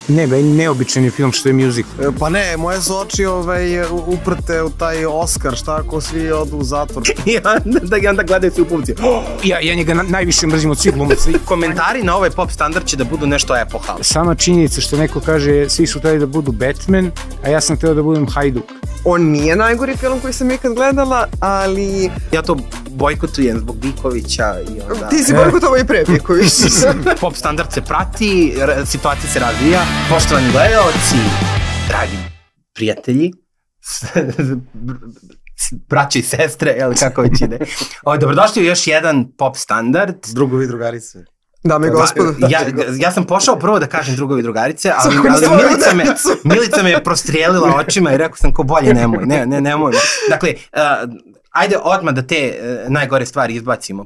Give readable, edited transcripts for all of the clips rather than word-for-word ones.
Ne, neobičan je film što je music. Pa ne, moje su oči uprte u taj Oscar, šta ako svi odu u zatvor. I onda gledaju svi u publici. Ja njega najviše mrzim od svih glumaca. Komentari na ovaj pop standard će da budu nešto epohalno. Sama činjenica što neko kaže svi su hteli da budu Batman, a ja sam hteo da budem Hajduk. On nije najgori film koji sam ikad gledala, ali... Ja to bojkotujem zbog Bikovića i onda... Ti si bojkotovao i pre Biković. Pop standard se prati, situacija se razvija. Poštovani gledalci, dragi prijatelji, braće i sestre, ili kako već ide. Dobrodošli u još jedan pop standard. Drugovi i drugarice. Dame i gospodo. Ja sam pošao prvo da kažem drugovi i drugarice, ali Milica me je prostrijelila očima i rekao sam ko bolje nemoj. Dakle, ajde odmah da te najgore stvari izbacimo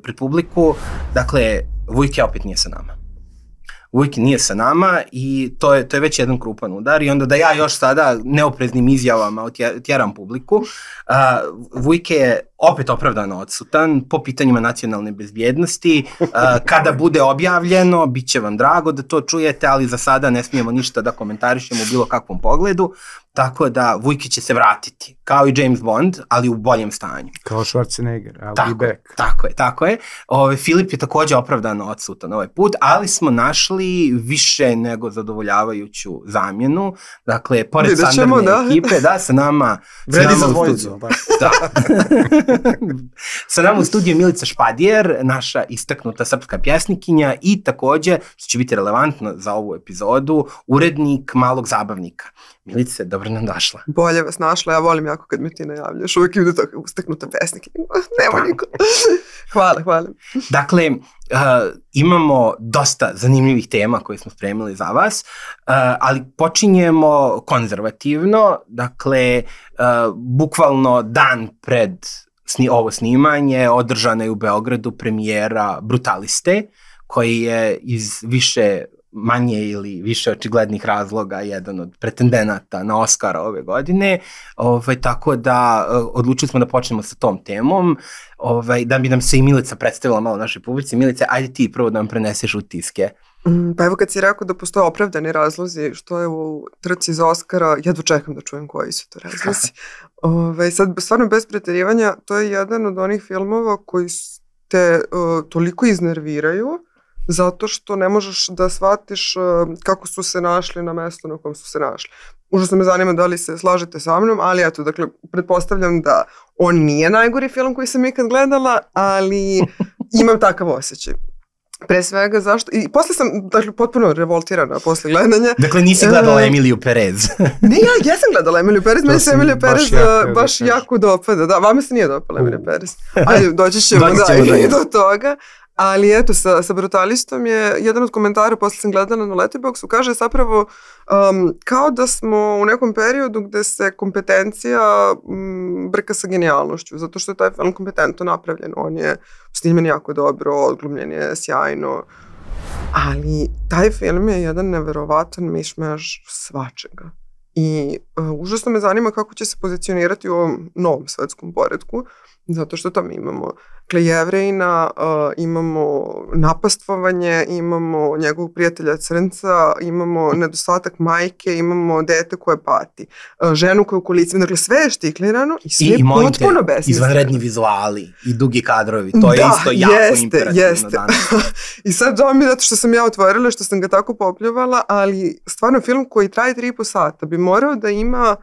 pred publiku. Dakle, Vujke opet nije sa nama. Vujke nije sa nama i to je već jedan krupan udar i onda da ja još sada neopreznim izjavama tjeram publiku. Vujke je opet opravdano odsutan po pitanjima nacionalne bezbjednosti. Kada bude objavljeno, bit će vam drago da to čujete, ali za sada ne smijemo ništa da komentarišemo u bilo kakvom pogledu. Tako da Vujke će se vratiti, kao i James Bond, ali u boljem stanju. Kao Schwarzenegger, I'll be back. Tako je. Filip je također opravdano odsutan ovaj put, ali smo našli više nego zadovoljavajuću zamjenu. Dakle, pored standardne ekipe, sa nama... Vredi za dvojicu. Sa nama u studiju Milica Špadijer, naša istaknuta srpska pjesnikinja i također, što će biti relevantno za ovu epizodu, urednik Malog zabavnika. Milice, dobro nam došla. Bolje vas našla, ja volim jako kad me ti najavljaš, uvijek ide tako istaknuta pjesnikinja. Nema niko. Hvala. Dakle, imamo dosta zanimljivih tema koje smo spremili za vas, ali počinjemo konzervativno, dakle, bukvalno dan pred ovo snimanje održana je u Beogradu premijera Brutaliste, koji je iz manje ili više očiglednih razloga jedan od pretendenata na Oscara ove godine, tako da odlučili smo da počnemo sa tom temom, da bi nam se i Milica predstavila malo našoj publici. Milice, ajde ti prvo da nam preneseš utiske. Pa evo kad si rekao da postoje opravdani razlozi što je u trci za Oscara, jedva čekam da čujem koji su to razlozi. Sad, stvarno bez pretjerivanja, to je jedan od onih filmova koji te toliko iznerviraju, zato što ne možeš da shvatiš kako su se našli na mesto na kom su se našli. Užasno me zanima da li se slažete sa mnom, ali eto, dakle, pretpostavljam da on nije najgori film koji sam ikad gledala, ali imam takav osjećaj. Pre svega, zašto? I posle sam, dakle, potpuno revoltirana posle gledanja. Dakle, nisi gledala Emiliju Perez. Ne, ja sam gledala Emiliju Perez, meni se Emilija Perez baš jako dopada. Da, vama se nije dopala Emilija Perez. Ajde, doći ćemo i do toga. Ali eto, sa Brutalistom je jedan od komentara, posle sam gledala na Letterboxdu, kaže zapravo kao da smo u nekom periodu gde se kompetencija brka sa genijalnošću, zato što je taj film kompetentno napravljen, on je snimljen jako dobro, odglumljen je sjajno, ali taj film je jedan neverovatan mišmaš svačega. I užasno me zanima kako će se pozicionirati u ovom novom svetskom poretku, zato što tamo imamo Jevrejina, imamo napastvovanje, imamo njegovog prijatelja Crnca, imamo nedostatak majke, imamo dete koje pati, ženu koja je u kolicima, dakle sve je štiklirano i sve je potpuno besmisleno. Izvanredni vizuali i dugi kadrovi, to je isto jako imperativno danas. I sad žao mi zato što sam ja otvorila, što sam ga tako popljuvala, ali stvarno film koji traje 3,5 sata bi morao da ima...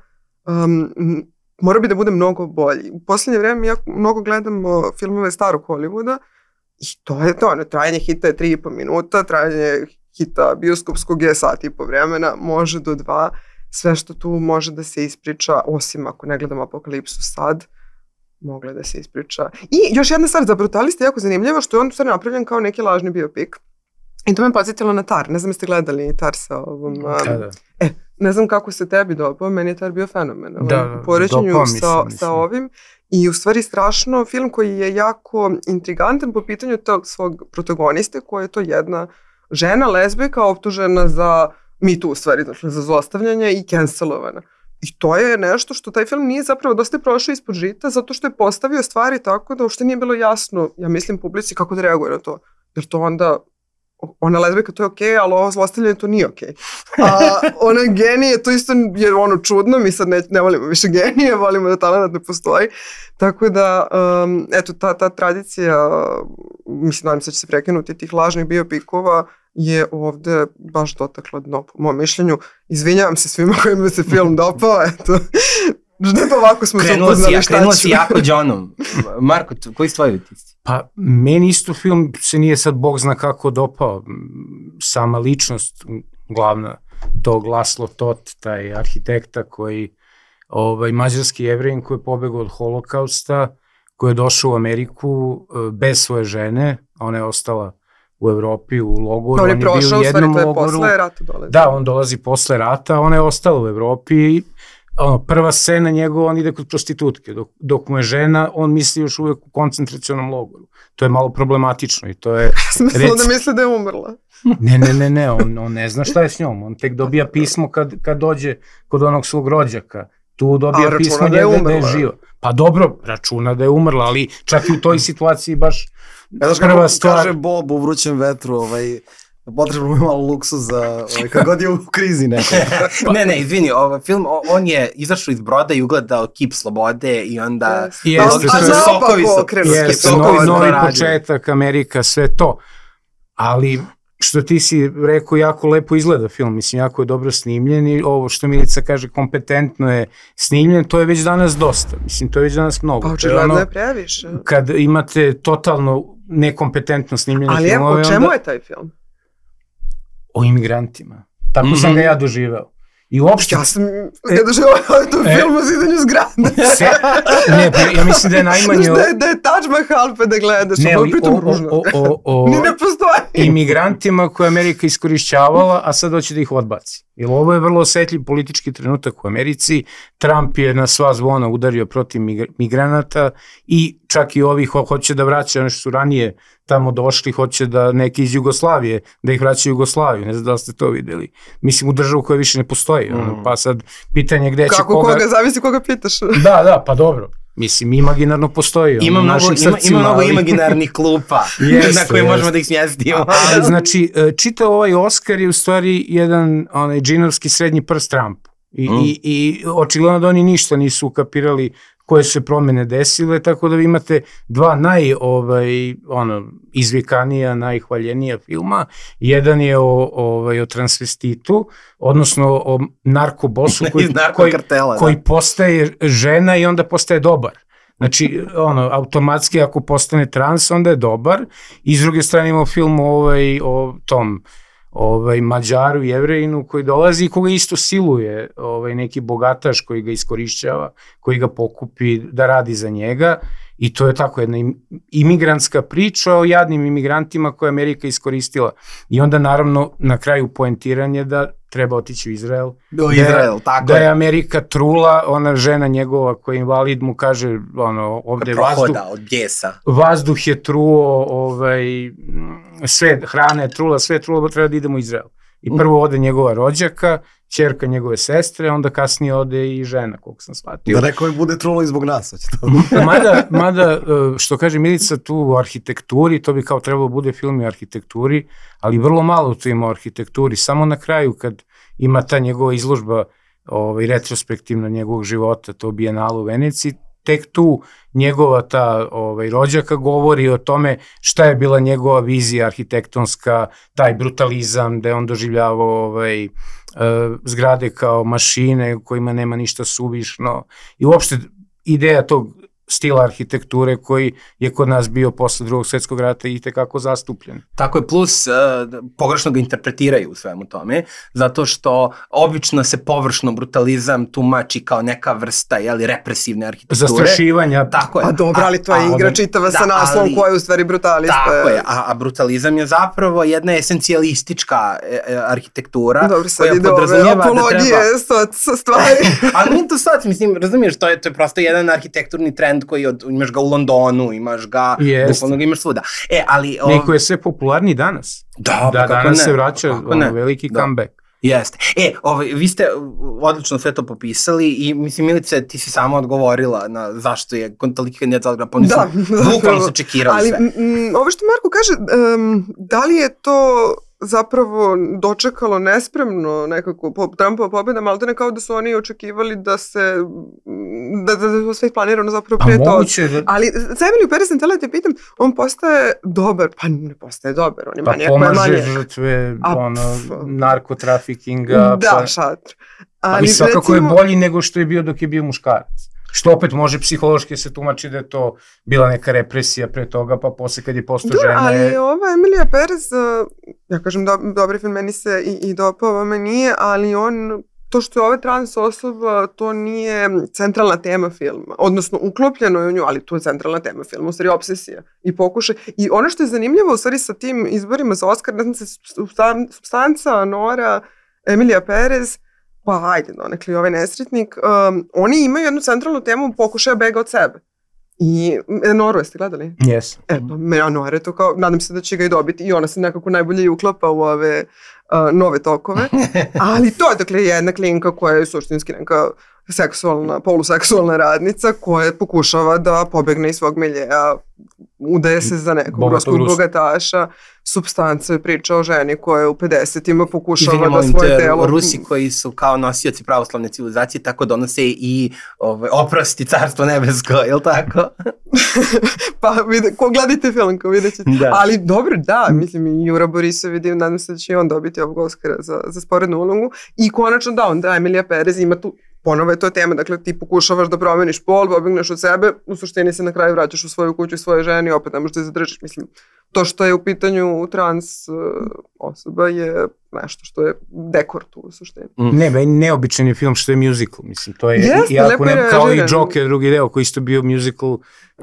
Mora bi da bude mnogo bolji. U posljednje vrijeme ja mnogo gledam filmove starog Hollywooda i to je to. Trajanje hita je 3,5 minuta, trajanje hita bioskopskog je sat i po vremena, može do 2. Sve što tu može da se ispriča, osim ako ne gledam Apokalipsu sad, mogla da se ispriča. I još jedna stvar za Brutaliste je jako zanimljiva, što je on stvarno napravljen kao neki lažni biopik. I to me podsjetilo na Tar. Ne znam jeste gledali Tar sa ovom... Ne znam kako se tebi dopao, meni je Tar bio fenomen. U poređenju sa ovim. I u stvari strašno film koji je jako intrigantan po pitanju tog svog protagoniste, koja je to jedna žena, lezbijka, optužena za Me Too, u stvari, dakle, za zlostavljanje i cancelovana. I to je nešto što taj film nije zapravo dosta prošao ispod žita, zato što je postavio stvari tako da uopšte nije bilo jasno, ja mislim, publici kako da reaguje na to. Jer to onda ona lezbijka, to je okej, ali ovo zlostavljanje to nije okej. A ona genije, to isto je ono čudno, mi sad ne volimo više genije, volimo da talent ne postoji. Tako da, eto, ta tradicija, mislim, nadam se da će se prekinuti tih lažnih biopikova, je ovde baš dotakla dno, po mom mišljenju. Izvinjavam se svima kojima se film dopao, eto. Ne pa ovako smo se upoznali šta ću. Krenuo si jako Johnom. Marko, koji su tvoji utisci? Pa, meni isto film se nije sad bog zna kako dopao. Sama ličnost glavna tog Laszlo Toth, taj arhitekta koji, mađarski Jevrejin koji je pobegao od holokausta, koji je došao u Ameriku bez svoje žene, ona je ostala u Evropi, u logoru. On je prošao, u stvari, to je posle rata dolazi. Da, on dolazi posle rata, ona je ostala u Evropi i prva scena njegova, on ide kod prostitutke, dok mu je žena, on misli još uvek u koncentracionom logoru. To je malo problematično i to je... Smislilo da misli da je umrla. Ne, on ne zna šta je s njom, on tek dobija pismo kad dođe kod onog svog rođaka. Tu dobija pismo njega da je živa. Pa dobro, računa da je umrla, ali čak i u toj situaciji baš prva stvar... Kaže Bob u Vrućem vetru, potrebno je malo luksuza, kad god je u krizi neko. Ne, izvini, film, on je izašao iz broda i ugledao kip slobode i onda... Sokovi su okrenuti. Novi početak, Amerika, sve to. Ali, što ti si rekao, jako lepo izgleda film, mislim, jako je dobro snimljen i ovo što Milica kaže, kompetentno je snimljen, to je već danas dosta, mislim, to je već danas mnogo. Pa očigledno je previše. Kad imate totalno nekompetentno snimljene filmove... Ali o čemu je taj film? O imigrantima. Tako sam ga ja doživeo. I uopšte... Ja sam ga doživeo tu film o zidanju zgrade. Ne, ja mislim da je najmanje... Da je Taj Mahal pa da gledaš. Ne, ne postoji. Imigrantima koje Amerika iskorišćavala, a sad hoće da ih odbaci. Jer ovo je vrlo osetljiv politički trenutak u Americi. Trump je na sva zvona udario protiv migranata i čak i ovih hoće da vraća ono što su ranije tamo došli, hoće da neki iz Jugoslavije, da ih vraća u Jugoslaviju. Ne znam da li ste to videli. Mislim, u državu koja više ne postoji. Pa sad, pitanje gde će koga... Kako koga, zavisi koga pitaš. Da, pa dobro. Mislim, imaginarno postoji. Ima mnogo imaginarnih klupa na koje možemo da ih smjestimo. Ali, znači, čitav ovaj Oskar je u stvari jedan džinovski srednji prst Trumpu. I očigledno da oni ništa nisu ukapirali koje su se promene desile, tako da vi imate dva izvikanija, najhvaljenija filma. Jedan je o transvestitu, odnosno o narkobosu koji postaje žena i onda postaje dobar. Znači, automatski ako postane trans, onda je dobar. I s druge strane imamo film o tom Mađaru, Jevrejinu koji dolazi i koga isto siluje neki bogataš koji ga iskorišćava, koji ga pokupi da radi za njega i to je tako jedna imigrantska priča o jadnim imigrantima koje Amerika iskoristila. I onda naravno na kraju poentiranje da treba otići u Izrael. Da je Amerika trula, ona žena njegova koja je invalid mu kaže ovde vazduh je truo, sve hrana je trula, sve je trulo, treba da idemo u Izrael. I prvo ode njegova rođaka, ćerka njegove sestre, onda kasnije ode i žena, koliko sam shvatio. Da neko mi bude trulo i zbog nas. Mada, što kaže Milica, tu u arhitekturi, to bi kao trebalo bude film o arhitekturi, ali vrlo malo tu ima o arhitekturi. Samo na kraju, kad ima ta njegova izložba retrospektivna njegovog života, to Bijenala u Veneciji, tek tu njegova ta rođaka govori o tome šta je bila njegova vizija arhitektonska, taj brutalizam, da je on doživljavao zgrade kao mašine u kojima nema ništa suvišno i uopšte ideja tog stila arhitekture koji je kod nas bio posle Drugog svjetskog rata i tekako zastupljen. Tako je, plus pogrešno ga interpretiraju u svemu tome, zato što obično se površno brutalizam tumači kao neka vrsta represivne arhitekture. Zastrašivanja. Tako je. A dobro, ali to je igra čitava sa naslovom koja je u stvari brutalista. Tako je, a brutalizam je zapravo jedna esencijalistička arhitektura. Dobro, sad ide ove apologije stvari. Ali nije to sad, mislim, razumiješ, to je prosto jedan arhitekturni trend koji imaš ga u Londonu, imaš ga, bukvalno ga imaš svuda. Neko je sve popularniji danas. Da, danas se vraća veliki comeback. Jeste. Vi ste odlično sve to popisali i mislim, Milice, ti si sama odgovorila na zašto je toliki kandidat za Oscara, pa oni su bukvalno se čekirali sve. Ali ovo što Marko kaže, da li je to zapravo dočekalo nespremno nekako Trumpova pobjeda, malo ne kao da su oni očekivali da se da sve planirano zapravo prije toga. Ali za Emiliju Perez sam tela te pitam, on postaje dobar, pa ne postaje dobar, on je manijak. Pa pomaže žrtve narkotrafikinga. Da, šatr. Ali svakako je bolji nego što je bio dok je bio muškarac. Što opet može psihološki se tumači da je to bila neka represija pre toga, pa posle kad je postao žene... Da, ali ova Emilija Perez, ja kažem dobri film, meni se i dopao, ovome nije, ali on, to što je ova trans osoba, to nije centralna tema filma, odnosno uklopljeno je u nju, ali to je centralna tema filma, u stvari obsesija i pokušaj. I ono što je zanimljivo u stvari sa tim izborima za Oscar, ne znam se, Supstanca, Nora, Emilija Perez, pa ajde, donekli ovaj nesretnik, oni imaju jednu centralnu temu pokušaja bega od sebe. I Noru, jeste gledali? Yes. Nora je to kao, nadam se da će ga i dobiti i ona se nekako najbolje i uklapa u ove nove tokove. Ali to je dakle jedna klinka koja je suštinski neka poluseksualna radnica koja pokušava da pobegne iz svog miljeja, udaje se za nekog ruskog bogataša. Supstanca je priča o ženi koja je u 50-ima pokušava da svoje telo... Rusi koji su kao nosioci pravoslavne civilizacije tako donose i oprosti carstvo nebesko, je li tako? Pa gledajte film kao vidjet ćete. Ali dobro, da, mislim i Jura Borisov vidim, nadam se da će i on dobiti ovog Oscara za sporednu ulogu. I konačno da, onda Emilija Perez ima tu, ponovo je to tema, dakle ti pokušavaš da promeniš pol, pobegneš od sebe, u suštini se na kraju vraćaš u svoju kuću i svoje ženi i opet ne možeš da zadržiš, mislim. To što je u pitanju trans osoba je nešto što je dekor tu u suštini. Ne, neobičan je film što je musical, mislim, to je jako kao i Joker, drugi deo koji isto bio musical,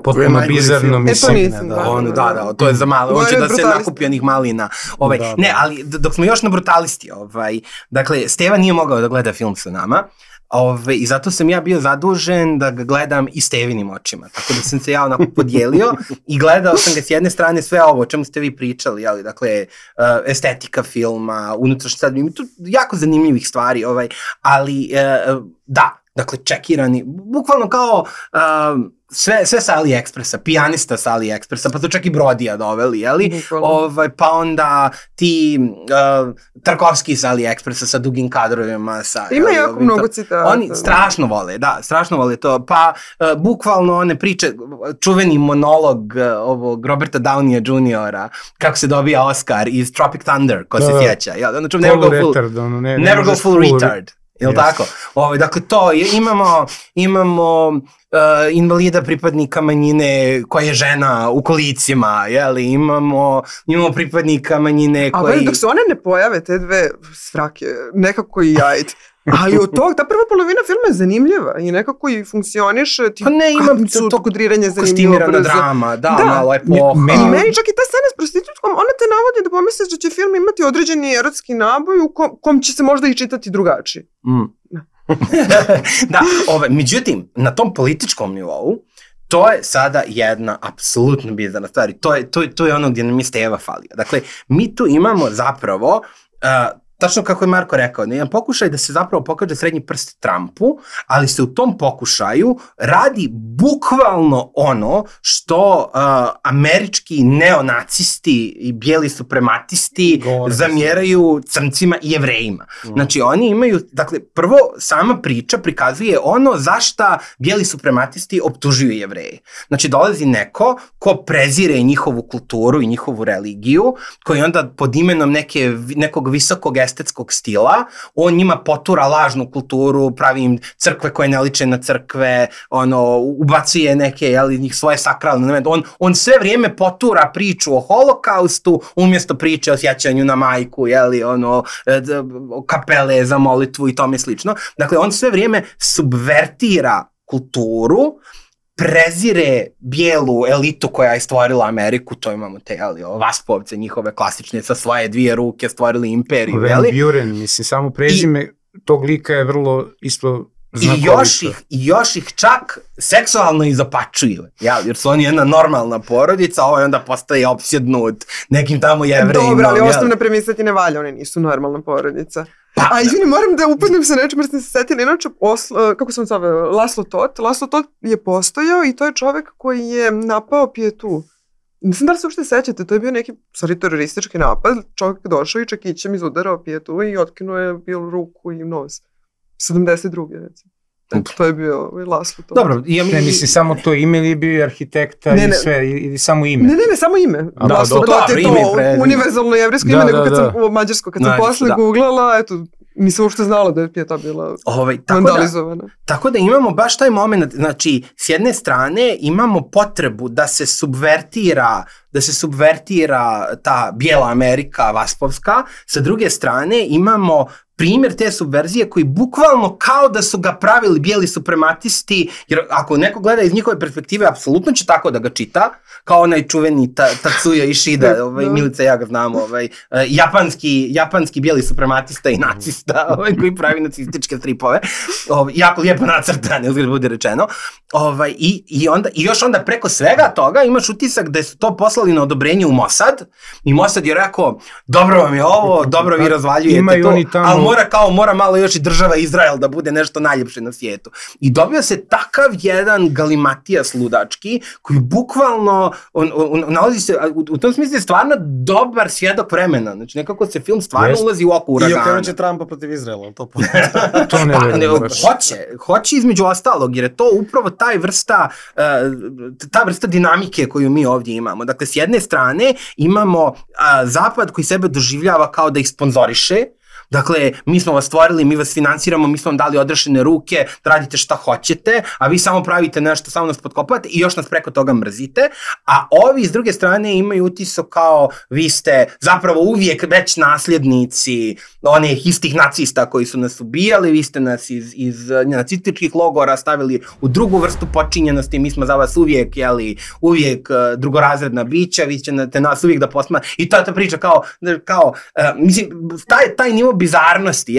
potpuno bizarno, mislim. Da, to je za malo, on će da se nakupi onih malina. Ne, ali dok smo još na brutalisti, dakle, Steva nije mogao da gleda film sa nama, i zato sam ja bio zadužen da ga gledam i Stevinim očima, tako da sam se ja onako podijelio i gledao sam ga s jedne strane sve ovo o čemu ste vi pričali, dakle estetika filma, unutrašnji sad, ima tu jako zanimljivih stvari, ali da, dakle čekirani, bukvalno kao sve sa AliExpressa, pijanista sa AliExpressa, pa to čak i Brodija doveli, jeli? Pa onda ti Tarkovski sa AliExpressa sa dugim kadrovima. Ima jako mnogo citata. Oni strašno vole to. Pa bukvalno one priče, čuveni monolog ovog Roberta Downey Jr. kako se dobija Oscar iz Tropic Thunder, ko se sjeća. Never go full retard. Jel' tako? Dakle, to imamo invalida pripadnika manjine koja je žena u kolicima, jeli? Imamo pripadnika manjine koji... Ali dok se one ne pojave, te dve svrake, nekako i jajd. Ali od toga, ta prva polovina filma je zanimljiva i nekako i funkcioniše. Pa ne, ima to kodriranje zanimljivo. Kostimirana drama, malo epoha. Meni čak i ta scena s prostitutkom, ona te navodi da pomisliš da će film imati određeni erotski naboj u kom će se možda i čitati drugačije. Da, međutim, na tom političkom nivou, to je sada jedna apsolutno bizarna stvar. To je ono gdje nam je Steva falio. Dakle, mi tu imamo zapravo... Tačno kako je Marko rekao, jedan pokušaj da se zapravo pokaže srednji prst Trumpu, ali se u tom pokušaju radi bukvalno ono što američki neonacisti i bijeli suprematisti zamjeraju crncima i Jevrejima. Znači oni imaju, dakle prvo sama priča prikazuje ono zašta bijeli suprematisti optužuju Jevreje. Znači dolazi neko ko prezire njihovu kulturu i njihovu religiju, koji onda pod imenom nekog visokog estetskog stila, on njima potura lažnu kulturu, pravi im crkve koje ne liče na crkve, ubacuje neke, njih svoje sakralne, on sve vrijeme potura priču o holokaustu, umjesto priče o sjećanju na majku, kapele za molitvu i tome slično. Dakle, on sve vrijeme subvertira kulturu, prezire bijelu elitu koja je stvorila Ameriku, to imamo te Vaspovce njihove klasične sa svoje dvije ruke stvorili imperiju. Van Buren, mislim, samo prezime tog lika je vrlo isto znakovito. I još ih čak seksualno izopačuju, jer su oni jedna normalna porodica, ovo je onda postaje opsjednut nekim tamo Jevrejima. Dobro, ali osnovna premisa ti ne valja, oni nisu normalna porodica. A izvini, moram da upadnem sa nečem jer sam se setila. Inače, kako se on zove, Laszlo Toth. Laszlo Toth je postojao i to je čovek koji je napao pijetu. Ne znam da li se uopšte sećate, to je bio neki, teroristički napad. Čovjek je došao i čekićem izudarao pijetu i otkinuo je bilo ruku i nos. 72. recimo. To je bio Laszlo Toth. Dobro, ne mislim samo to ime ili je bio arhitekta i sve, ili samo ime? Ne, samo ime. Laszlo Toth je to univerzalno jevrijsko ime, nego kad sam u mađarsko, kad sam posle googlala, eto, nisam uopšte znala da je pijeta bila vandalizovana. Tako da imamo baš taj moment, znači, s jedne strane imamo potrebu da se subvertira ta bijela Amerika vaspovska, sa druge strane imamo primjer te subverzije koji bukvalno kao da su ga pravili bijeli suprematisti, jer ako neko gleda iz njihove perspektive, apsolutno će tako da ga čita, kao onaj čuveni Tatsuya Ishida, Milica i ja ga znamo, japanski bijeli suprematista i nacista koji pravi nacističke stripove, jako lijepo nacrtane, uzgled bude rečeno, i još onda preko svega toga imaš utisak da su to poslali na odobrenje u Mossad i Mossad je rekao, dobro vam je ovo, dobro vi razvaljujete to, ali mora malo još i država Izrael da bude nešto najljepše na svijetu. I dobio se takav jedan galimatijas ludački koji bukvalno nalazi se, u tom smislu je stvarno dobar svjedok vremena. Znači nekako se film stvarno ulazi u oko uragana. I okrenut će Trumpa protiv Izraela. To ne verujem. Hoće između ostalog, jer je to upravo ta vrsta dinamike koju mi ovdje imamo. Dakle, s jedne strane imamo Zapad koji sebe doživljava kao da ih sponzoriše. Dakle, mi smo vas stvorili, mi vas finansiramo, mi smo vam dali odrešene ruke, da radite šta hoćete, a vi samo pravite nešto, samo nas potkopate i još nas preko toga mrzite, a ovi s druge strane imaju utisak kao vi ste zapravo uvijek već nasljednici onih istih nacista koji su nas ubijali, vi ste nas iz nacističkih logora stavili u drugu vrstu počinjenosti, mi smo za vas uvijek drugorazredna bića, vi ćete nas uvijek da posmatrate, i to je ta priča kao mislim, taj nivo bizarnosti,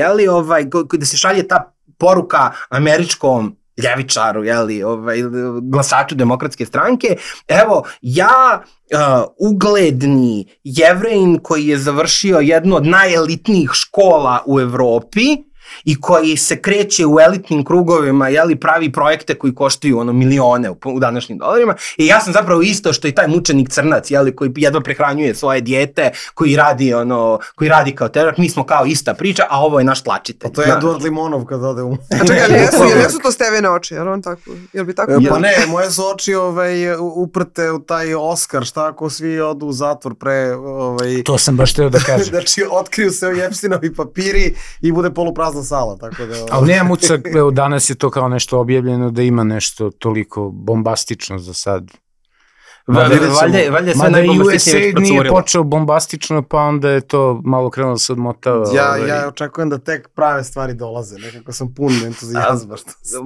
da se šalje ta poruka američkom ljevičaru, glasaču Demokratske stranke. Evo, ja, ugledni Jevrejin koji je završio jednu od najelitnijih škola u Evropi i koji se kreće u elitnim krugovima, pravi projekte koji koštaju milione u današnjim dolarima. I ja sam zapravo isto što i taj mučenik crnac, koji jedva prehranjuje svoje dijete, koji radi kao terorak. Mi smo kao ista priča, a ovo je naš tlačitelj. Pa to je Eduard Limonov kad ode u... A čekaj, jesu to Stevene oči, jel bi tako? Pa ne, moje su oči uprte u taj Oskar, šta ako svi odu u zatvor pre... To sam baš teo da kažem. Znači, otkriju se Epsteinovi papiri i bude poluprazna sala, tako da... Ali nemam utisak, danas je to kao nešto objavljeno da ima nešto toliko bombastično za sad. Mada i USAID nije počeo bombastično, pa onda je to malo krenulo da se odmotava. Ja očekujem da tek prave stvari dolaze, nekako sam pun entuzijazma.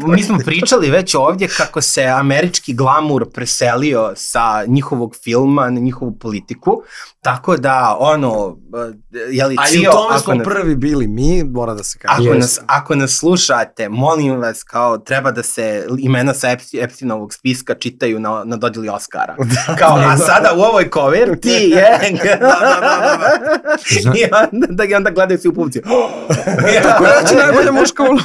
Mi smo pričali već ovdje kako se američki glamur preselio sa njihovog filma na njihovu politiku, tako da a i u tome smo prvi bili mi, mora da se kaže. Ako nas slušate, molim vas, kao treba da se imena sa Epsteinovog spiska čitaju na dodjeli Oscara. A sada u ovoj koverti je... I onda gledaju svi u publici. Tako reći najbolja muška uloga.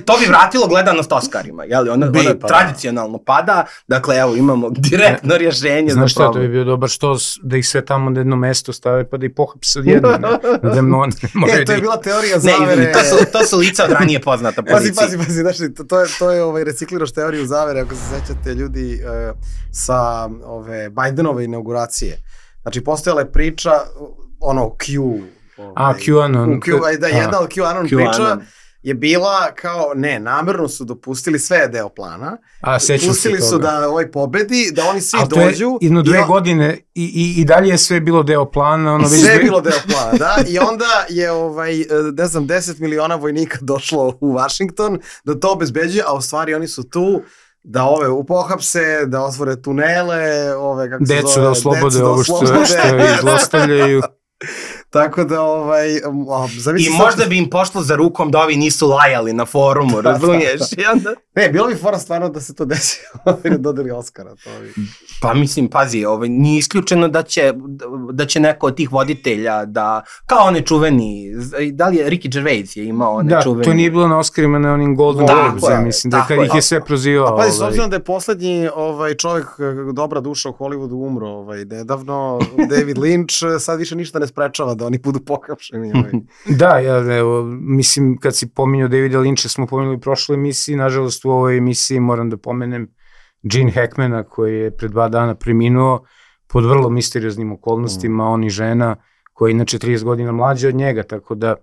To bi vratilo gledanost Oscarima, ona tradicionalno pada, dakle evo imamo direktno rješenje. Znaš šta, to bi bio dobar što da ih sve tamo na jedno mesto stave pa da ih pohapse odjedno. To je bila teorija zavere. To su lica od ranije poznata pozicije. Pazi, znaš, to je recikliraš teoriju zavere, ako se sećate ljudi sa Bidenove inauguracije. Znači, postojala je priča, Q... QAnon. Jedna od QAnon priča je bila kao, namerno su dopustili, sve je deo plana, pustili su da pobedi, da oni svi dođu. Jedno 2 godine i dalje je sve bilo deo plana. Sve je bilo deo plana, da, i onda je 10 miliona vojnika došlo u Washington da to obezbeđuje, a u stvari oni su tu da upohapse, da otvore tunele, decu da oslobode ovo što izlostavljaju. Tako da, I možda bi im pošlo za rukom da ovi nisu lajali na forumu, razumiješ? Ne, bilo bi fora stvarno da se to desi, da dodali Oscara. Pa mislim, pazi, nije isključeno da će neko od tih voditelja da, kao one čuveni, da li je Ricky Gervais je imao one čuveni. Da, to nije bilo na Oscarima, na onim Golden Globes, mislim, da kad ih je sve prozivao. A pazi, s obzirom da je poslednji čovjek, dobra duša u Hollywoodu umro nedavno, David Lynch, sad više ništa ne sprečava da oni budu pohapšeni. Da, mislim, kad si pominjao Davida Lyncha, smo pominjali u prošloj emisiji, nažalost u ovoj emisiji moram da pomenem Gene Hackmana koji je pre 2 dana preminuo pod vrlo misterioznim okolnostima, on i žena koja je inače 30 godina mlađa od njega, tako da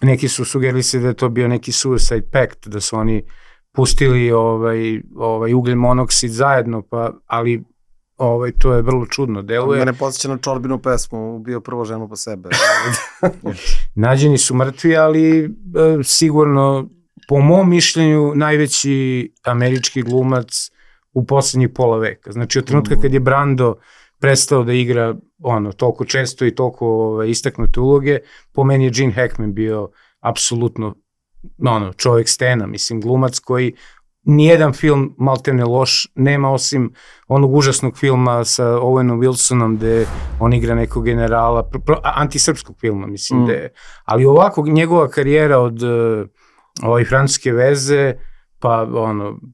neki su sugerisali da je to bio neki suicide pact, da su oni pustili ugljen monoksid zajedno, ali to je vrlo čudno deluje. Mene podsjeća na Čorbinu pesmu, ubio prvo ženu po sebe. Nađeni su mrtvi, ali sigurno, po mom mišljenju, najveći američki glumac u poslednjih pola veka. Znači, od trenutka kad je Brando prestao da igra toliko često i toliko istaknute uloge, po meni je Gene Hackman bio apsolutno čovjek stena, mislim, glumac koji nijedan film maltene loš nema, osim onog užasnog filma sa Owenom Wilsonom gde on igra nekog generala, antisrpskog filma, mislim, ali ovako njegova karijera od francuske veze, pa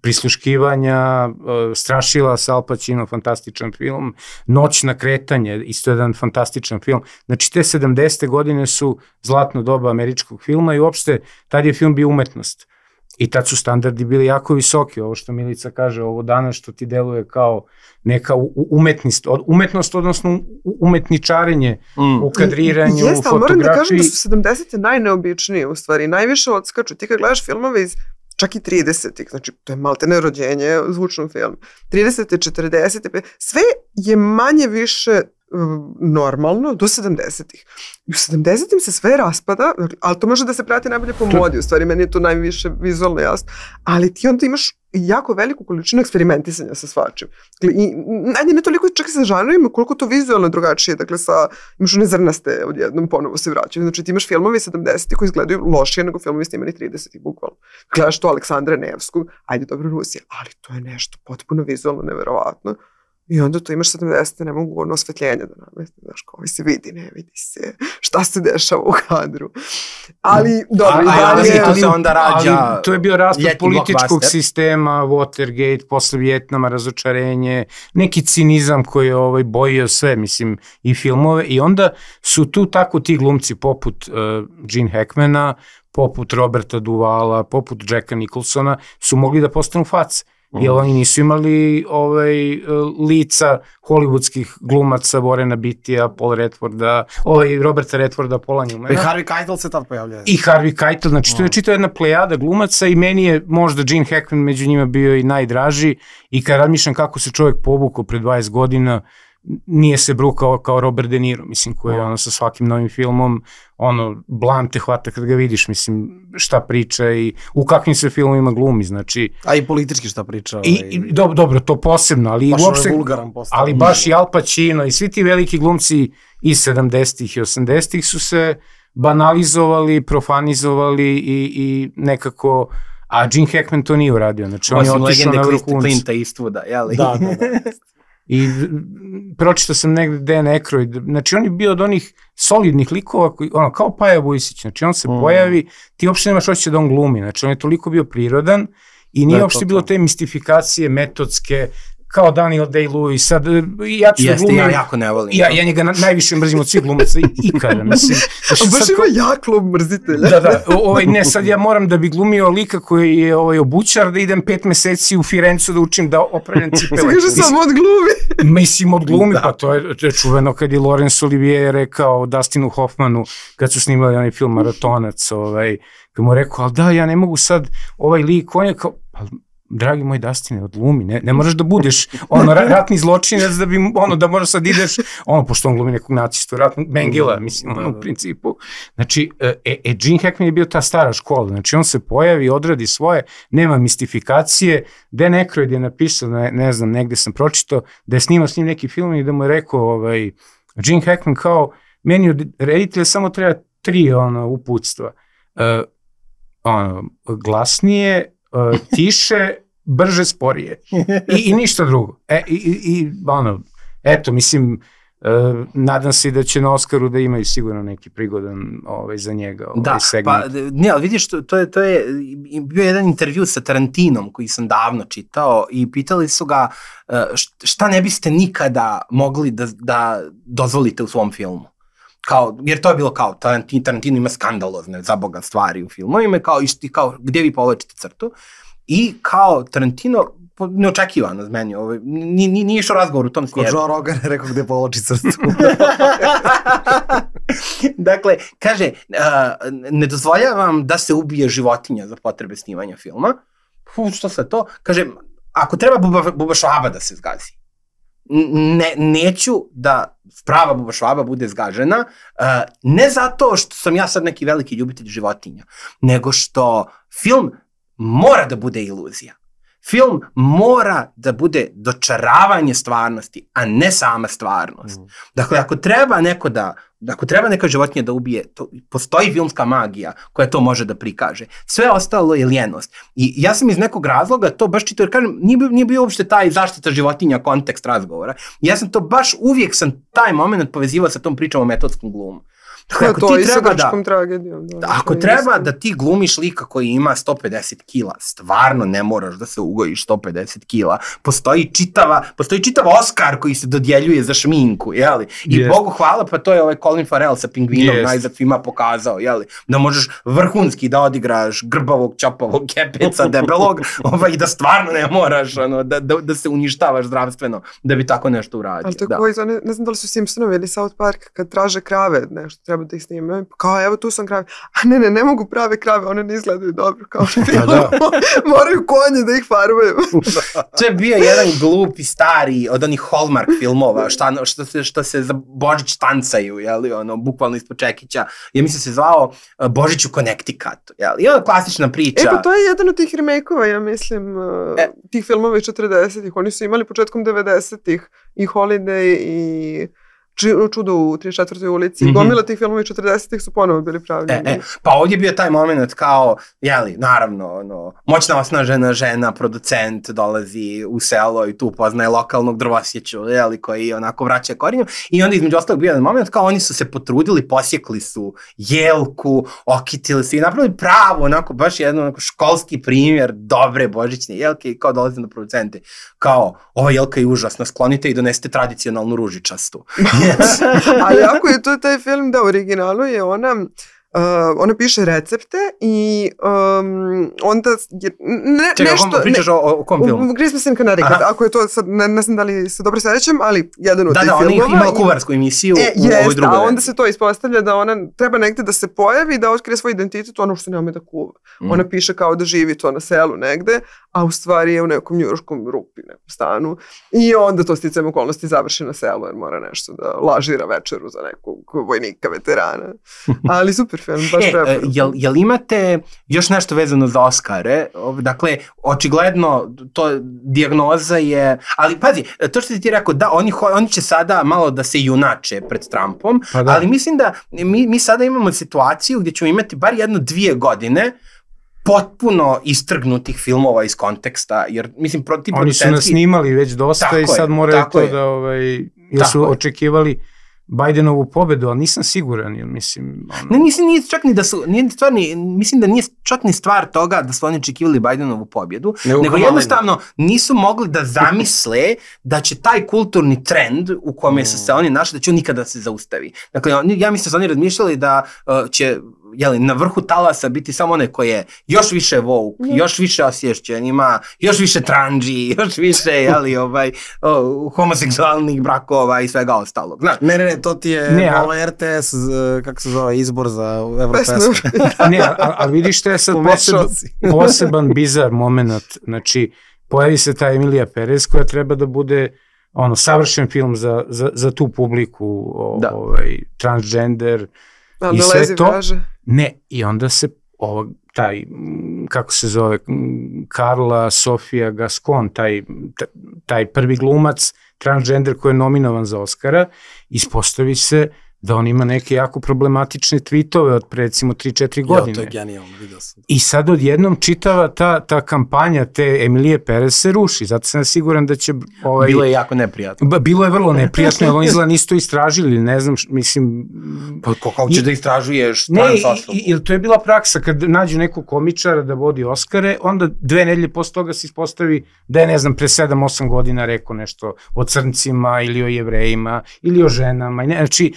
prisluškivanja, Strašila sa Al Pacino, fantastičan film, Noćna kretanja, isto jedan fantastičan film. Znači, te 70. godine su zlatno doba američkog filma i uopšte tad je film bio umetnost. I tad su standardi bili jako visoki, ovo što Milica kaže, ovo danas što ti deluje kao neka umetnost, odnosno umetničarenje u kadriranju, u fotografiji. Jeste, ali moram da kažem da su 70. najneobičnije, u stvari, najviše odskaču. Ti kad gledaš filmove iz čak i 30-ih, znači to je maltene rođenje zvučnog filma, 30. 40. sve je manje više normalno do 70-ih. U 70-im se sve raspada, ali to može da se prati najbolje po modi, u stvari meni je to najviše vizualno jasno, ali ti onda imaš jako veliku količinu eksperimentisanja sa svačim. Ajde, ne toliko čak i sa žanrovima, koliko to vizualno drugačije, dakle imaš one zrnaste odjednom ponovo se vraćaju, znači ti imaš filmovi 70-ih koji izgledaju lošije nego filmovi snimani 30-ih, bukvalno. Gledaš to Aleksandra Nevskog, ajde dobro Rusija, ali to je nešto potpuno vizualno neverovatno. I onda tu imaš 70. ne mogu ono osvetljenje da namesti, znaš, koji se vidi, ne vidi se, šta se dešava u kadru. Ali, dobro, to je bio raspad političkog sistema, Watergate, posle Vjetnama, razočarenje, neki cinizam koji je bojio sve, mislim, i filmove, i onda su tu tako ti glumci poput Gene Hackmana, poput Roberta Duvala, poput Jacka Nicholsona, su mogli da postanu face. Jer oni nisu imali lica hollywoodskih glumaca, Warrena Beattya, Paul Redforda, Roberta Redforda, Paula Newmana. I Harvey Keitel se tad pojavljaju. I Harvey Keitel, znači to je čitao jedna plejada glumaca i meni je možda Gene Hackman među njima bio i najdraži, i kad razmišljam kako se čovjek povukao pre 20 godina, nije se brukao kao Robert De Niro, mislim, koji je sa svakim novim filmom, blam te hvata kad ga vidiš, mislim, šta priča i u kakvim sve filmovima glumi, znači... A i politički šta priča. Dobro, to posebno, ali uopšte... Ali baš i Al Pacino i svi ti veliki glumci iz 70-ih i 80-ih su se banalizovali, profanizovali i nekako... A Gene Hackman to nije uradio, znači on je otišao na vrhunac. Clint Eastwooda, jeli? Da. I pročitao sam negde Dan Aykroyd, znači on je bio od onih solidnih likova, kao Paja Vujsić, znači on se pojavi, ti uopšte nemaš osjećaj da on glumi, znači on je toliko bio prirodan i nije uopšte bilo te mistifikacije, metodske, kao Daniel Day-Lewis, sad ja ću da glumim... Ja jako ne volim. Ja njega najviše mrzim od svih glumaca ikada, mislim. Baš ima jak klub mrzitelja. Da, ne, sad ja moram da bi glumio lika koji je obućar, da idem 5 meseci u Firencu da učim da opravljam cipele. Kaže samo od glumi. Mislim, od glumi, pa to je čuveno kad je Laurence Olivier rekao Dustinu Hoffmanu, kad su snimali onaj film Maratonac, kad mu rekao, ali da, ja ne mogu sad, ovaj lik, on je kao, dragi moj Dustine, odglumi, ne moraš da budeš ratni zločinac da bi, da moraš sad ideš, pošto on glumi nekog nacistu, Mengela, mislim, u principu. Znači, Gene Hackman je bio ta stara škola, znači on se pojavi, odradi svoje, nema mistifikacije. Dan Aykroyd je napisao, ne znam, negde sam pročitao, da je snimao s njim neki film i da mu je rekao, Gene Hackman kao, meni od reditelja samo treba 3 uputstva. Glasnije, tiše, brže, sporije. I ništa drugo. Eto, mislim, nadam se da će na Oskaru da imaju sigurno neki prigodan za njega segment. Da, pa ali vidiš, to je bio jedan intervju sa Tarantinom koji sam davno čitao i pitali su ga šta ne biste nikada mogli da dozvolite u svom filmu. Jer to je bilo kao, Tarantino ima skandalozne, za Boga, stvari u filmovima, kao gdje vi povlačite crtu. I kao Tarantino, neočekivano z meni, nije išao razgovor u tom smjeru. Ko Joe Rogan je rekao gdje povlači crtu. Dakle, kaže, ne dozvoljavam da se ubije životinja za potrebe snimanja filma. Što se to? Kaže, ako treba Buba Švaba da se zgazi. Neću da prava Buba Švaba bude zgažena, ne zato što sam ja sad neki veliki ljubitelj životinja, nego što film mora da bude iluzija. Film mora da bude dočaravanje stvarnosti, a ne sama stvarnost. Dakle, ako treba neka životinja da ubije, postoji filmska magija koja to može da prikaže. Sve ostalo je ljenost. I ja sam iz nekog razloga to baš čitao, jer kažem, nije bio uopšte taj zaštita životinja kontekst razgovora. Ja sam to baš uvijek taj moment povezivao sa tom pričom o metodskom glumu. Dakle, to i sa grčkom tragedijom. Ako treba da ti glumiš lika koji ima 150 kila, stvarno ne moraš da se ugojiš 150 kila. Postoji čitav Oscar koji se dodjeljuje za šminku, jeli? I Bogu hvala, pa to je Colin Farrell sa Pingvinom najzad svima pokazao, jeli? Da možeš vrhunski da odigraš grbavog, čapavog, kepeca, debelog, i da stvarno ne moraš da se uništavaš zdravstveno da bi tako nešto uradio. Ali to je koji, ne znam da li su Simpsonovi ili South Park, kad traže krave, nešto treba da ih snimaju, kao evo tu sam krave, a ne mogu prave krave, one ne izgledaju dobro, kao moraju konje da ih farbaju. To je bio jedan glupi stari od onih Hallmark filmova, što se za Božić tancaju, jeli, bukvalno ispod čekića, ja mislim se zvao Božić u Connecticutu, jeli, i ona klasična priča. Pa to je jedan od tih remake-ova, ja mislim, tih filmova iz 40-ih, oni su imali početkom 90-ih i Holiday i Čudo u 34. ulici. I gomila tih filmova 40-ih su ponovo bili pravljeni. Pa ovdje je bio taj moment kao, jeli, naravno, moćna osnažena žena, producent, dolazi u selo i tu poznaje lokalnog drvosjeću, jeli, koji onako vraća korinju. I onda između ostalog bio jedan moment kao oni su se potrudili, posjekli su jelku, okitili su i napravili pravo, onako, baš jedan školski primjer dobre božićne jelke i kao dolazi na producente. Kao, ova jelka je užasna, sklonite i donesete tradicionalnu ružičastu. Ali ako je to taj film da u originalu je ona piše recepte i onda nešto... Pričaš o kom filmu? Christmas in Connecticut, ako je to sad, ne znam da li se dobro sećam, ali jedan od tih filmova. Da, ona imala kuvarsku emisiju u ovoj drugoj. A onda se to ispostavlja da ona treba negde da se pojavi, da otkrije svoj identitet, ono što ne ume da kuva. Ona piše kao da živi to na selu negde, a u stvari je u nekom njujorškom rupi, nekom stanu. I onda to sticajem okolnosti završi na selu, jer mora nešto da lažira večeru za nekog vojnika, veterana. Ali super film, baš jel imate još nešto vezano za Oscare? Dakle, očigledno to dijagnoza je... Ali pazi, to što ti rekao, da, oni će sada malo da se junače pred Trumpom, ali mislim da mi sada imamo situaciju gdje ćemo imati bar 1-2 godine potpuno istrgnutih filmova iz konteksta, jer mislim... Oni su nas snimali već dosta i sad moraju to da... Jer su očekivali Bidenovu pobedu, ali nisam siguran, jer mislim... Ne, nije čak ni da su, mislim da nije čak ni stvar toga da su oni očekivali Bidenovu pobjedu, nego jednostavno nisu mogli da zamisle da će taj kulturni trend u kome su se oni našli, da će on nikada se zaustavi. Dakle, ja mislim da su oni razmišljali da će na vrhu talasa biti samo onaj koji je još više woke, još više osvješćen, ima još više tranđi, još više homoseksualnih brakova i svega ostalog. Znaš? Ne, to ti je RTS, kako se zove, izbor za Evropesku. Ne, ali vidiš što je sad poseban bizar moment, znači pojavi se ta Emilija Perez koja treba da bude savršen film za tu publiku, transgender i sve to. Ne, i onda se taj, kako se zove, Carla Sofia Gascon, taj prvi glumac transgender koji je nominovan za Oscara, ispostavi se da on ima neke jako problematične tweetove od recimo 3-4 godine. To je genijalno, vidio sam. I sad odjednom čitava ta kampanja te Emilije Perez se ruši, zato sam siguran da će... Bilo je jako neprijatno. Bilo je vrlo neprijatno, jer on izgleda nisu to istražili, ne znam, mislim... Pa kako će da istražuješ? Ne, ili to je bila praksa, kad nađu nekog komičara da vodi Oskare, onda 2 nedelje posle toga se ispostavi da je, ne znam, pre 7-8 godina rekao nešto o crncima ili o Jevrejima ili o ženama. Znači,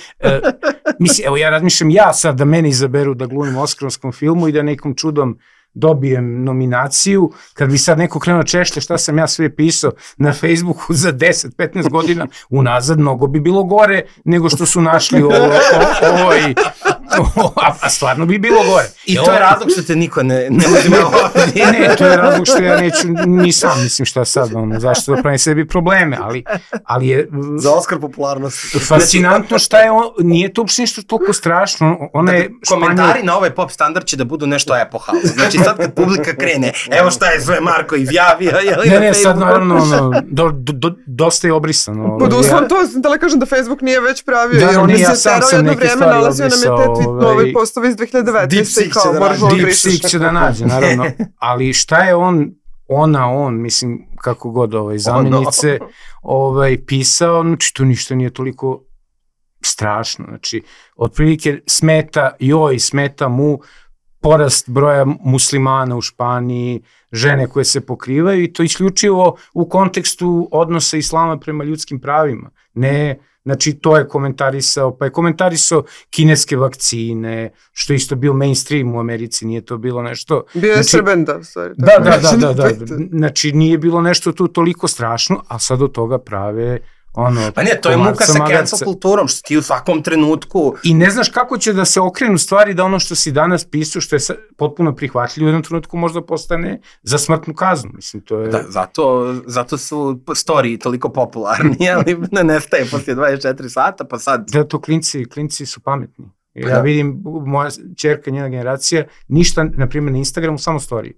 mislim, evo ja razmišljam sad da mene izaberu da glumim u Oskarovskom filmu i da nekom čudom dobijem nominaciju, kad bi sad neko krenuo češlje šta sam ja sve pisao na Facebooku za 10-15 godina unazad, mnogo bi bilo gore nego što su našli a stvarno bi bilo gore. I to je razlog što te niko ne uzima ovdje. Ne, to je razlog što ja neću ni sam, mislim šta sad, zašto da pravim sebi probleme, ali je... Za Oskar popularnosti. Fascinantno šta je, nije to uopšte ništo toliko strašno. Komentari na ovaj pop standard će da budu nešto epohalno. Znači sad kad publika krene, evo šta je sve Marko izjavio. Ne, sad naravno, dosta je obrisano. Pod uslovom to, da kažem da Facebook nije već pravio, jer on se terao jedno vreme, nalazio nam je te nove postove iz 2019. Deepseek će da nađe, naravno. Ali šta je on, mislim, kako god zamenice, pisao, znači to ništa nije toliko strašno. Znači, otprilike smeta mu porast broja muslimana u Španiji, žene koje se pokrivaju i to isključivo u kontekstu odnosa islama prema ljudskim pravima. Ne, znači to je komentarisao, pa je komentarisao kineske vakcine, što je isto bio mainstream u Americi, nije to bilo nešto... Bio je Srben, da, stvari. Da, znači nije bilo nešto tu toliko strašno, a sad od toga prave... Pa ne, to je muka sa cancel kulturom, što ti u svakom trenutku... I ne znaš kako će da se okrenu stvari da ono što si danas pisao, što je potpuno prihvatljivo, u jednom trenutku možda postane za smrtnu kaznu, mislim, to je... Da, zato su storiji toliko popularni, ali nestaje poslije 24 sata, pa sad... Da, to klinci su pametni. Ja vidim, moja ćerka, njena generacija, ništa, na primjer na Instagramu, samo storiji.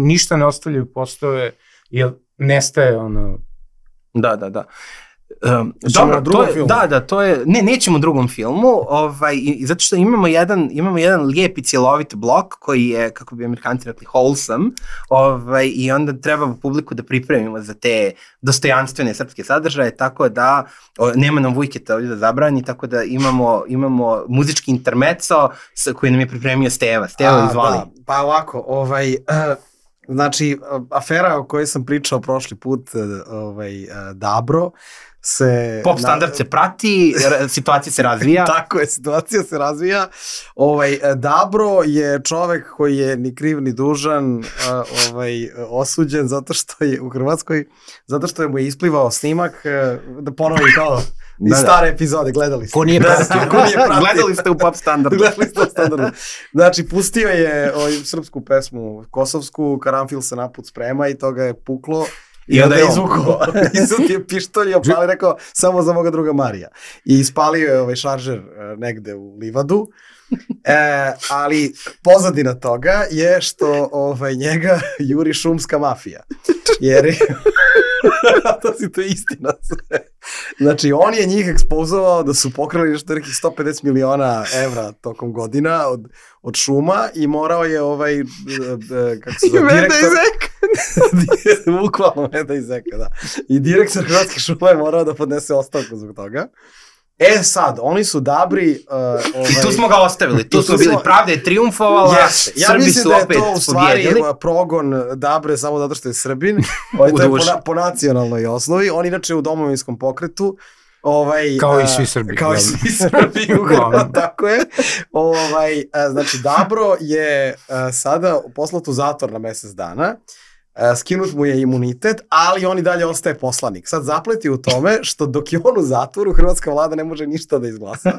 Ništa ne ostavljaju postove, jer nestaje ono... Da. Dobro, to je, nećemo u drugom filmu, zato što imamo jedan lijep i cjelovit blok koji je, kako bi Amerikanci rekli, wholesome, i onda treba publiku da pripremimo za te dostojanstvene srpske sadržaje, tako da nema nam Vujketa ovdje da zabrani, tako da imamo muzički intermezzo koji nam je pripremio Stevo, izvoli. Pa ovako, znači, afera o kojoj sam pričao prošli put, Dabro, pop standard se prati, situacija se razvija. Tako je, situacija se razvija. Dabro je čovek koji je ni kriv ni dužan osuđen zato što je u Hrvatskoj, zato što je mu isplivao snimak, da ponovim kao iz stare epizode, gledali ste. Ko nije pratio? Gledali ste u pop standardu. Znači, pustio je srpsku pesmu kosovsku, Karanfil se naput sprema i to ga je puklo. I onda je izvukao, izvukao pištolj i opali, rekao, samo za moga druga Marija. I ispalio je šaržer negde u livadu, ali pozadina toga je što njega juri šumska mafija. Jer to je istina sve. Znači, on je njih ekspozovao da su pokrali nešto nekih 150 miliona evra tokom godina od šuma i morao je kako se zove, direktor... Bukvalno meda iz zeka, da. I direktor Hrvatskih šuma je morao da podnese ostavku zbog toga. Sad, oni su Dabri... I tu smo ga ostavili, tu su bili, pravda je triumfovala, Srbi su opet pobjedili. Ja mislim da je to u stvari progon Dabre samo zato što je Srbin, to je po nacionalnoj osnovi, on inače u domovinskom pokretu, kao i svi Srbi. Kao i svi Srbi, uglavnom, tako je. Znači, Dabro je sada poslat u zatvor na mesec dana, skinut mu je imunitet, ali on i dalje ostaje poslanik. Sad zapleti u tome što dok je on u zatvoru, hrvatska vlada ne može ništa da izglasa,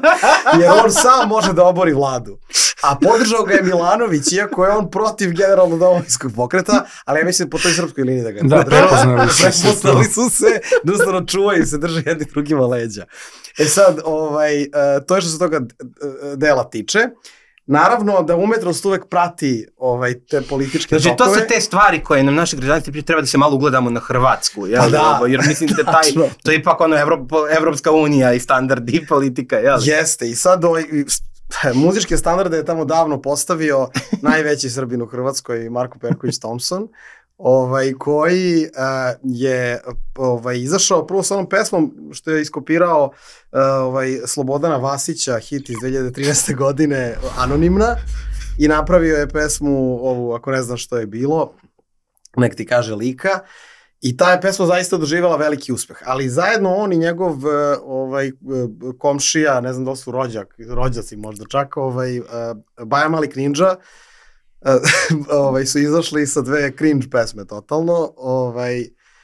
jer on sam može da obori vladu. A podržao ga je Milanović, iako je on protiv generalno domovinskog pokreta, ali ja mislim po toj srpskoj liniji da ga je prepoznali su se, jednostavno čuvaju se, drže jedni drugima leđa. Sad, to je što se toga dela tiče. Naravno da umetnost uvek prati te političke tokove. Znači, to su te stvari koje nam naši građani treba da se malo ugledamo na Hrvatsku, jel? Jer mislim da to je ipak Evropska unija i standardi i politika, jel? Jeste, i sad muzičke standarde je tamo davno postavio najveći Srbin u Hrvatskoj, Marko Perković Thompson, koji je izašao prvo sa onom pesmom što je iskopirao Slobodana Vasića, hit iz 2013. godine, Anonimna, i napravio je pesmu ovu, ako ne znam što je bilo, nek ti kaže Lika, i ta je pesma zaista doživjela veliki uspeh, ali zajedno on i njegov komšija, ne znam da li su rođaci možda čak, Baja Malik Ninja, su izašli sa dve cringe pesme totalno.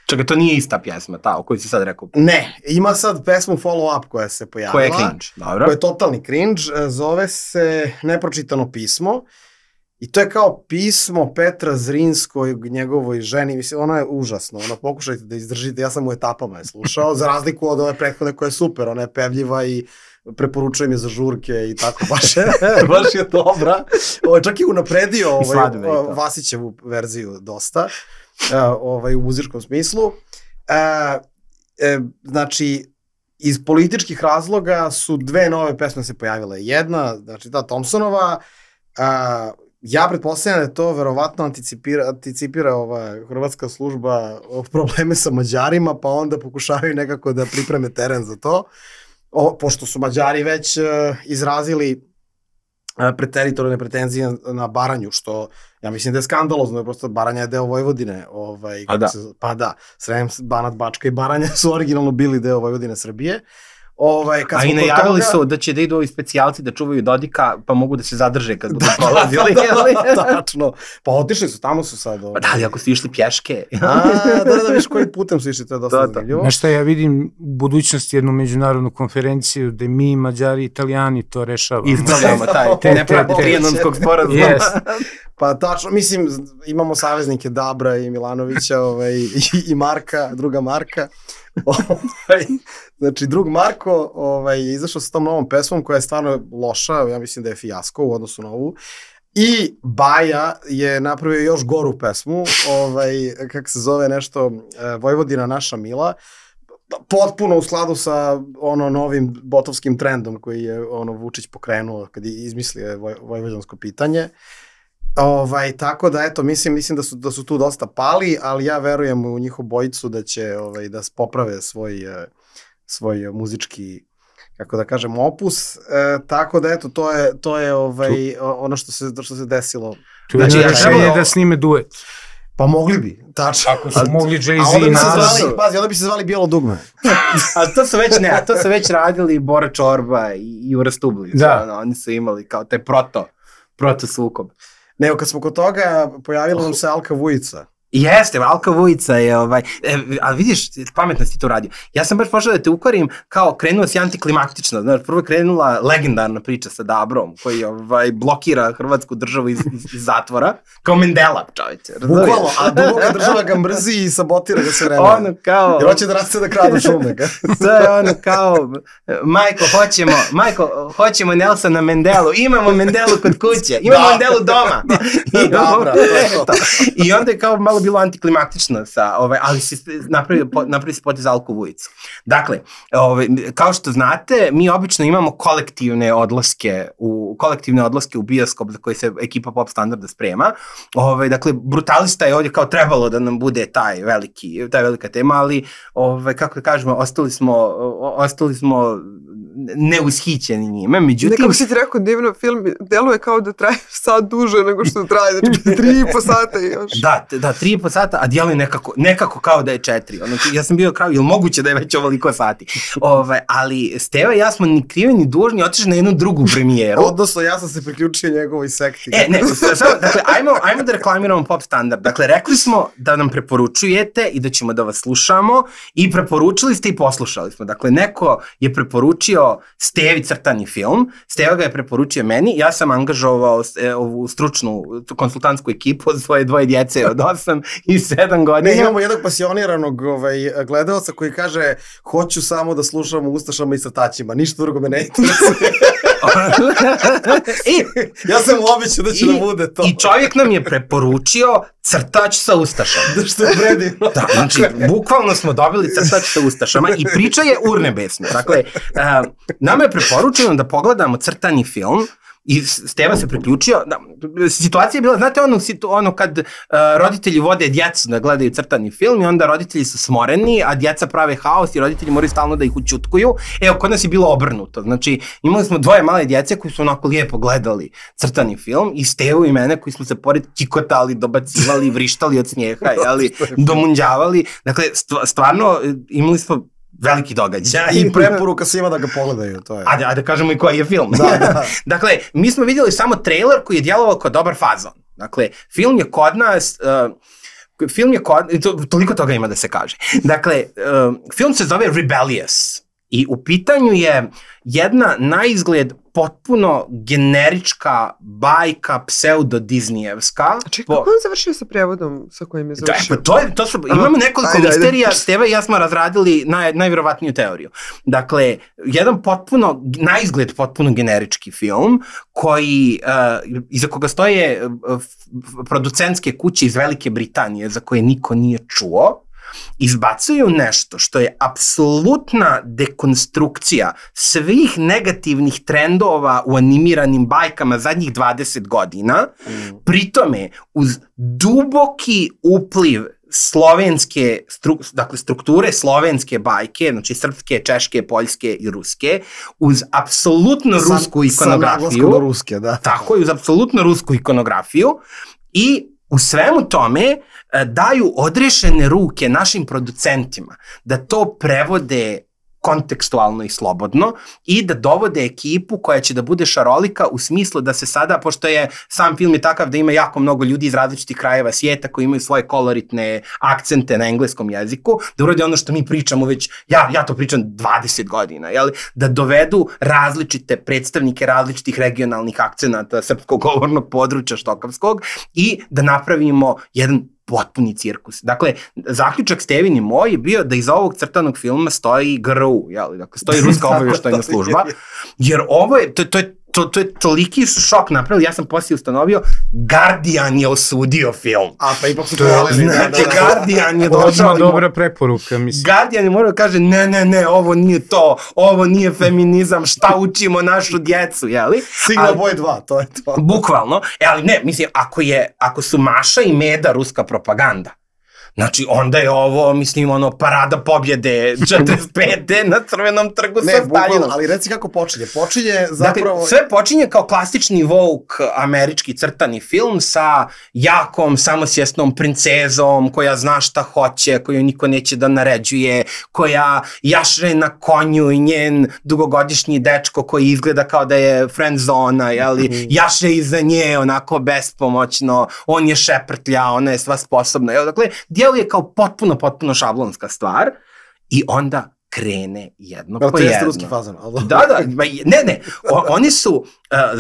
Čekaj, to nije ista pjesma, ta o kojoj si sad rekao? Ne, ima sad pesmu Follow Up koja se pojavila. Koja je cringe, dobro. Koja je totalni cringe, zove se Nepročitano pismo i to je kao pismo Petra Zrinskoj, njegovoj ženi, mislim, ona je užasno, pokušajte da izdržite, ja sam u etapama je slušao, za razliku od ove prethodne koja je super, ona je pevljiva i preporučujem je za žurke i tako, baš je dobra. Čak i unapredio Vasićevu verziju dosta, u muzičkom smislu. Znači, iz političkih razloga su dve nove pesme se pojavile. Jedna, znači ta Thompsonova, ja pretpostavljam da je to verovatno anticipira ova hrvatska služba probleme sa Mađarima, pa onda pokušavaju nekako da pripreme teren za to. Pošto su Mađari već izrazili preteritorijalne pretenzije na Baranju, što ja mislim da je skandalozno, jer prosto Baranja je deo Vojvodine. Pa da, Srem, Banat, Bačka i Baranja su originalno bili deo Vojvodine Srbije. A i najavili su da će da idu ovi specijalci da čuvaju Dodika, pa mogu da se zadrže kad budu prolazili. Tačno. Pa otišli su, tamo su sad. Pa da, ali ako su išli pješke. Da, viš kojim putem su išli, to je dosta zanimljivo. Nešto ja vidim u budućnosti jednu međunarodnu konferenciju gde mi, Mađari i Italijani to rešavamo. Ispravljamo taj nepravoprijemnonskog sporazuma. Pa tačno, mislim, imamo saveznike Dabra i Milanovića i Marka, druga Marka. Znači, drug Marko je izašao sa tom novom pesmom koja je stvarno loša, ja mislim da je fijasko u odnosu na ovu. I Baja je napravio još goru pesmu, kako se zove nešto, Vojvodina naša mila, potpuno u skladu sa novim botovskim trendom koji je Vučić pokrenuo kad je izmislio vojvođansko pitanje. Tako da, eto, mislim da su tu dosta pali, ali ja verujem u njihovu bojicu da će da poprave svoj muzički, kako da kažem, opus, tako da, eto, to je ono što se desilo. Tu je rešenje da snime duet. Pa mogli bi, tačno. Ako su mogli Jay-Z i Nas. Pazi, onda bi se zvali Bijelo dugme. A to su već radili Bora Čorba i Jura Stublić. Oni su imali kao taj proto sukob. Nego, kad smo kod toga, pojavila nam se Alka Vujica. Jeste, Alka Vujica je, ali vidiš, pametno si to radio. Ja sam baš pošao da te ukorim, kao krenuo si antiklimaktično, znaš, prvo je krenula legendarna priča sa Dabrom, koji blokira Hrvatsku državu iz zatvora, kao Mendela, čovječe. Bukvalno, a duboka država ga mrzi i sabotira ga sve vreme. Jer hoće da raste da kradu šume. To je kao, Majko, hoćemo Nelsona Mendelu, imamo Mendelu kod kuće, imamo Mendelu doma. Dobro, i onda je kao malo bilo antiklimaktično, ali si napravi se potez Alku Vujicu. Dakle, kao što znate, mi obično imamo kolektivne odlaske u bioskop za koje se ekipa Pop Standarda sprema. Dakle, Brutalista je ovdje kao trebalo da nam bude ta velika tema, ali, kako da kažemo, ostali smo neushićeni njime. Međutim, nekako si ti rekao divno, film deluje kao da traje sad duže nego što traje, znači 3,5 sata još. Da, 3,5 sata, a djeluje nekako kao da je 4. Ja sam bio krao, ili moguće da je već ovoliko sati. Ali Steva i ja smo ni krivi ni dužni otišli na jednu drugu premijeru. Odnosno, ja sam se priključio njegovoj sekti. Dakle, ajmo da reklamiramo Pop Standard. Dakle, rekli smo da nam preporučujete i da ćemo da vas slušamo i preporučili ste i poslušali smo. Dakle, neko je preporučio Stevi crtani film, Steva ga je preporučio meni, ja sam angažovao ovu stručnu konsultantsku ekipu od svoje dvoje djece od 8 i 7 godina. Ne, imamo jednog pasioniranog gledalca koji kaže, hoću samo da slušam o ustašama i crtačima, ništa drugo me ne interesuje. Ja sam običao da će da bude to. I čovjek nam je preporučio crtač sa ustašama. Da što je predivno. Da, znači, bukvalno smo dobili crtač sa ustašama i priča je urnebesna. Dakle, nama je preporučeno da pogledamo crtani film i Steva se priključio. Situacija je bila, znate ono kad roditelji vode djecu da gledaju crtani film i onda roditelji su smoreni, a djeca prave haos i roditelji moraju stalno da ih učutkuju. Evo, kod nas je bilo obrnuto. Znači, imali smo 2 male djece koji su onako lijepo gledali crtani film i Stevu i mene koji smo se pored kikotali, dobacivali, vrištali od smijeha, domunđavali. Dakle, stvarno imali smo veliki događaj. I preporuka svima da ga pogledaju, to je. A da kažemo i koji je film. Da. Dakle, mi smo vidjeli samo trailer koji je djelovao kao dobar fazon. Dakle, film je kod nas, toliko toga ima da se kaže. Dakle, film se zove Rebellious i u pitanju je jedna na izgled potpuno generička bajka pseudo-Disneyevska. A čekaj, kako on završio sa prevodom sa kojim je završio? Imamo nekoliko misterija, Steva i ja smo razradili najvjerovatniju teoriju. Dakle, jedan na izgled potpuno generički film iza koga stoje producentske kuće iz Velike Britanije za koje niko nije čuo, izbacuju nešto što je apsolutna dekonstrukcija svih negativnih trendova u animiranim bajkama zadnjih 20 godina, pritome uz duboki upliv slovenske, dakle strukture slovenske bajke, znači srpske, češke, poljske i ruske, uz apsolutno rusku ikonografiju. Sa ruske, da. Tako je, uz apsolutno rusku ikonografiju i u svemu tome daju odrešene ruke našim producentima da to prevode kontekstualno i slobodno i da dovode ekipu koja će da bude šarolika u smislu da se sada, pošto je sam film je takav da ima jako mnogo ljudi iz različitih krajeva svijeta koji imaju svoje koloritne akcente na engleskom jeziku, da urade ono što mi pričamo već, ja to pričam 20 godina, da dovedu različite predstavnike različitih regionalnih akcenata srpskog govornog područja štokavskog i da napravimo jedan potpuni cirkus. Dakle, zaključak Stevin i moj je bio da iza ovog crtanog filma stoji GRU, dakle, stoji Ruska obavještajna služba, jer ovo je, to je toliki šok napravili, ja sam poslije ustanovio, Guardian je osudio film. A, pa ipak su znači, Guardian je došao. Dobra preporuka, mislim. Guardian je morao kaže, ne, ovo nije to, ovo nije feminizam, šta učimo našu djecu, Signal Boy 2, to je to. Bukvalno, ali ne, mislim, ako su Maša i Meda ruska propaganda, znači, onda je ovo, mislim, parada pobjede 45. na Crvenom trgu sa Staljinom. Ali reci kako počinje. Počinje zapravo... Dakle, sve počinje kao klasični woke američki crtani film sa jakom, samosvjesnom princezom koja zna šta hoće, koju niko neće da naređuje, koja jaše na konju i njen dugogodišnji dečko koji izgleda kao da je friend zona, jaše iza nje onako bespomoćno, on je šeprtlja, ona je sva sposobna. Dakle, djeluje kao potpuno šablonska stvar i onda krene jedno po jedno. To jeste ruski fazon. Ne.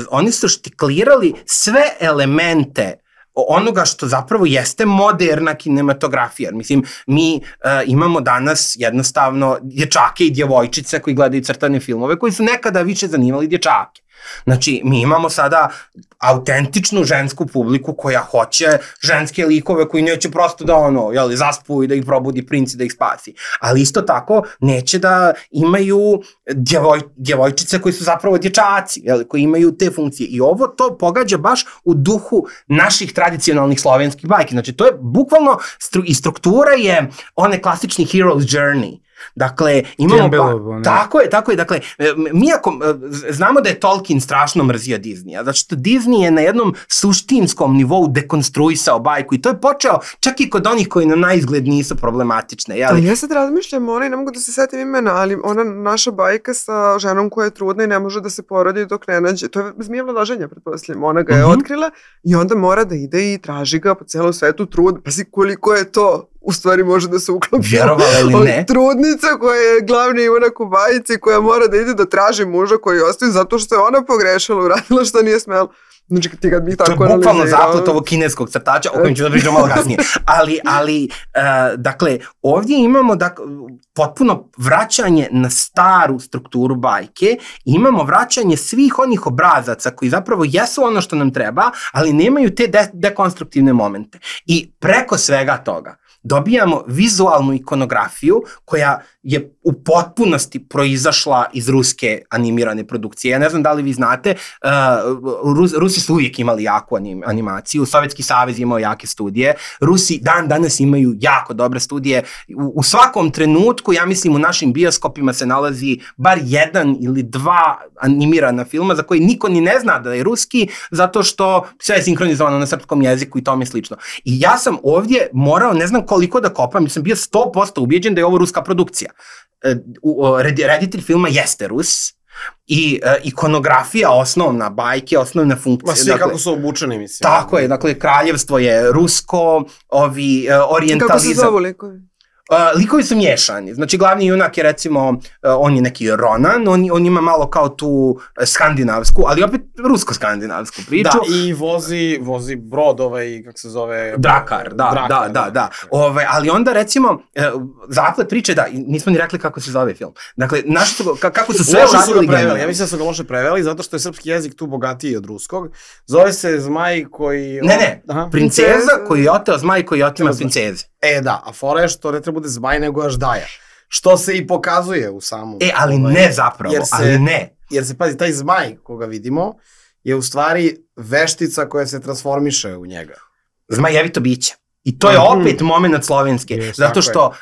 Oni su štiklirali sve elemente onoga što zapravo jeste moderna kinematografija. Mislim, mi imamo danas jednostavno dječake i djevojčice koji gledaju crtane filmove koji su nekada više zanimali dječake. Znači, mi imamo sada autentičnu žensku publiku koja hoće ženske likove koji neće prosto da zaspu i da ih probudi princ i da ih spasi. Ali isto tako neće da imaju djevojčice koji su zapravo dječaci, koji imaju te funkcije. I ovo to pogađa baš u duhu naših tradicionalnih slovenskih bajki. Znači, to je bukvalno, i struktura je one klasični hero's journey. Dakle, imamo... Tako je. Dakle, mi ako znamo da je Tolkien strašno mrzio Disneya, zato što Disney je na jednom suštinskom nivou dekonstruisao bajku i to je počeo čak i kod onih koji na naizgled nisu problematične. Ali ja sad razmišljam, ne mogu da se setim imena, ali ona naša bajka sa ženom koja je trudna i ne može da se porodi dok ne nađe. To je Zmija Vlaženja, pretpostavljam. Ona ga je otkrila i onda mora da ide i traži ga po celom svetu trud. Pazi koliko je to u stvari može da se uklopi od trudnica koja je glavni junak u bajici koja mora da ide da traži muža koji ostaje zato što je ona pogrešila, uradila što nije smela. Znači ti kad bih tako analizirao... To je bukvalno zaplet ovog kineskog crtača, o kojem ću da pričam malo kasnije. Ali, dakle, ovdje imamo potpuno vraćanje na staru strukturu bajke, imamo vraćanje svih onih obrazaca koji zapravo jesu ono što nam treba, ali nemaju te dekonstruktivne momente. I preko svega toga dobijamo vizualnu ikonografiju koja je u potpunosti proizašla iz ruske animirane produkcije. Ja ne znam da li vi znate, Rusi su uvijek imali jaku animaciju, Sovjetski savez imao jake studije, Rusi danas imaju jako dobre studije. U svakom trenutku, ja mislim, u našim bioskopima se nalazi bar 1 ili 2 animirana filma za koji niko ni ne zna da je ruski, zato što sve je sinkronizovano na srpskom jeziku i tome slično. I ja sam ovdje morao, ne znam koliko da kopam, jer sam bio 100% ubijeđen da je ovo ruska produkcija. Reditelj filma jeste Rus i ikonografija osnovna, bajke, osnovne funkcije. Ma svi kako su obučeni, mislim. Tako je, dakle, kraljevstvo je rusko, orijentalizam. Kako se zovu likovi? Likovi su miješani, znači glavni junak je recimo, on je neki Ronan, on ima malo kao tu skandinavsku, ali opet rusko-skandinavsku priču. Da, i vozi brod kako se zove... Drakar, da. Ali onda recimo, zaplet priče, da, nismo ni rekli kako se zove film. Dakle, kako su sve radili preveli. Ja mislim da su ga loše preveli, zato što je srpski jezik tu bogatiji od ruskog. Zove se Zmaj koji... Ne, princeza koji je oteo zmaj koji otima princeze. Da, a fora je što ne treba bude zmaj nego aždaja. Što se i pokazuje u samom... ali ne zapravo, ali ne. Jer se, pazi, taj zmaj koga vidimo je u stvari veštica koja se transformiše u njega. Zmajevito biće. I to je opet moment slovenske, zato što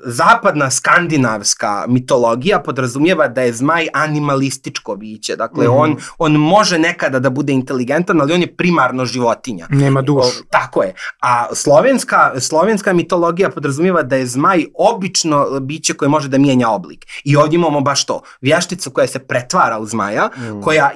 zapadna skandinavska mitologija podrazumijeva da je zmaj animalističko biće. Dakle, on može nekada da bude inteligentan, ali on je primarno životinja. Nema dušu. Tako je. A slovenska mitologija podrazumijeva da je zmaj obično biće koje može da mijenja oblik. I ovdje imamo baš to. Vješticu koja se pretvara u zmaja, koja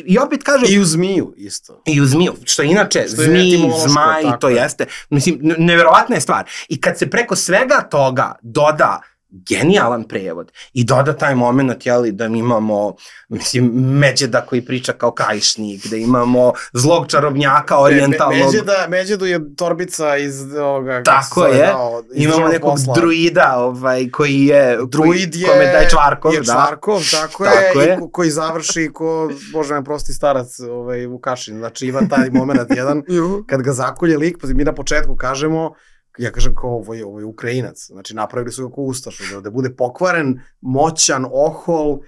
i opet kažem... I u zmiju isto. I u zmiju, što inače zmij, zmaj, to jeste... Mislim, nevjerovatna je stvar. I kad se preko svega toga doda genijalan prevod i doda taj moment, jeli, da mi imamo, mislim, Međeda koji priča kao Krajišnik, da imamo zlog čarobnjaka orijentalnog... Međedu je torbica iz ovoga... Tako je. Imamo nekog druida koji je... Druid je... Kome daje Čvarkov, je Čvarkov, tako je. I koji završi ko, Bože me prosti, starac Vukašin. Znači ima taj moment jedan, kad ga zakolje lik, pa mi na početku kažemo, ja kažem kao ovo je Ukrajinac, znači napravili su ga kao Ustašu, da bude pokvaren, moćan, ohol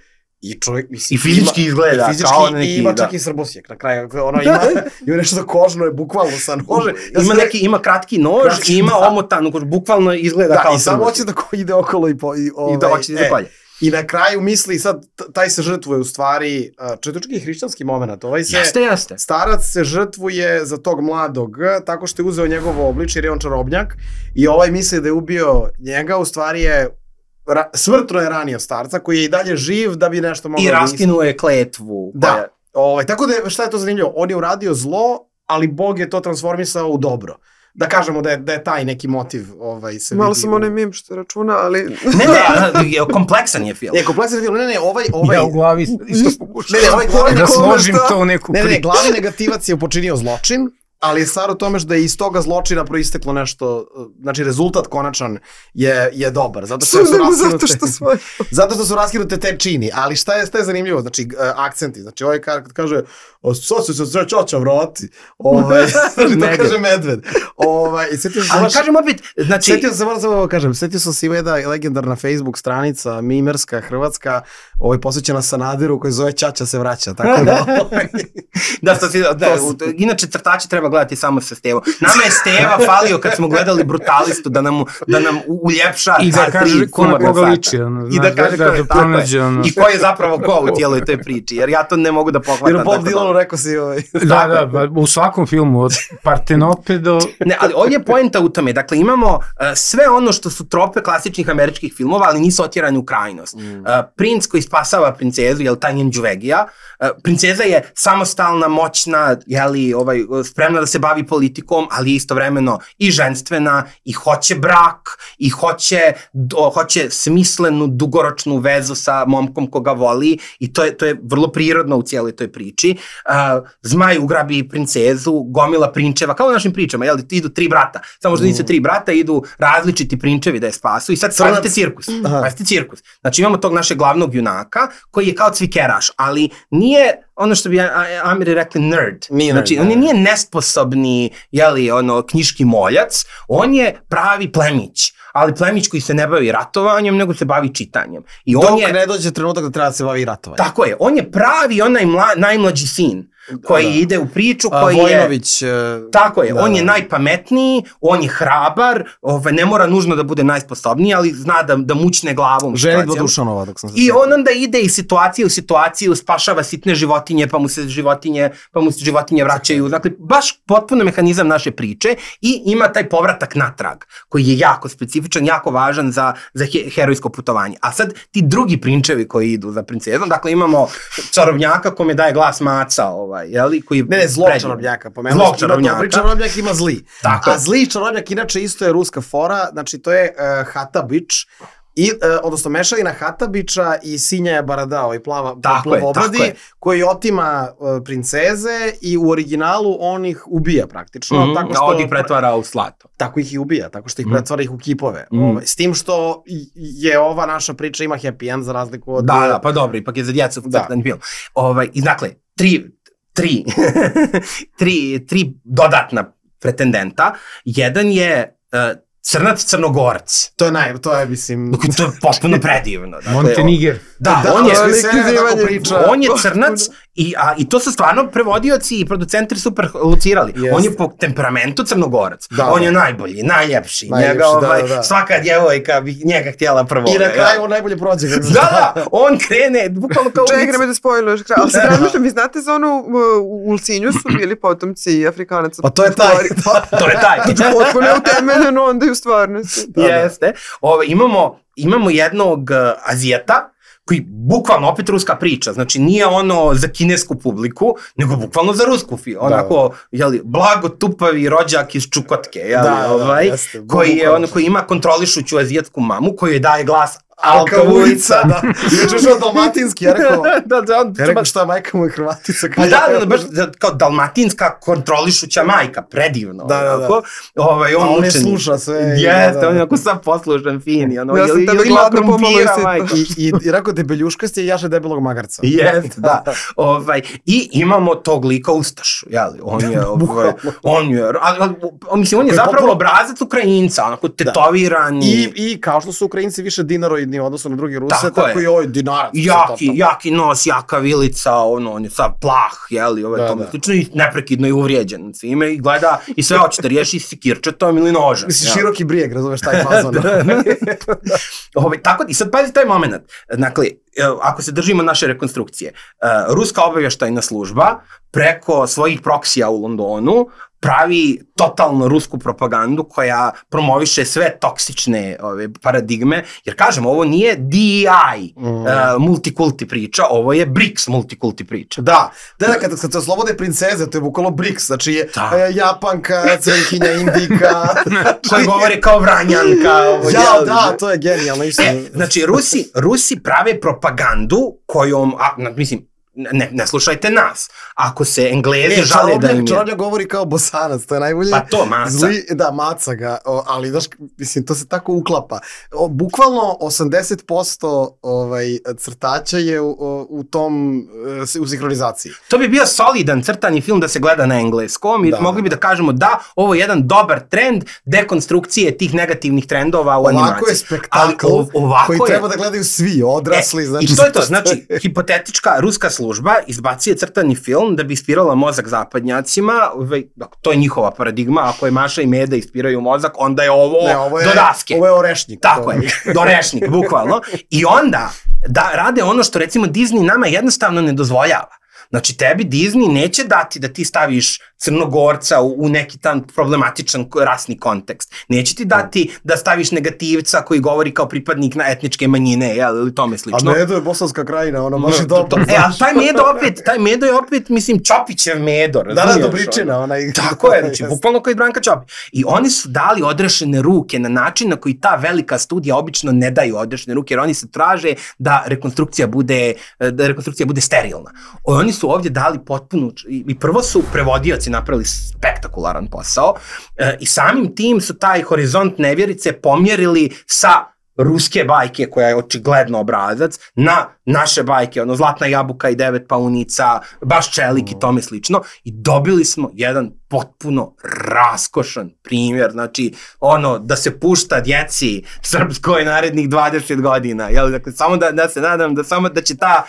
i čovjek, mislim... I fizički izgleda kao neki, i ima čak i srbosjek na kraju, ono ima nešto za kožno, je bukvalno sa nože. Ima kratki nož i ima omotanu kožu, bukvalno izgleda kao srbosjek. Da, i samo hoće da ide okolo i da hoće da ide polje. I na kraju misli, sad, taj se žrtvuje u stvari, četvrčki hrišćanski moment, Jeste. Starac se žrtvuje za tog mladog, tako što je uzeo njegovo obličje, jer je on čarobnjak, i misli da je ubio njega, u stvari je, smrtno je ranio starca, koji je i dalje živ, da bi nešto mogao... I raskinuo je kletvu. Da, tako da, šta je to zanimljivo, on je uradio zlo, ali Bog je to transformisao u dobro. Da kažemo da je taj neki motiv se vidi. Malo sam onaj mim što računa, ali... Ne, kompleksan je film. Kompleksan je film, Ja u glavi isto pokušam da složim to u neku priču. Glavni negativac je počinio zločin, ali je stvar u tome što je iz toga zločina proisteklo nešto, znači rezultat konačan je dobar. Zato što su raskinute te čini, ali šta je zanimljivo, znači akcenti, znači ovaj kad kaže sad se sve čoča vrati, to kaže medved. Ali kažem opet, znači... Sjetio sam se jedna legendarna Facebook stranica, mimerska, hrvatska, posvećena Sanaderu, koji zove Ćaća se vraća, tako da... Inače crtači treba gledati samo sa Stevom. Nama je Steva falio kad smo gledali Brutalistu da nam uljepša i da kaže ko na koga liči. I da kaže i ko je zapravo ko u cijeloj toj priči, jer ja to ne mogu da pohvatam. Jer Bob Dylan rekao si Da, u svakom filmu, od Partenope do... Ne, ali ovdje je poenta u tome, dakle imamo sve ono što su trope klasičnih američkih filmova, ali nisu otjerani u krajnost. Princ koji spasava princezu, jel, taj njen Đuvegija, princeza je samostalna, moćna, jeli, spremna spremna da se bavi politikom, ali je istovremeno i ženstvena, i hoće brak, i hoće smislenu, dugoročnu vezu sa momkom koga voli, i to je vrlo prirodno u cijeloj toj priči. Zmaj ugrabi princezu, gomila prinčeva, kao u našim pričama, jel, idu 3 brata, samo što nisu 3 brata, idu različiti prinčevi da je spasu, i sad pazite cirkus. Znači imamo tog našeg glavnog junaka, koji je kao cvikeraš, ali nije ono što bi Amiri rekli nerd. Znači, on nije nesposobni, jeli, knjiški moljac, on je pravi plemić, ali plemić koji se ne bavi ratovanjem, nego se bavi čitanjem. Dok ne dođe trenutak da treba da se bavi ratovanjem. Tako je, on je pravi onaj najmlađi sin, koji ide u priču, koji je... Vojnović. Tako je, on je najpametniji, on je hrabar, ne mora nužno da bude najsposobniji, ali zna da mućne glavom. Ženitba Dušanova, dok sam se... I on onda ide iz situacije u situaciju, spašava sitne životinje, pa mu se životinje vraćaju. Dakle, baš potpuno mehanizam naše priče i ima taj povratak natrag, koji je jako specifičan, jako važan za herojsko putovanje. A sad ti drugi prinčevi koji idu za princezom, dakle imamo čarobnjaka kome daje glas maca, zlog čarobnjaka. Zlog čarobnjaka. Čarobnjak ima zli. A zli čarobnjak inače isto je ruska fora, znači to je Hatabić, odnosno mešavina Hatabića i Sinjaja Barada, ovaj plavobradi, koji otima princeze i u originalu on ih ubija praktično. On ih pretvara u slato. Tako ih i ubija, tako što ih pretvara ih u kipove. S tim što je ova naša priča ima happy end za razliku od... Da, pa dobro, ipak je za djecu crtani film. I dakle, tri dodatna pretendenta. Jedan je Crnac Crnogorac. To je, mislim... To je potpuno predivno. Montenegro. Da, on je Crnac i to su stvarno prevodioci i producenti super lucirali. On je po temperamentu Crnogorac. On je najbolji, najljepši. Svaka djevojka bi njega htjela prvo. I na kraju on najbolje prođe. Da, on krene bukvalno kao... Čekaj, greme da spojluješ. Ali se razmišljam, vi znate za ono u Ulcinju su bili potomci Afrikanaca. Pa to je taj. To je taj. Potpuno je utemeljeno onda i u stvarnosti. Jeste. Imamo jednog Azijeta, koji bukvalno opet ruska priča, znači nije ono za kinesku publiku, nego bukvalno za rusku onako, blago tupavi rođak iz Čukotke, koji ima kontrolišuću azijetsku mamu, koju je daje glas Alka Vujica. Inače što dalmatinski, ja rekao šta majka mu je Hrvatica. Pa da, baš kao dalmatinska kontrolišuća majka, predivno. On je sluša sve. Jeste, on je ako sam poslušan, fin. Ja sam tebe gladno pomalo I rekao debeljuškast je jaše debelog magarca. Jeste, da. I imamo tog lika Ustašu, jeli? On je zapravo obrazac Ukrajinca, onako tetoviran. I kao što su Ukrajinci više dinaroidni u odnosu na drugi Ruse, tako i ovaj dinarac. Jaki nos, jaka vilica, on je sad plah, jeli, tome slično, i neprekidno je uvrijeđen svime i gleda i sve hoće da riješi sikirčetom ili nožem. Mislim, široki brijeg, razumeš taj fazon. Tako, i sad pazi taj moment. Dakle, ako se držimo naše rekonstrukcije, ruska obavještajna služba preko svojih proksija u Londonu pravi totalno rusku propagandu koja promoviše sve toksične paradigme, jer kažem, ovo nije DEI multikulti priča, ovo je BRICS multikulti priča. Da, kada se oslobode princeze, to je bukvalno BRICS, znači je Japanka, Crnkinja, Indika, koji govore kao Vranjanka. Da, to je genijalno. Znači, Rusi prave propagandu kojom, mislim, ne slušajte nas. Ako se Englezi žale da im je... Čarobnjak govori kao Bosanac, to je najbolje. Pa to, Maca. Da, Maca ga, ali znaš, mislim, to se tako uklapa. Bukvalno 80% crtača je u tom, u sinhronizaciji. To bi bio solidan crtani film da se gleda na engleskom i mogli bi da kažemo da, ovo je jedan dobar trend dekonstrukcije tih negativnih trendova u animaciji. Ovako je spektakl koji treba da gledaju svi, odrasli. I to je to, znači, hipotetička ruska služba izbacuje crtani film da bi ispirala mozak zapadnjacima, to je njihova paradigma, ako je Maša i Meda ispiraju mozak, onda je ovo do daske. Ovo je orešnik. Tako je, orešnik, bukvalno. I onda da rade ono što recimo Disney nama jednostavno ne dozvoljava. Znači, tebi Disney neće dati da ti staviš Crnogorca u neki tan problematičan rasni kontekst. Neće ti dati da staviš negativca koji govori kao pripadnik na etničke manjine, ili tome slično. A Medo je Bosanska krajina, ona baš je dobro. Ali taj Medo je opet, mislim, Ćopićev Medo. Da, Dobričina, onaj. Tako je, znači, bukvalno koji Branka Ćopić. I oni su dali odrešene ruke na način na koji ta velika studija obično ne daju odrešene ruke, jer oni se traže da rekonstrukcija bude sterilna. Oni su ovdje dali potpuno, i prvo su prevodioci napravili spektakularan posao i samim tim su taj horizont nevjerice pomjerili sa ruske bajke, koja je očigledno obrazac, na naše bajke, ono Zlatna jabuka i 9 paunica, baš Čelik i tome slično, i dobili smo jedan potpuno raskošan primjer, znači ono da se pušta djeci srpskoj narednih 20 godina, jel, dakle, samo da se nadam da će ta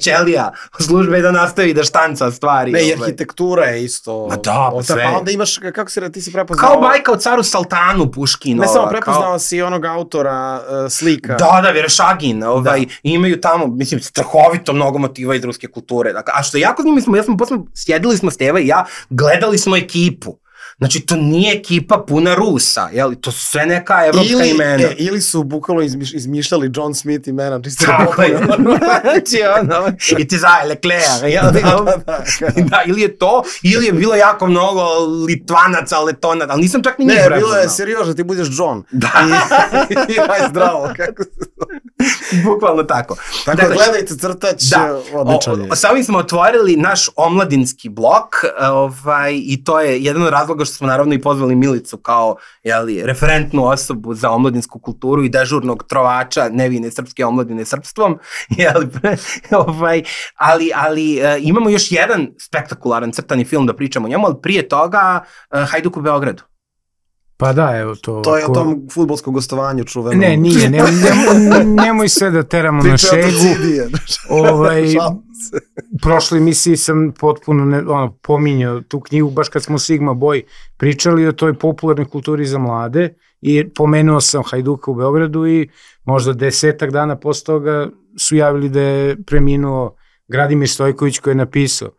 ćelija službe da nastavi da štanca stvari. Ne, i arhitektura je isto. Ma da, pa sve. Pa onda imaš, kako se ti si prepoznao? Kao bajka o caru Saltanu Puškinova. Ne samo prepoznao si onog autora slika. Da, Verešagin, imaju tamo, mislim, strahovito mnogo motiva iz ruske kulture. A što jako zanimljivo, sjedili smo Steva i ja, gledali smo ekipu. Znači, to nije ekipa puna Rusa, jel? To su sve neka evropska imena. Ili su bukvalno izmišljali John Smith imena. Tako je. Znači, ono, it is I, Leclerc, jel? Da, ili je to, ili je bilo jako mnogo Litvanaca, Letona, ali nisam čak ni njih prepoznao. Ne, bilo je seriožno, ti budeš John. Da. I aj zdravo, kako se to... Bukvalno tako. Tako, gledajte Crtač, odličan je. Sami smo otvorili naš omladinski blok i to je jedan od razloga što smo naravno i pozvali Milicu kao referentnu osobu za omladinsku kulturu i dežurnog trovača nevine srpske omladine srpstvom. Ali imamo još jedan spektakularan crtani film da pričamo o njemu, ali prije toga Hajduk u Beogradu. Pa da, evo to. To je o tom fudbalskom gostovanju čuvenom. Ne, nije, nemoj sve da teramo na šegu. U prošloj emisiji sam potpuno pominjao tu knjigu, baš kad smo Sigma Boy pričali o toj popularnoj kulturi za mlade i pomenuo sam Hajduka u Beogradu i možda 10 dana posle toga su javili da je preminuo Gradimir Stojković koji je napisao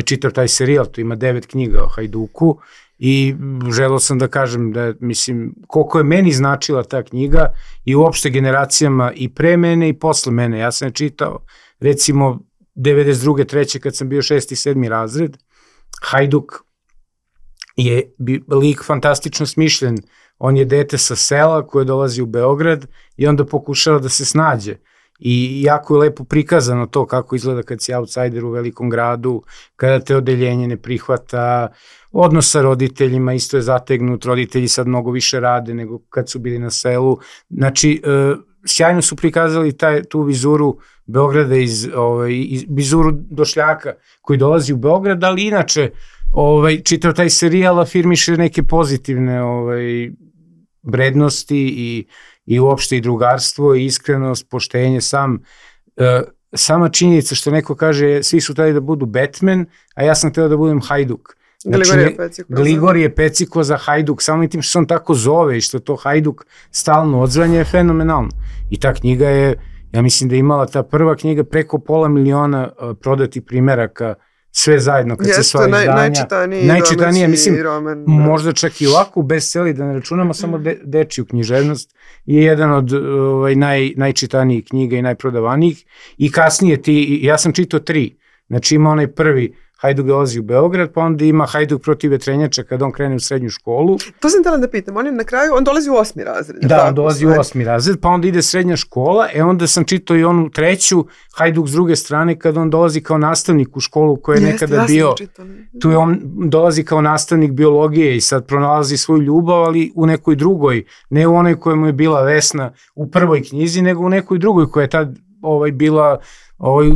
čitav taj serijal, tu ima 9 knjiga o Hajduku. I želeo sam da kažem da, mislim, koliko je meni značila ta knjiga i uopšte generacijama i pre mene i posle mene. Ja sam je čitao, recimo, 92. 3. kad sam bio 6. i 7. razred. Hajduk je lik fantastično smišljen. On je dete sa sela koje dolazi u Beograd i onda pokušava da se snađe. I jako je lepo prikazano to kako izgleda kad si outsider u velikom gradu, kada te odeljenje ne prihvata, odnos sa roditeljima isto je zategnut, roditelji sad mnogo više rade nego kad su bili na selu. Znači, sjajno su prikazali tu vizuru Beograda, vizuru došljaka koji dolazi u Beograd, ali inače čitav taj serijal afirmiše neke pozitivne vrednosti i uopšte i drugarstvo, i iskrenost, poštenje, sama činjenica što neko kaže svi su hteli da budu Batman, a ja sam htio da budem Hajduk. Gligorije Peciko za Hajduk, samo i tim što se on tako zove i što to Hajduk stalno odzvanje je fenomenalno. I ta knjiga je, ja mislim da je imala ta prva knjiga preko 500.000 prodatih primeraka, sve zajedno kad se sva izdanja. Najčitanije, mislim, možda čak i ovako bestseller, da ne računamo samo dečiju književnost, je jedan od najčitanijih knjiga i najprodavanijih. I kasnije ja sam čitao 3, znači ima onaj prvi Hajduk dolazi u Beograd, pa onda ima Hajduk protiv vetrenjača kad on krene u srednju školu. To sam htjela da pitam, on dolazi u 8. razred. Da, on dolazi u 8. razred, pa onda ide srednja škola, onda sam čitao i onu 3. Hajduk s druge strane kad on dolazi kao nastavnik u školu koja je nekada bio. Tu je on dolazi kao nastavnik biologije i sad pronalazi svoju ljubav, ali u nekoj drugoj, ne u onoj koja mu je bila Vesna u prvoj knjizi, nego u nekoj drugoj koja je tad bila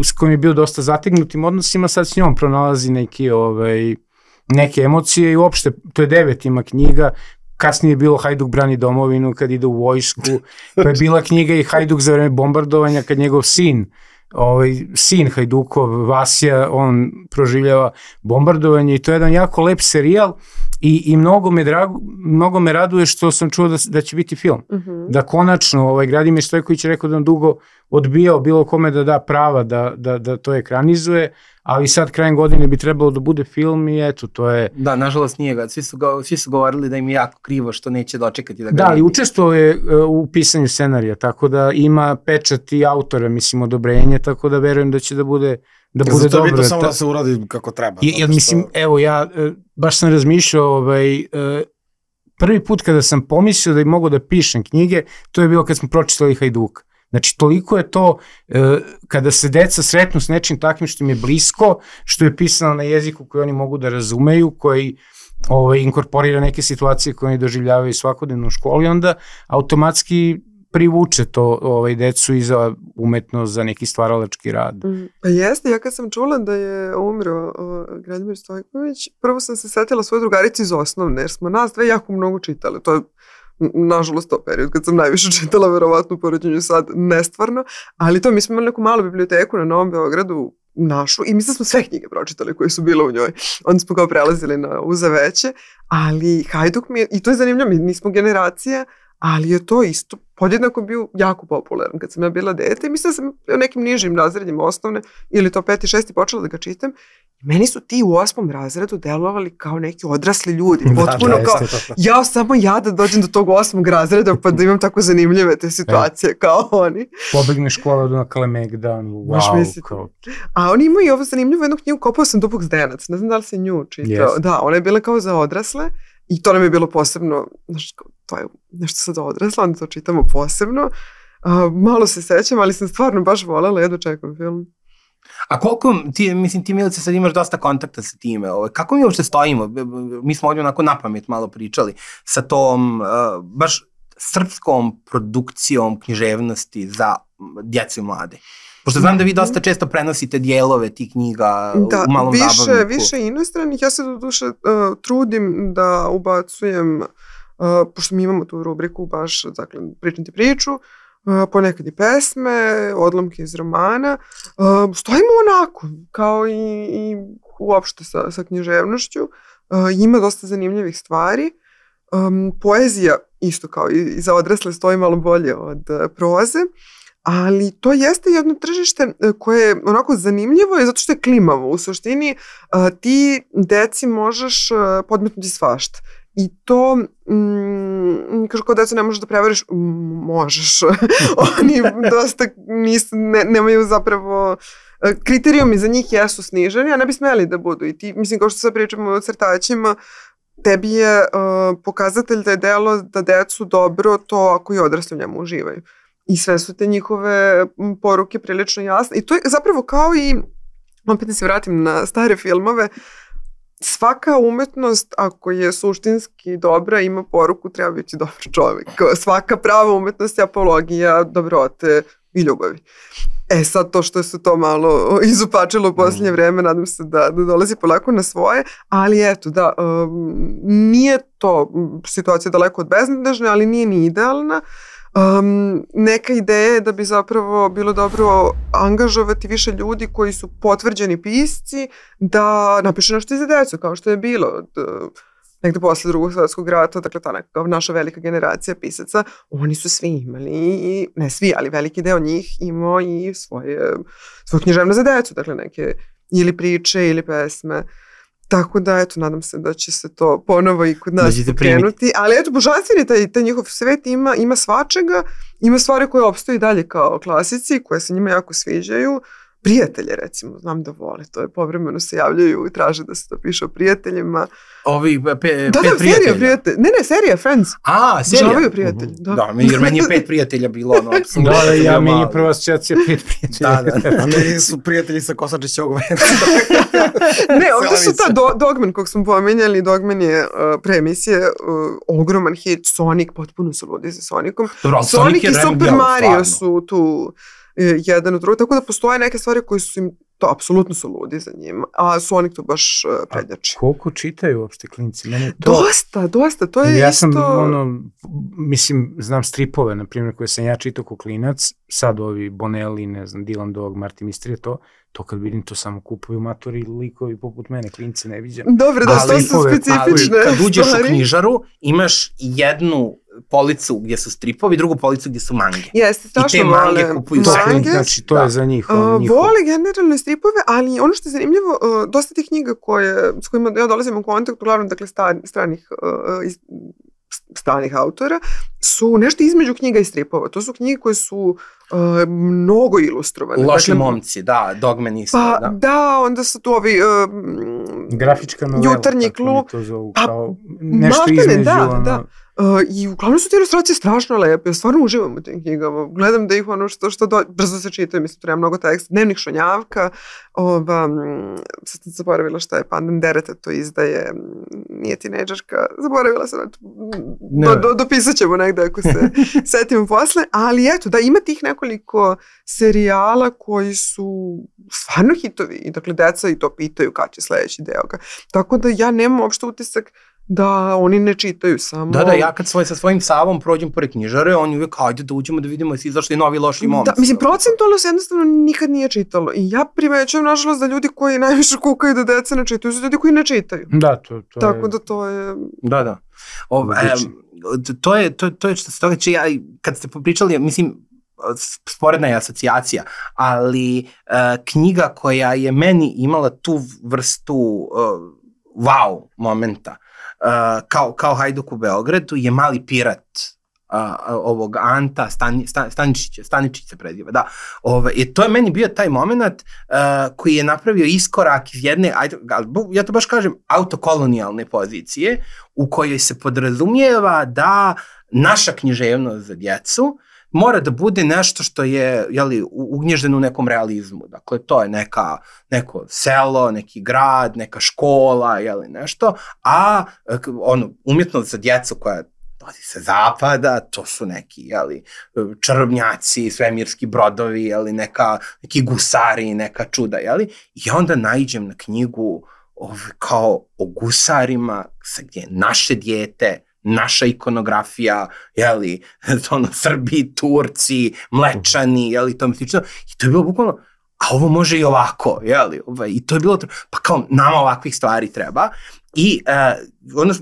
s kojim je bio dosta zategnutim odnosima, sad s njom pronalazi neke emocije i uopšte, to je 9. knjiga, kasnije je bilo Hajduk brani domovinu kad ide u vojsku, pa je bila knjiga i Hajduk za vreme bombardovanja kad njegov sin Hajdukov, Vasja, on proživljava bombardovanje i to je jedan jako lep serijal i mnogo me raduje što sam čuo da će biti film. Da konačno, Gradimir Stojković je rekao da on dugo odbijao bilo kome da da prava da to ekranizuje, ali sad krajem godine bi trebalo da bude film i eto, to je... Da, nažalost nije ga, svi su govorili da im je jako krivo što neće dočekati da ga... Da, ali učestvovao je u pisanju scenarija, tako da ima pečat i autora, mislim, odobrenje, tako da verujem da će da bude dobro. Zato je bitno samo da se uradi kako treba. Jer mislim, evo ja baš sam razmišljao, prvi put kada sam pomislio da bi mogo da pišem knjige, to je bilo kad smo pročitali Hajduka. Znači, toliko je to, kada se deca sretnu s nečim takvim što im je blisko, što je pisano na jeziku koji oni mogu da razumeju, koji inkorporira neke situacije koje oni doživljavaju svakodnevno u školi, onda automatski privuče to decu i za umetnost, za neki stvaralački rad. Pa jeste, ja kad sam čula da je umro Gradimir Stojković, prvo sam se setila svoju drugaricu iz osnovne, jer smo nas dve jako mnogo čitali. To je nažalost to period kad sam najviše čitala, verovatno u poređenju sad nestvarno, ali to mi smo imali neku malu biblioteku na Novom Beogradu našu i mislim da smo sve knjige pročitali koje su bile u njoj. Onda smo kao prelazili na uza veće, ali Hajduk mi je, i to je zanimljivo, mi nismo generacija, ali je to isto podjednako bio jako popularan kad sam ja bila dete i mislim da sam u nekim nižim razredima osnovne ili to 5. i 6. počela da ga čitam. Meni su ti u 8. razredu delovali kao neki odrasli ljudi. Potpuno kao, samo ja da dođem do tog 8. razreda pa da imam tako zanimljive te situacije kao oni. Pobegne škola na Kalemegdan, wow. A oni imaju i ovo zanimljivu jednu knjigu, Kopao sam dubok zdenac, ne znam da li se nju čitao. Da, ona je bila kao za odrasle i to nam je bilo posebno, to je nešto sad za odrasle, onda to čitamo posebno. Malo se sećam, ali sam stvarno baš voljela, jedno čekam film. A koliko, ti Milice sad imaš dosta kontakta sa time, kako mi uopšte stojimo, mi smo ovdje onako napamet malo pričali, sa tom baš srpskom produkcijom književnosti za djecu i mlade. Pošto znam da vi dosta često prenosite dijelove tih knjiga u malom zabavniku. Više inostranih, ja se do duše trudim da ubacujem, pošto mi imamo tu rubriku baš, dakle, pričam ti priču, ponekad i pesme, odlomke iz romana. Stojimo onako, kao i uopšte sa književnošću. Ima dosta zanimljivih stvari. Poezija, isto kao i za odrasle, stoji malo bolje od proze. Ali to jeste jedno tržište koje je onako zanimljivo i zato što je klimavo. U suštini ti deci možeš podmetnuti svašta. I to, kažu kao deca ne možeš da prevariš, možeš. Oni dosta nemaju zapravo, kriterijumi za njih jesu sniženi, a ne bi smeli da budu. I ti, mislim, kao što sad pričamo o crtačima, tebi je pokazatelj da je delo da decu dobro to ako i odrasli u njemu uživaju. I sve su te njihove poruke prilično jasne. I to je zapravo kao i, opet da se vratim na stare filmove, svaka umetnost, ako je suštinski dobra, ima poruku, treba biti dobar čovjek. Svaka prava umetnost je apologija dobrote i ljubavi. Sad to što se to malo izupačilo u posljednje vreme, nadam se da dolazi polako na svoje, ali eto, da, nije to situacija daleko od beznadežne, ali nije ni idealna. Neka ideja je da bi zapravo bilo dobro angažovati više ljudi koji su potvrđeni pisci da napiše nešto i za decu, kao što je bilo negde posle Drugog svjetskog rata, dakle ta neka naša velika generacija pisaca, oni su svi imali, ne svi, ali veliki deo njih imao i svoje književno za decu, dakle neke ili priče ili pesme. Tako da, eto, nadam se da će se to ponovo i kod nas pokrenuti. Ali eto, božanstveni taj njihov svet ima svačega, ima stvari koje opstoji dalje kao klasici, koje se njima jako sviđaju. Prijatelje, recimo, znam da vole, to je povremeno se javljaju i traže da se to piše o prijateljima. Ovi pet prijatelja? Ne, serija, Friends. Serija? Žavaju prijatelji, da. Jer meni je 5 prijatelja bilo, ono, apsolutno. Da, meni je prva asocijacija 5 prijatelja. Da. A meni su prijatelji sa Kosačićevog venca. Ne, ovdje su ta Dogman kog smo pomenjali, Dogman je pre emisije ogroman hit, Sonic, potpuno su ludi za Sonicom. Sonic i Super Mario su tu jedan od drugog, tako da postoje neke stvari koje su im, to apsolutno su ludi za njima, a Sonic to baš prednjači. A koliko čitaju uopšte klinci? Dosta, to je isto... Ja sam, mislim, znam stripove, na primjer, koje sam ja čitao ko klinac, sad ovi Bonelli, ne znam, Dylan Dog, Martin Mystery, to kad vidim to samo kupuju matori likovi poput mene, klinci ne viđam. Dobro, da, to su specifične ali kad uđeš u knjižaru, imaš jednu policu gdje su stripovi, drugu policu gdje su mange. Jeste, strašno vole. I te mange kupuju mange. Znači, to je za njih. Vole generalne stripove, ali ono što je zanimljivo, dosta tih knjiga s kojima ja dolazim u kontakt, uglavnom, dakle, stranih autora, su nešto između knjiga i stripova. To su knjige koje su mnogo ilustrovane. Loši momci, da, Dogman isto. Pa da, onda su tu ovi grafička novela. Jutarnji klub. To zovu, kao nešto između. Da. I uglavnom su te ilustracije strašno lepe. Ja stvarno uživam u tim knjigama. Gledam da ih brzo se čitaju, mislim, treba mnogo teksta. Dnevnik šonjavka, sad sam zaboravila šta je Pandan Dereta, to izdaje, nije tinejdžerka, zaboravila sam, dopisat ćemo negde ako se setimo posle, ali eto, da ima tih nekoliko serijala koji su stvarno hitovi i dakle deca i to pitaju kad će sledeći deo. Tako da ja nemam uopšte utisak da oni ne čitaju samo... Da, ja kad sa svojim Savom prođem pored knjižare, oni uvijek, ajde da uđemo da vidimo jesi izašli novi loši momci. Da, mislim, procentualno se jednostavno nikad nije čitalo. I ja primećujem, nažalost, da ljudi koji najviše kukaju da deca ne čitaju, su ljudi koji ne čitaju. Da, to tako da to je... Da. To je što se toga će ja, kad ste popričali, mislim, sporedna je asocijacija, ali knjiga koja je meni imala tu vrstu wow momenta, kao Hajduk u Beogradu, je Mali pirat ovog Anta Staničić se preziva, da. I to je meni bio taj moment koji je napravio iskorak iz jedne, ja to baš kažem, autokolonijalne pozicije, u kojoj se podrazumijeva da naša književnost za djecu mora da bude nešto što je ugnježdeno u nekom realizmu. Dakle, to je neko selo, neki grad, neka škola, nešto, a umjetnost za djecu koja dolazi sa zapada, to su neki čarobnjaci, svemirski brodovi, neki gusari, neka čuda, i onda naiđem na knjigu kao o gusarima, gdje je naše dijete, naša ikonografija, Srbi, Turci, Mlečani, tome slično. I to je bilo bukvalno, a ovo može i ovako, i to je bilo, pa kao nama ovakvih stvari treba. I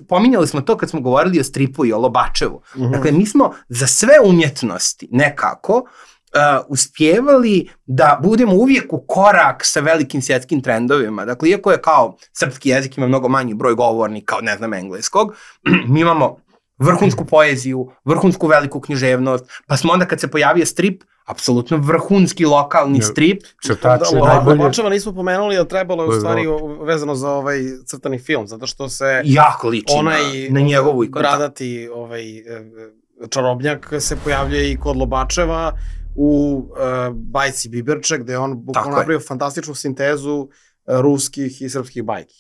pominjali smo to kad smo govorili o stripu i o Lobačevu. Dakle, mi smo za sve umjetnosti nekako uspjevali da budemo uvijek u korak sa velikim svjetskim trendovima. Dakle, iako je kao srpski jezik ima mnogo manji broj govornika od, engleskog, mi imamo vrhunsku poeziju, vrhunsku veliku književnost, pa smo onda kad se pojavio strip, apsolutno vrhunski lokalni strip. Lobačeva nismo pomenuli, ali trebalo je u stvari vezano za ovaj crtani film, zato što se jako liči na njegovu ikonu. Bradati čarobnjak se pojavljuje i kod Lobačeva u bajci Biberče, gde je on bukvalno napravio fantastičnu sintezu ruskih i srpskih bajki.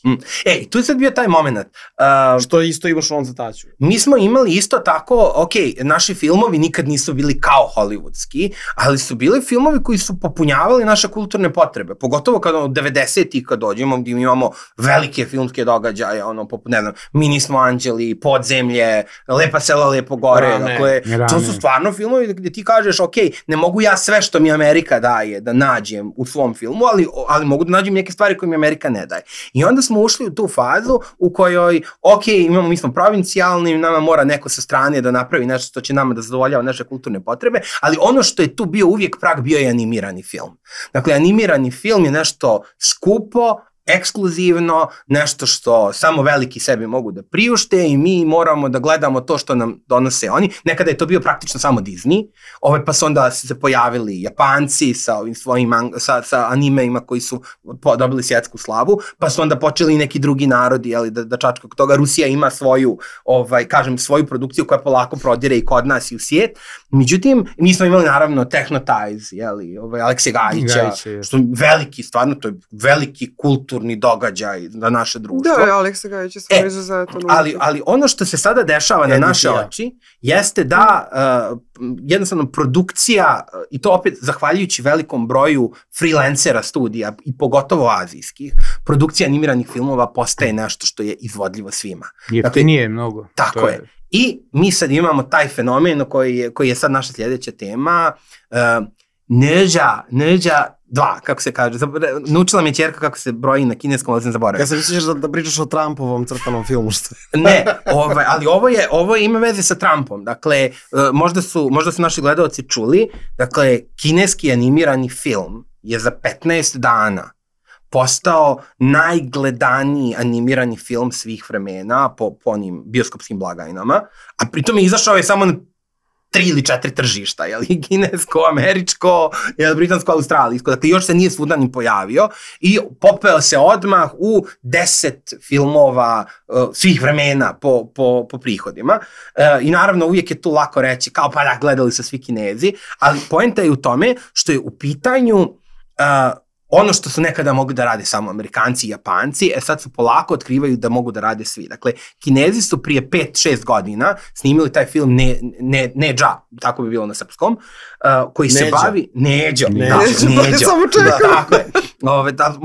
Tu je sad bio taj moment. Što isto imaš on za taću. Mi smo imali isto tako, naši filmovi nikad nisu bili kao hollywoodski, ali su bili filmovi koji su popunjavali naše kulturne potrebe. Pogotovo kada 90-ih kad dođemo, gdje imamo velike filmske događaje, poput, Mi nismo anđeli, Podzemlje, Lepa sela, lepo gore. Dakle, to su stvarno filmovi gdje ti kažeš, ne mogu ja sve što mi Amerika daje da nađem u svom filmu, ali mogu da nađem neke stvari koje mi Amerika ne daje. I onda smo ušli u tu fazu u kojoj, mi smo provincijalni, nama mora neko sa strane da napravi nešto što će nama da zadovoljava naše kulturne potrebe, ali ono što je tu bio uvijek prag, bio je animirani film. Dakle, animirani film je nešto skupo, ekskluzivno, nešto što samo veliki sebi mogu da priušte i mi moramo da gledamo to što nam donose oni. Nekada je to bio praktično samo Disney, pa su onda se pojavili Japanci sa ovim svojim sa animeima koji su dobili svjetsku slavu, pa su onda počeli i neki drugi narodi da čačka kod toga. Rusija ima svoju, svoju produkciju koja polako prodire i kod nas i u svijet. Međutim, mi smo imali naravno Technotize, Aleksija Gajića, što je veliki, stvarno to je veliki kulturni događaj za naše društvo. Da, Aleksija Gajić je svoj izuzetno. Ali ono što se sada dešava na naše oči jeste da jednostavno produkcija, i to opet zahvaljujući velikom broju freelancera studija i pogotovo azijskih, produkcija animiranih filmova postaje nešto što je izvodljivo svima. Jeftinije mnogo. Tako je. I mi sad imamo taj fenomen koji je sad naša sljedeća tema. Neđa 2, kako se kaže. Naučila mi je ćerka kako se broji na kineskom, ali sam zaboravio. Ja sam misliš da pričaš o Trumpovom crtanom filmu, što je? Ne, ali ovo ima veze sa Trumpom. Dakle, možda su naši gledalci čuli, dakle, kineski animirani film je za 15 dana postao najgledaniji animirani film svih vremena po onim bioskopskim blagajnama, a pritom je izašao samo na 3 ili 4 tržišta, kinesko, američko, britansko, australijsko, dakle još se nije svuda ni pojavio i popeo se odmah u 10 filmova svih vremena po prihodima i naravno uvijek je tu lako reći kao pa da, gledali su svi Kinezi, ali poenta je u tome što je u pitanju ono što su nekada mogli da rade samo Amerikanci i Japanci, sad su polako otkrivaju da mogu da rade svi. Dakle, Kinezi su prije 5-6 godina snimili taj film Neđa, tako bi bilo na srpskom, koji se bavi... Neđo. Samo čekam. Tako je.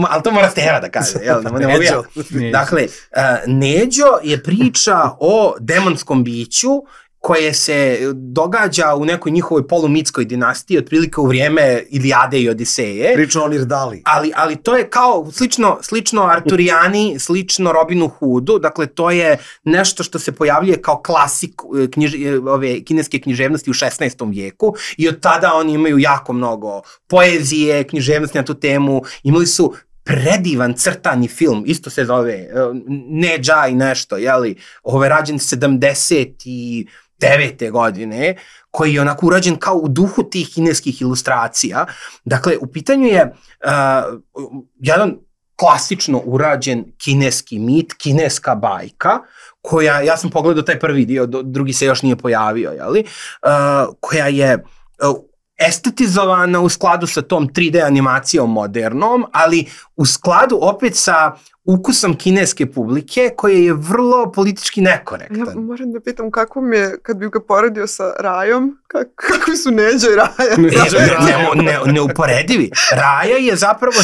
Ali to mora Steva da kaže. Dakle, Neđo je priča o demonskom biću koje se događa u nekoj njihovoj polumitskoj dinastiji, otprilike u vrijeme Ilijade i Odiseje. Priča o Nirdali. Ali to je kao slično Arturijani, slično Robinu Hoodu, dakle to je nešto što se pojavljuje kao klasik kineske književnosti u 16. vijeku i od tada oni imaju jako mnogo poezije, književnosti na tu temu, imali su predivan crtani film, isto se zove Neđa i nešto, rađen 79. godine, koji je onako urađen kao u duhu tih kineskih ilustracija. Dakle, u pitanju je jedan klasično urađen kineski mit, kineska bajka, koja, ja sam pogledao taj prvi dio, drugi se još nije pojavio, koja je estetizovana u skladu sa tom 3D animacijom modernom, ali u skladu opet sa ukusom kineske publike koje je vrlo politički nekorektan. Ja moram da pitam kako mi je, kad bi ga poredio sa Rajom, kakvi su Neđa i Raja? Neuporedivi. Raja je zapravo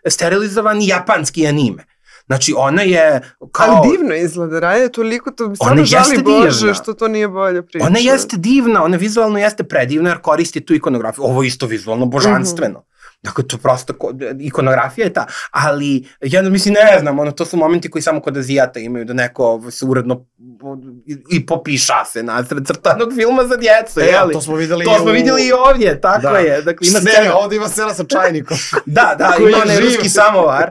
sterilizovani japanski anime. Znači ona je kao... Ali divno izgleda, Raja je toliko, to mi stvarno žali Bože što to nije bolje priča. Ona jeste divna, ona vizualno jeste predivna jer koristi tu ikonografiju. Ovo je isto vizualno božanstveno. Dakle, to prosto, ikonografija je ta, ali ja mislim, ne znam, to su momenti koji samo kod Azijata imaju, da neko se uredno i popiša se nasred crtanog filma za djecu, To smo vidjeli i ovdje, tako je. Dakle, ovdje ima scena sa čajnikom. Da, ima onaj ruski samovar,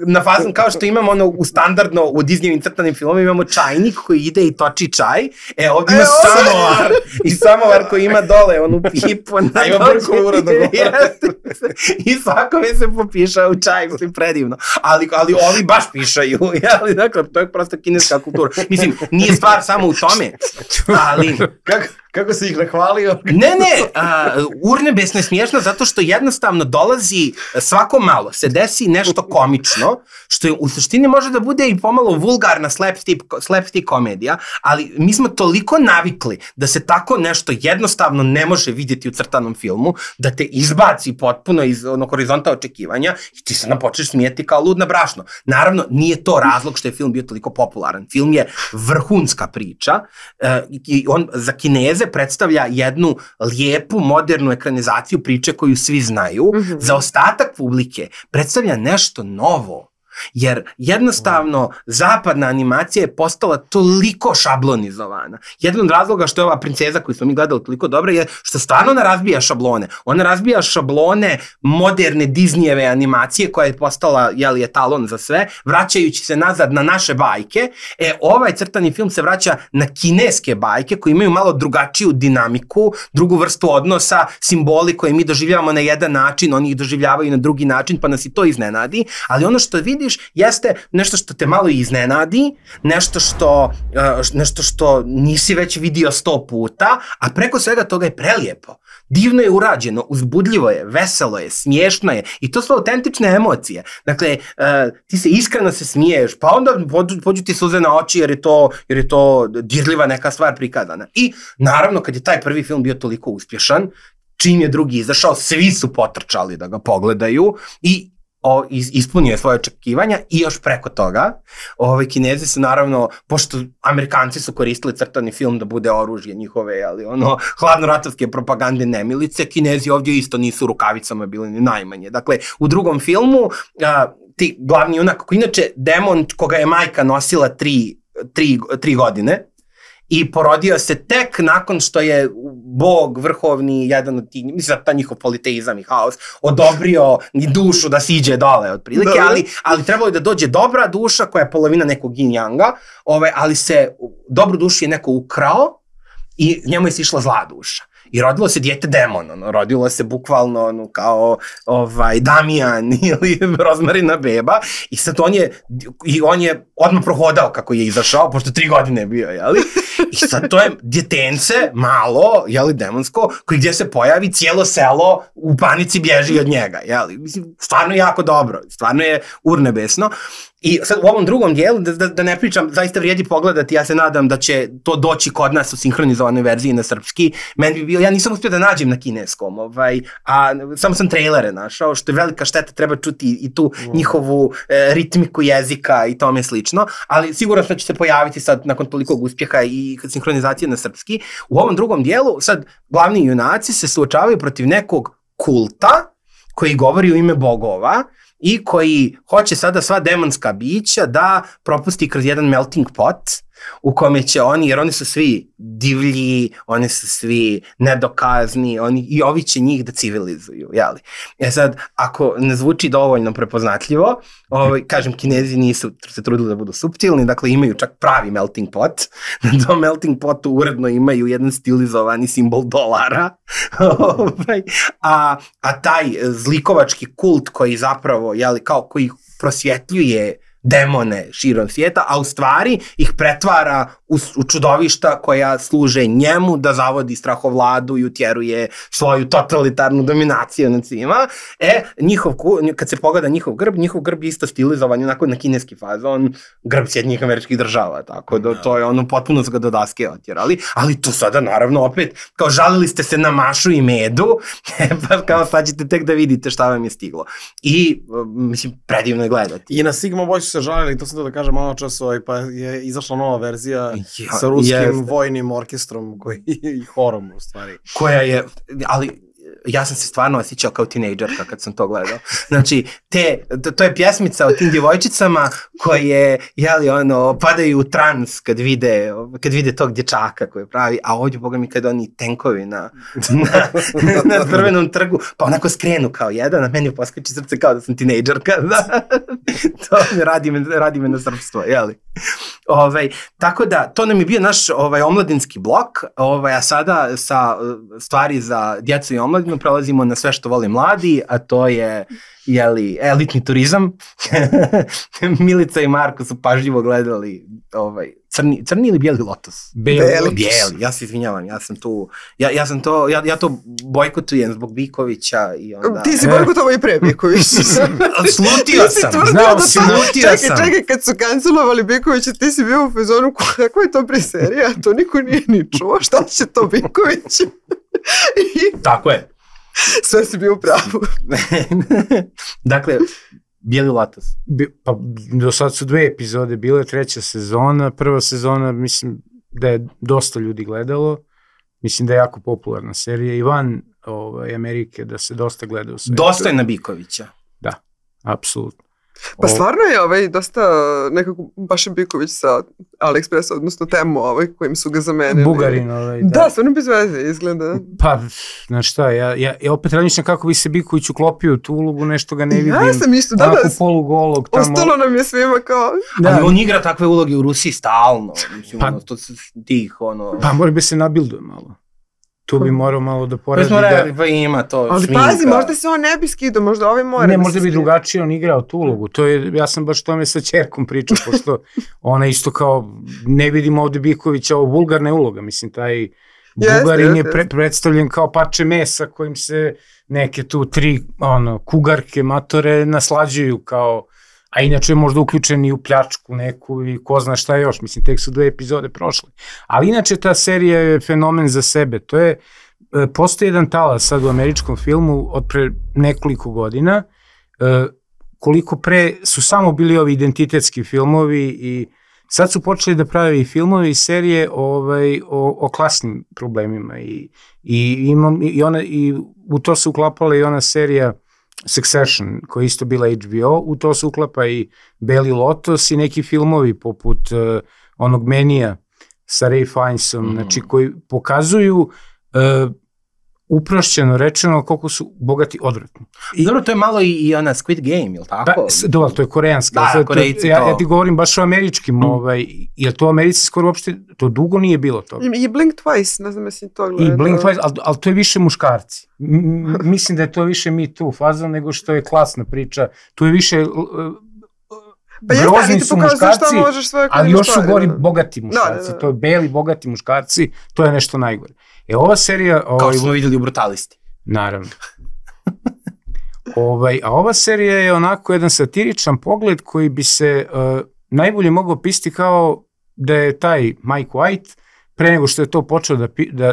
na fazon kao što imamo u standardno, u Disneyovim crtanim filmima imamo čajnik koji ide i toči čaj, ovdje ima samovar, i samovar koji ima dole, onu pipu. A ima brku uredno gore. I svakome se popiša u čaj, mislim, predivno. Ali ovi baš pišaju, dakle, to je prosto kineska kultura. Mislim, nije stvar samo u tome, ali... Kako si ih nahvalio? Ne, urnebesno je smiješno zato što jednostavno dolazi svako malo, se desi nešto komično, što je u suštini može da bude i pomalo vulgarna slapstick komedija, ali mi smo toliko navikli da se tako nešto jednostavno ne može vidjeti u crtanom filmu, da te izbaci potpuno iz horizonta očekivanja i ti se nam počneš smijeti kao lud na brašno. Naravno, nije to razlog što je film bio toliko popularan. Film je vrhunska priča i on za Kineze predstavlja jednu lijepu, modernu ekranizaciju priče koju svi znaju. Za ostatak publike predstavlja nešto novo. Jer jednostavno zapadna animacija je postala toliko šablonizovana. Jedan od razloga što je ova princeza koju smo mi gledali toliko dobra je što stvarno ne razbija šablone. Ona razbija šablone moderne Disneyjeve animacije koja je postala etalon za sve, vraćajući se nazad na naše bajke. Ovaj crtani film se vraća na kineske bajke koji imaju malo drugačiju dinamiku, drugu vrstu odnosa, simboli koje mi doživljavamo na jedan način, oni ih doživljavaju na drugi način, pa nas i to iznenadi. Ali ono što vidiš jeste nešto što te malo iznenadi, nešto što nisi već vidio 100 puta, a preko svega toga je prelijepo. Divno je urađeno, uzbudljivo je, veselo je, smiješno je i to su autentične emocije. Dakle, ti se iskreno se smiješ, pa onda pođu ti suze na oči jer je to dirljiva neka stvar prikazana. I naravno, kad je taj prvi film bio toliko uspješan, čim je drugi izašao, svi su potrčali da ga pogledaju i ispunio svoje očekivanja i još preko toga. Kinezi su naravno, pošto Amerikanci su koristili crtani film da bude oružje njihove, ali hladnoratovske propagande nemilice, Kinezi ovdje isto nisu rukavicama bili ni najmanje. Dakle, u drugom filmu ti glavni junak, koji inače demon koga je majka nosila 3 godine, i porodio se tek nakon što je Bog vrhovni, jedan od tih, mislim da ta njihov politeizam i haos, odobrio ni dušu da siđe dole otprilike, ali trebalo je da dođe dobra duša koja je polovina nekog yin-yanga, ali dobru dušu je neko ukrao i njemu je sišla zla duša. I rodilo se dijete demon, rodilo se bukvalno kao Damijan ili rozmarina beba i sad on je odmah prohodao kako je izašao, pošto 3 godine je bio, jeli? I sad to je djetence, malo, jeli, demonsko, koji gdje se pojavi, cijelo selo u panici bježi od njega, jeli? Mislim, stvarno je jako dobro, stvarno je urnebesno. I sad u ovom drugom dijelu, da ne pričam, zaista vrijedi pogledati, ja se nadam da će to doći kod nas u sinhronizovanoj verziji na srpski. Meni bi bilo, ja nisam uspio da nađem na kineskom, a samo sam trailere našao, što je velika šteta, treba čuti i tu njihovu ritmiku jezika i tome slično, ali sigurno da će se pojaviti sad nakon tolikog uspjeha i sinhronizacije na srpski. U ovom drugom dijelu sad glavni junaci se suočavaju protiv nekog kulta koji govori u ime bogova i koji hoće sada sva demonska bića da propusti kroz jedan melting pot u kome će oni, jer oni su svi divlji, oni su svi nedokazni, i ovi će njih da civilizuju, jeli? Sad, ako ne zvuči dovoljno prepoznatljivo, kažem, Kinezi nisu se trudili da budu suptilni, dakle imaju čak pravi melting pot, na tom melting potu uredno imaju jedan stilizovani simbol dolara, a taj zlikovački kult koji zapravo, jeli, kao koji prosvjetljuje demone širom svijeta, a u stvari ih pretvara u čudovišta koja služe njemu da zavodi strahovladu i utjeruje svoju totalitarnu dominaciju nad svima. Kad se pogleda njihov grb je isto stilizovan onako na kineski fazon, grb Sjedinjenih Američkih Država, tako da to je potpuno ga do daske otjerali, ali to sada naravno opet, kao žalili ste se na Mašu i Medu, pa kao sad ćete tek da vidite šta vam je stiglo. I, mislim, predivno je gledati. I na Sigma Boy su se žalili, to sam da kažem malo čas, pa je izašla nova verzija sa ruskim vojnim orkestrom i horom u stvari. Koja je, ali ja sam se stvarno osjećao kao tinejdžerka kad sam to gledao. Znači, to je pjesmica o tim djevojčicama koje, jeli, padaju u trans kad vide tog dječaka koji pravi, a ovdje, boga mi, kad oni tenkovi na Crvenom trgu, pa onako skrenu kao jedan, a meni poskači srce kao da sam tinejdžerka. To radi me na srpstvo, jeli. Tako da, to nam je bio naš omladinski blok, a sada sa stvari za djecu i omladinu prelazimo na sve što vole mladi, a to je, jeli, elitni turizam. Milica i Marko su pažljivo gledali crni ili bijeli lotos? Bijeli, ja se izvinjavam, ja to bojkotujem zbog Bikovića i onda... Ti si bojkotovao i pre Bikovića. Slutio sam, Čekaj, kad su kancelovali Bikovića, ti si bio u fazonu, kakva je to preserija, to niko nije ni čuo, šta će to Biković? Tako je. Sve si bio u pravu. Dakle, Bijeli lotos. Pa do sad su 2 epizode bile, 3. sezona. Prva sezona, mislim da je dosta ljudi gledalo. Mislim da je jako popularna serija i van Amerike, da se dosta gleda u svetu. Dosta je na Bikovića. Da, apsolutno. Pa stvarno je dosta nekako baš je Biković sa AliExpressa, odnosno Temu kojim su ga zamenili. Bugarin da. Stvarno bez veze izgleda. Pa, znaš šta, ja opet razmišljam kako bi se Biković uklopio u tu ulogu, nešto ga ne vidim. Ja sam isto, da. Polugolog tamo. Ostalo nam je svima kao... Ali on igra takve uloge u Rusiji stalno. Mislim, to su tih, Pa mora bi se nabilduje malo. Tu bi morao malo da poradi pa ima to ali šminka. Pazi, možda se on ne bi skidao, možda ovaj mora ne, možda bi drugačije on igrao tu ulogu. Ja sam baš tome sa ćerkom pričao, pošto ona isto kao, ne vidim ovde Bikovića, ovo vulgarna je uloga, mislim, taj Bugarin je predstavljen kao parče mesa kojim se neke tu 3 kugarke matore naslađuju kao, a inače je možda uključen i u pljačku neku i ko zna šta još, mislim, tek su 2 epizode prošle. Ali inače ta serija je fenomen za sebe, postoji jedan talas sad u američkom filmu od pre nekoliko godina, koliko pre su samo bili ovi identitetski filmovi i sad su počeli da prave i filmovi i serije o klasnim problemima i u to se uklapala i ona serija Succession, koja je isto bila HBO, u to se uklapa i Beli Lotos i neki filmovi poput onog Menija sa Ray Fiennesom, znači koji pokazuju uprošćeno rečeno koliko su bogati odvratni. Dobro, to je malo i ona Squid Game, ili tako? Dobro, to je koreanska. Da, Korejci to. Ja ti govorim baš o američkim, jer to u Americi skoro uopšte, to dugo nije bilo toga. I Blink Twice, ne znam jesi to gledao. I Blink Twice, ali to je više muškarci. Mislim da je to više Me Too faza nego što je klasna priča. Tu je više... grozni su muškarci, ali još su gori bogati muškarci. To je beli, bogati muškarci, to je nešto najgore. Ova serija... Kao što smo vidjeli u Brutalisti. Naravno. A ova serija je onako jedan satiričan pogled koji bi se najbolje mogao pisati kao da je taj Mike White, pre nego što je to počeo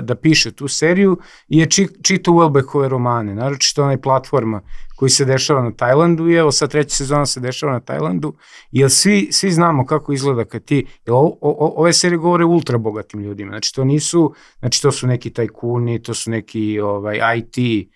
da piše tu seriju, je čitao Welbeckove romane, naročito onaj Platforma koji se dešava na Tajlandu i evo sad 3. sezona se dešava na Tajlandu, jer svi znamo kako izgleda kad ti, ove serije govore ultra bogatim ljudima, znači to su neki tajkuni, to su neki IT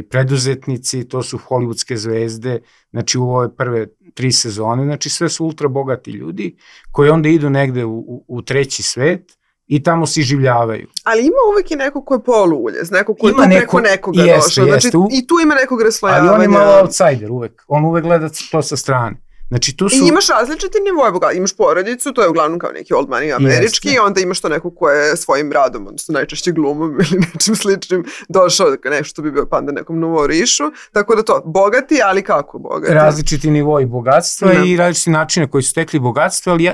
preduzetnici, to su hollywoodske zvezde, znači u ove prve 3 sezone, znači sve su ultra bogati ljudi koji onda idu negde u treći svet i tamo se življavaju. Ali ima uvek i neko ko je poluuljez, neko ko je tu preko nekoga došao. Znači, i tu ima nekog raslojavanja. Ali on je malo outsider uvek. On uvek gleda to sa strane. Znači, tu su... I imaš različite nivoje. Imaš porodicu, to je uglavnom kao neki old money američki, i onda imaš to neko ko je svojim radom, odnosno najčešće glumom ili nečim sličnim došao, nešto bi bio panda nekom novo rišu. Tako da to, bogati, ali kako bogati? Različiti nivoji bogatstva i različiti načine koji su tekli bogatstvo, ali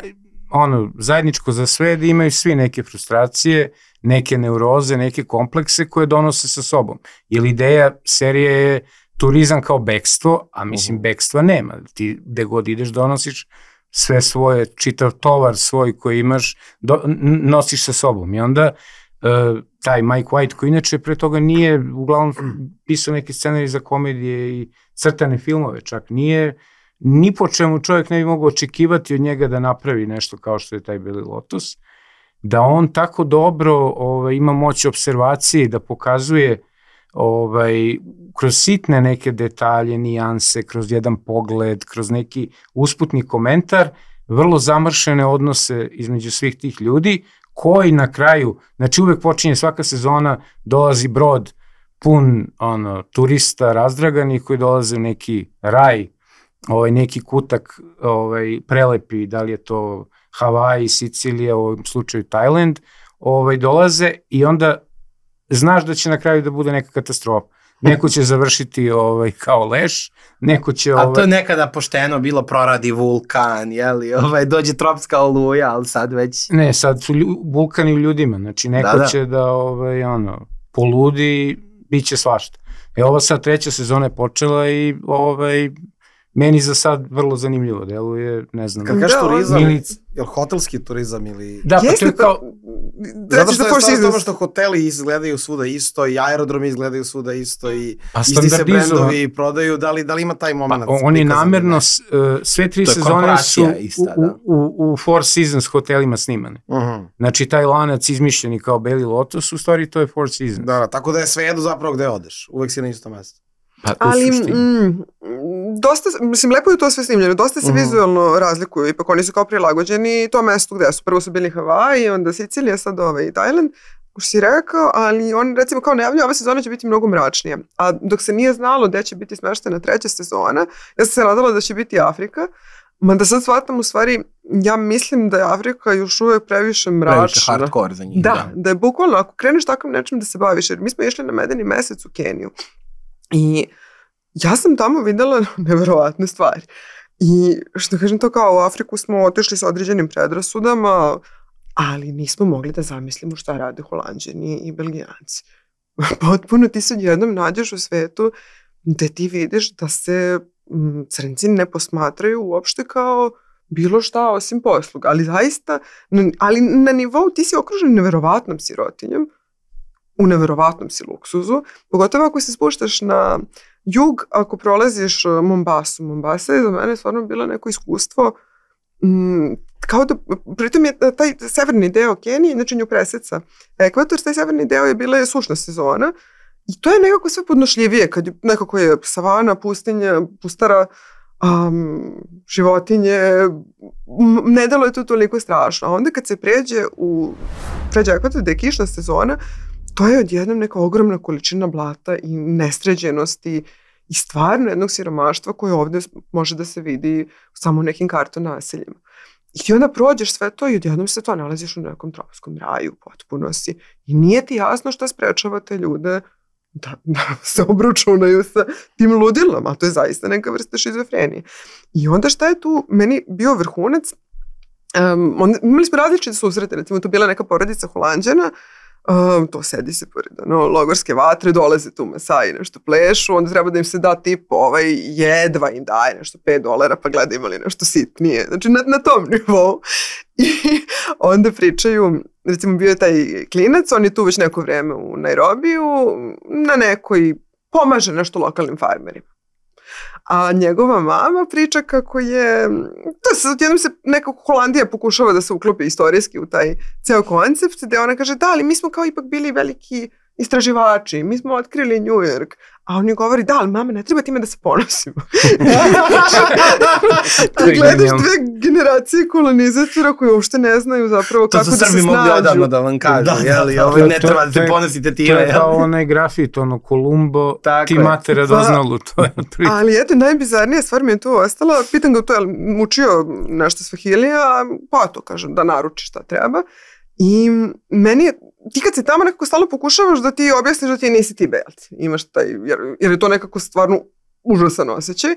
zajedničko za sve da imaju svi neke frustracije, neke neuroze, neke komplekse koje donose sa sobom. Jer ideja serije je turizam kao bekstvo, a mislim bekstva nema. Ti gde god ideš donosiš sve svoje, čitav tovar svoj koji imaš, nosiš sa sobom. I onda taj Mike White, koji inače pre toga nije uglavnom pisao neke scenarije za komedije i crtane filmove, čak nije ni po čemu čovjek ne bi mogao očekivati od njega da napravi nešto kao što je taj Beli Lotus, da on tako dobro ima moć observacije, da pokazuje kroz sitne neke detalje, nijanse, kroz jedan pogled, kroz neki usputni komentar, vrlo zamršene odnose između svih tih ljudi, koji na kraju, znači uvek počinje svaka sezona, dolazi brod pun turista razdraganih koji dolaze u neki raj, neki kutak prelepi, da li je to Havaji, Sicilija, u ovom slučaju Tajland, dolaze i onda znaš da će na kraju da bude neka katastrofa. Neko će završiti kao leš, neko će... A to je nekada pošteno bilo, proradi vulkan, jeli, dođe tropska oluja, ali sad već... Ne, sad su vulkani u ljudima, znači neko će da poludi, bit će svašta. Ova sad 3. sezona je počela i meni za sad vrlo zanimljivo deluje, ne znam. Kad kažeš turizam, je li hotelski turizam ili... Da, pa to je kao... Zato što je stvarno tome što hoteli izgledaju svuda isto i aerodromi izgledaju svuda isto i isti se brendovi prodaju, da li ima taj moment? Oni namerno, sve 3 sezone su u Four Seasons hotelima snimane. Znači taj lanac izmišljeni kao Beli Lotus, u stvari to je Four Seasons. Da, tako da je sve jedno zapravo gde odeš, uvek si na isto mesto. Ali, dosta, mislim, lepo je to sve snimljeno, dosta se vizualno razlikuju, ipak oni su kao prilagođeni to mesto gde su. Prvo su bili Havaji, onda Sicilija, sad i Tajland, už si rekao, ali on recimo kao najavljaju, ova sezona će biti mnogo mračnija. A dok se nije znalo gde će biti smeštena 3. sezona, ja sam se nadala da će biti Afrika, mada sad shvatam u stvari, ja mislim da je Afrika još uvek previše mračna. Previše hardcore za njih. Da je bukvalno, ako kreneš takvim nečim da se baviš, jer mi smo išli na medeni mesec u Keniju. I ja sam tamo videla neverovatne stvari. I što kažem to, kao u Afriku smo otišli sa određenim predrasudama, ali nismo mogli da zamislimo šta rade Holanđani i Belgijanci. Potpuno ti se odjednom nađeš u svetu gde ti vidiš da se crnci ne posmatraju uopšte kao bilo šta osim posluga. Ali zaista, ali na nivou ti si okružen neverovatnom sirotinjom, u neverovatnom si luksuzu, pogotovo ako se spuštaš na jug, ako prolaziš Mombasa je za mene stvarno bilo neko iskustvo, kao da, pritom je taj severni deo Kenije, znači nju preseca ekvator, taj severni deo je bila sušna sezona i to je nekako sve podnošljivije, kad nekako je savana, pustinja, pustara, životinje, ne delo je to toliko strašno. A onda kad se pređe ekvator, da je kišna sezona, to je odjednom neka ogromna količina blata i nesređenosti i stvarno jednog siromaštva koje ovdje može da se vidi samo u nekim karton naseljima. I ti onda prođeš sve to i odjednom se to nalaziš u nekom tropskom raju, potpuno si. I nije ti jasno šta sprečava te ljude da se obračunaju sa tim ludilom, a to je zaista neka vrsta šizofrenije. I onda šta je tu meni bio vrhunac? Imali smo različite susrete, recimo to bila neka porodica Holanđana, to sedi se pored logorske vatre, dolaze tu Masaji, nešto plešu, onda treba da im se da tip, jedva im daje nešto $5, pa gleda imali nešto sitnije. Znači na tom nivou. I onda pričaju, recimo bio je taj klinac, on je tu već neko vreme u Nairobiju, na nekoj pomaže nešto lokalnim farmerima. A njegova mama priča kako je, jednom se nekako Holandija pokušava da se uklopi istorijski u taj ceo koncept, gde ona kaže da, ali mi smo kao ipak bili veliki istraživači, mi smo otkrili New York, a on joj govori da, ali mama, ne treba time da se ponosimo. Gledaš dve generacije kolonizatora koji uopšte ne znaju zapravo kako da se snađu. To su Srbi mogli odavno da vam kažu, ne treba da se ponosite time. To je kao onaj grafit, Kolumbo, ti mate radoznalu. Ali eto, najbizarnija stvar mi je tu ostala, pitan ga to, je li učio nešto svahilija, pa to kažem, da naruči šta treba. I meni je, ti kad si tamo nekako stalno pokušavaš da ti objasniš da ti nisi ti belci. Imaš taj, jer je to nekako stvarno užasan osjećaj.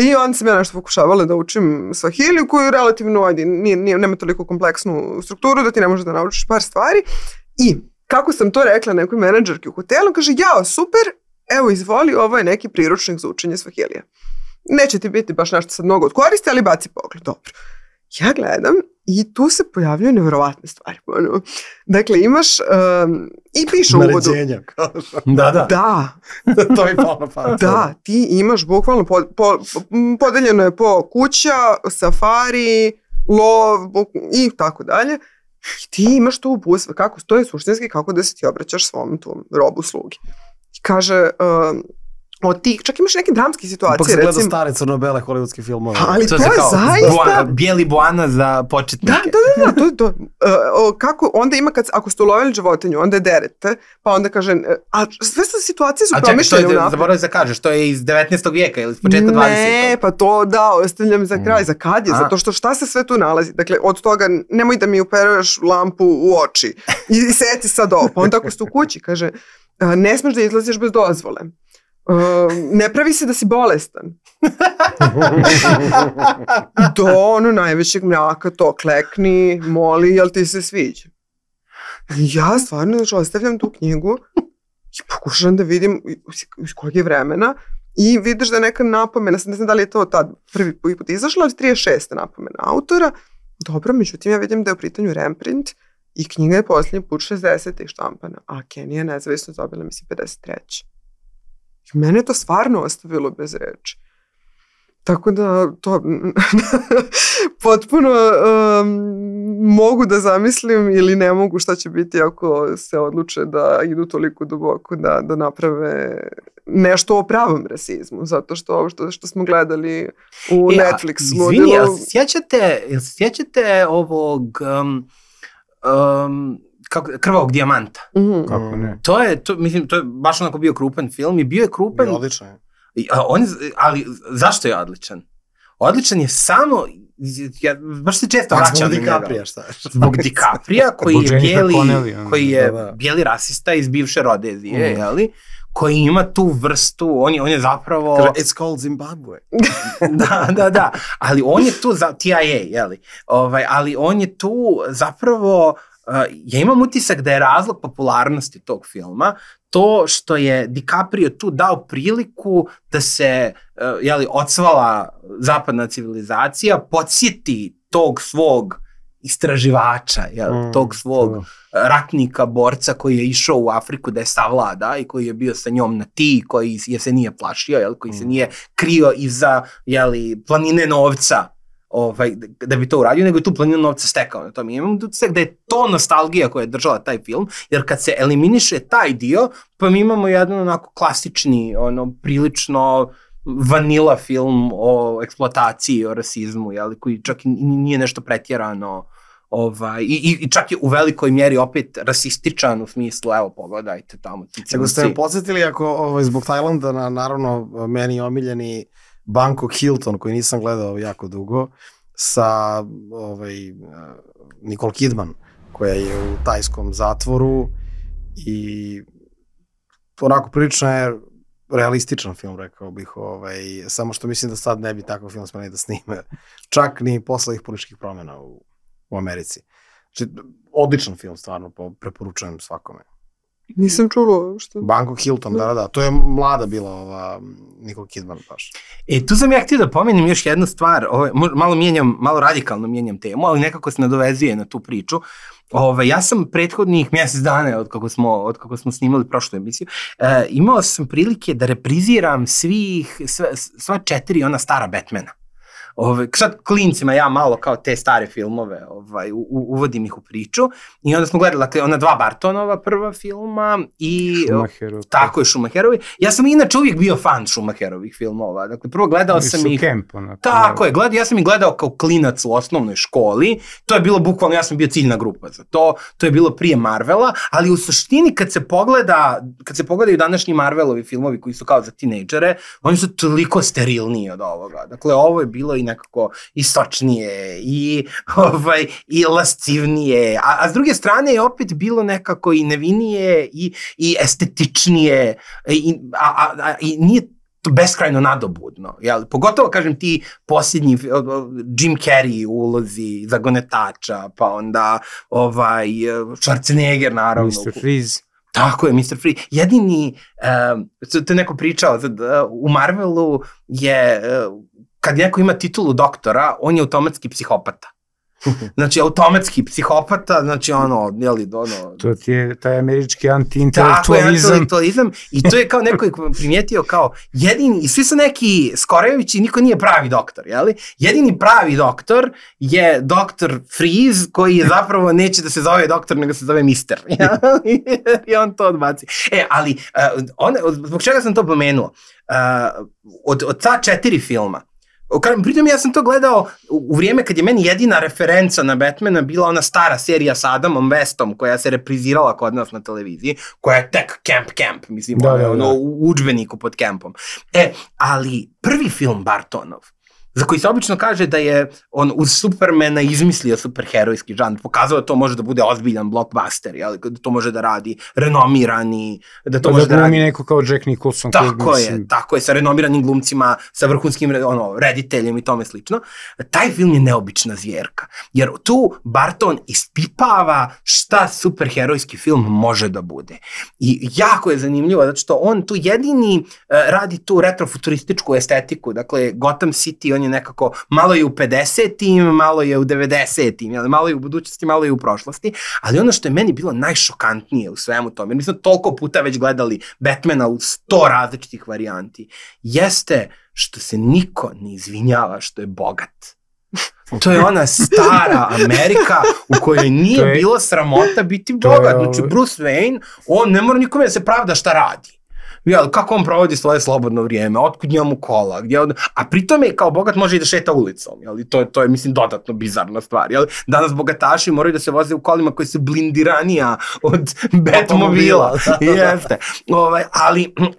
I onda sam ja nešto pokušavala da učim svahiliju koju relativno, nema toliko kompleksnu strukturu da ti ne možeš da naučiš par stvari. I kako sam to rekla nekoj menadžerki u hotelu, kaže, jao, super, evo izvoli, ovo je neki priručnik za učenje svahilija. Neće ti biti baš nešto sad mnogo od koriste, ali baci pogled, dobro. Ja gledam i tu se pojavljaju nevjerovatne stvari. Dakle, imaš i piše u uvodu. Naređenja. Da. To je polno pa. Da, ti imaš bukvalno, podeljeno je po kuća, safari, lov i tako dalje. I ti imaš tu uputstva, kako, to je suštinski kako da se ti obraćaš svom tom robu slugi. I kaže, od tih, čak imaš neke dramske situacije. Ipak se gleda stare crno-bele hollywoodske filmove. Ali to je zaista... Bijeli Boana za početnike. Da. Kako, onda ima, ako ste ulovili životinju, onda je derete, pa onda kaže, a sve su situacije su promišljene unapred. Zaboravim da kažeš, to je iz 19. vijeka ili iz početka 20. Ne, pa to da, ostavljam za kraj, za kad je, zato što šta se sve tu nalazi. Dakle, od toga, nemoj da mi uperuješ lampu u oči i seti sad ovo. Pa onda ako ste u kući, kaže, ne smeš da izlaziš bez dozvole. Ne pravi se da si bolestan. Do najvećeg mraka to klekni, moli, jel ti se sviđa? Ja stvarno ostavljam tu knjigu i pokušam da vidim iz kojeg je vremena i vidiš da je neka napomena, ne znam da li je to tad prvi put izašla, ali 36. napomena autora. Dobro, međutim ja vidim da je u pitanju reprint i knjiga je posljednji put 60. štampana, a Kenija nezavisno dobila, mislim, 53. I mene je to stvarno ostavilo bez reči. Tako da to potpuno mogu da zamislim ili ne mogu šta će biti ako se odluče da idu toliko duboko da naprave nešto o pravom rasizmu, zato što ovo što smo gledali u Netflix modelu... Izvini, jel se sjećate ovog... Krvavog dijamanta. Kako ne? To je baš onako bio krupan film i bio je krupan. Bio odličan je. Ali zašto je odličan? Odličan je samo, baš se često vraćam na njega. Zbog DiCaprija, koji je bijeli rasista iz bivše Rodezije, jeli? Koji ima tu vrstu, on je zapravo... It's called Zimbabwe. Da, ali on je tu za TIA, jeli? Ali on je tu zapravo... Ja imam utisak da je razlog popularnosti tog filma to što je DiCaprio tu dao priliku da se odsvala zapadna civilizacija, podsjeti tog svog istraživača, tog svog ratnika, borca koji je išao u Afriku da je savlada i koji je bio sa njom na ti, koji je se nije plašio, koji se nije krio iza planine novca da bi to uradio, nego je tu planinu novca stekao na tom. I imam utisak da je to nostalgija koja je držala taj film, jer kad se eliminiše taj dio, pa mi imamo jedan onako klasični, prilično vanila film o eksploataciji, o rasizmu, koji čak i nije nešto pretjerano i čak je u velikoj mjeri opet rasističan u smislu, evo pogledajte tamo. Nego ste me podsjetili, ako zbog Tajlanda, naravno meni omiljeni Bangkok Hilton, koji nisam gledao jako dugo, sa Nicole Kidman, koja je u tajskom zatvoru i onako prilično je realističan film, rekao bih, samo što mislim da sad ne bi takav film smeli da snime, čak ni posle ih političkih promjena u Americi. Znači, odličan film, stvarno, preporučujem svakome. Nisam čulo što... Bangkok Hilton, da, to je mlada bila ova Nicole Kidman baš. Tu sam ja htio da pomenem još jednu stvar, malo radikalno mijenjam temu, ali nekako se nadovezuje na tu priču. Ja sam prethodnih mjesec dana, od kako smo snimali prošlu emisiju, imao sam prilike da repriziram sva 4 ona stara Batmana. Sad klincima ja malo kao te stare filmove uvodim ih u priču i onda smo gledali ona 2 Bartonova prva filma i tako je Schumacherovi. Ja sam inače uvijek bio fan Schumacherovih filmova. Dakle, prvo gledao sam ih... Tako je, ja sam ih gledao kao klinac u osnovnoj školi. To je bilo bukvalno, ja sam bio ciljna grupa za to. To je bilo prije Marvela, ali u suštini kad se pogledaju današnji Marvelovi filmovi koji su kao za tinejdžere, oni su toliko sterilniji od ovoga. Dakle, ovo je bilo i nekako i sočnije i lascivnije, a s druge strane je opet bilo nekako i nevinije i estetičnije i nije to beskrajno nadobudno. Pogotovo, kažem, ti posljednji Jim Carrey u ulozi zagonetača, pa onda Schwarzenegger, naravno. Mr. Freeze. Tako je, Mr. Freeze. Jedini, to je neko pričao, u Marvelu je... Kad neko ima titulu doktora, on je automatski psihopata. Znači, automatski psihopata, znači To je taj američki anti-intelektualizam. Tako je, anti-intelektualizam. I to je kao neko je primijetio kao jedini, i svi su neki Skorevići, niko nije pravi doktor, jeli? Jedini pravi doktor je doktor Freeze, koji je zapravo neće da se zove doktor, nego se zove mister. I on to odbaci. Ali, zbog čega sam to pomenuo? Od ta 4 filma, pritom ja sam to gledao u vrijeme kad je meni jedina referenca na Batmana bila ona stara serija sa Adamom Westom koja se reprizirala kod nas na televiziji, koja je tek Camp, mislim, u udžbeniku pod Campom. Ali prvi film Bartonov, za koji se obično kaže da je on uz Supermana izmislio superherojski žanr, pokazao da to može da bude ozbiljan blockbuster, da to može da radi renomirani, da to može da radi... neko kao Jack Nicholson. Tako je, sa renomiranim glumcima, sa vrhunskim rediteljem i tome slično. Taj film je neobična zvjerka, jer tu Barton ispipava šta superherojski film može da bude. I jako je zanimljivo, zato što on tu jedini radi tu retrofuturističku estetiku, dakle Gotham City, on je nekako, malo je u 50-im, malo je u 90-im, malo je u budućnosti, malo je u prošlosti, ali ono što je meni bilo najšokantnije u svemu tome, jer mi smo toliko puta već gledali Batmana u 100 različitih varijanti, jeste što se niko ne izvinjava što je bogat. To je ona stara Amerika u kojoj nije bilo sramota biti bogat. Znači, Bruce Wayne, on ne mora nikome da se pravda šta radi. Kako on provodi svoje slobodno vrijeme, otkud njemu kola, a pritom je kao bogat može i da šeta ulicom, to je mislim dodatno bizarna stvar. Danas bogataši moraju da se voze u kolima koji su blindiranija od Batmobila. Jeste.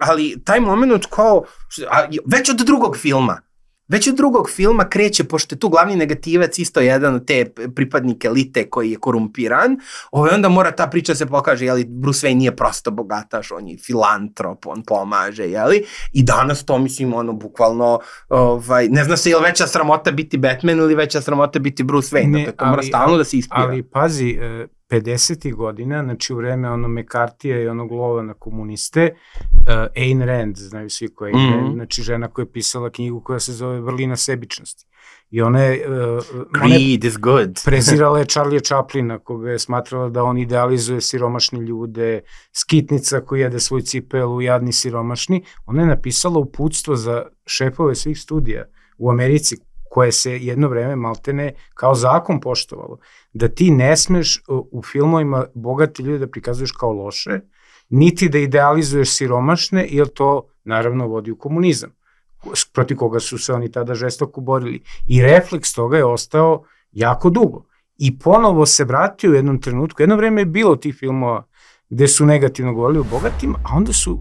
Ali taj moment kao, već od drugog filma kreće, pošto je tu glavni negativac isto jedan od te pripadnike elite koji je korumpiran, onda mora ta priča se pokaže, Bruce Wayne nije prosto bogataš, on je filantrop, on pomaže, i danas to mislim, bukvalno, ne zna se je li veća sramota biti Batman ili veća sramota biti Bruce Wayne, to mora stalno da se ispira. Ali pazi, 50. godina, znači u vreme McCarthyja i onog lova na komuniste, Ayn Rand, znaju svi ko je Ayn Rand, znači žena koja je pisala knjigu koja se zove Vrlina sebičnosti. I one Greed is good. prezirala je Charlie Chaplina, koga je smatrala da on idealizuje siromašne ljude, skitnica koji jede svoju cipelu, jadni siromašni. Ona je napisala uputstvo za šefove svih studija u Americi, koje se jedno vreme maltene kao zakon poštovalo, da ti ne smeš u filmovima bogati ljudi da prikazuješ kao loše, niti da idealizuješ siromašne, jer to naravno vodi u komunizam, protiv koga su se oni tada žestoko borili. I refleks toga je ostao jako dugo. I ponovo se vratio u jednom trenutku, jedno vreme je bilo tih filmova gde su negativno govorili o bogatima, a onda su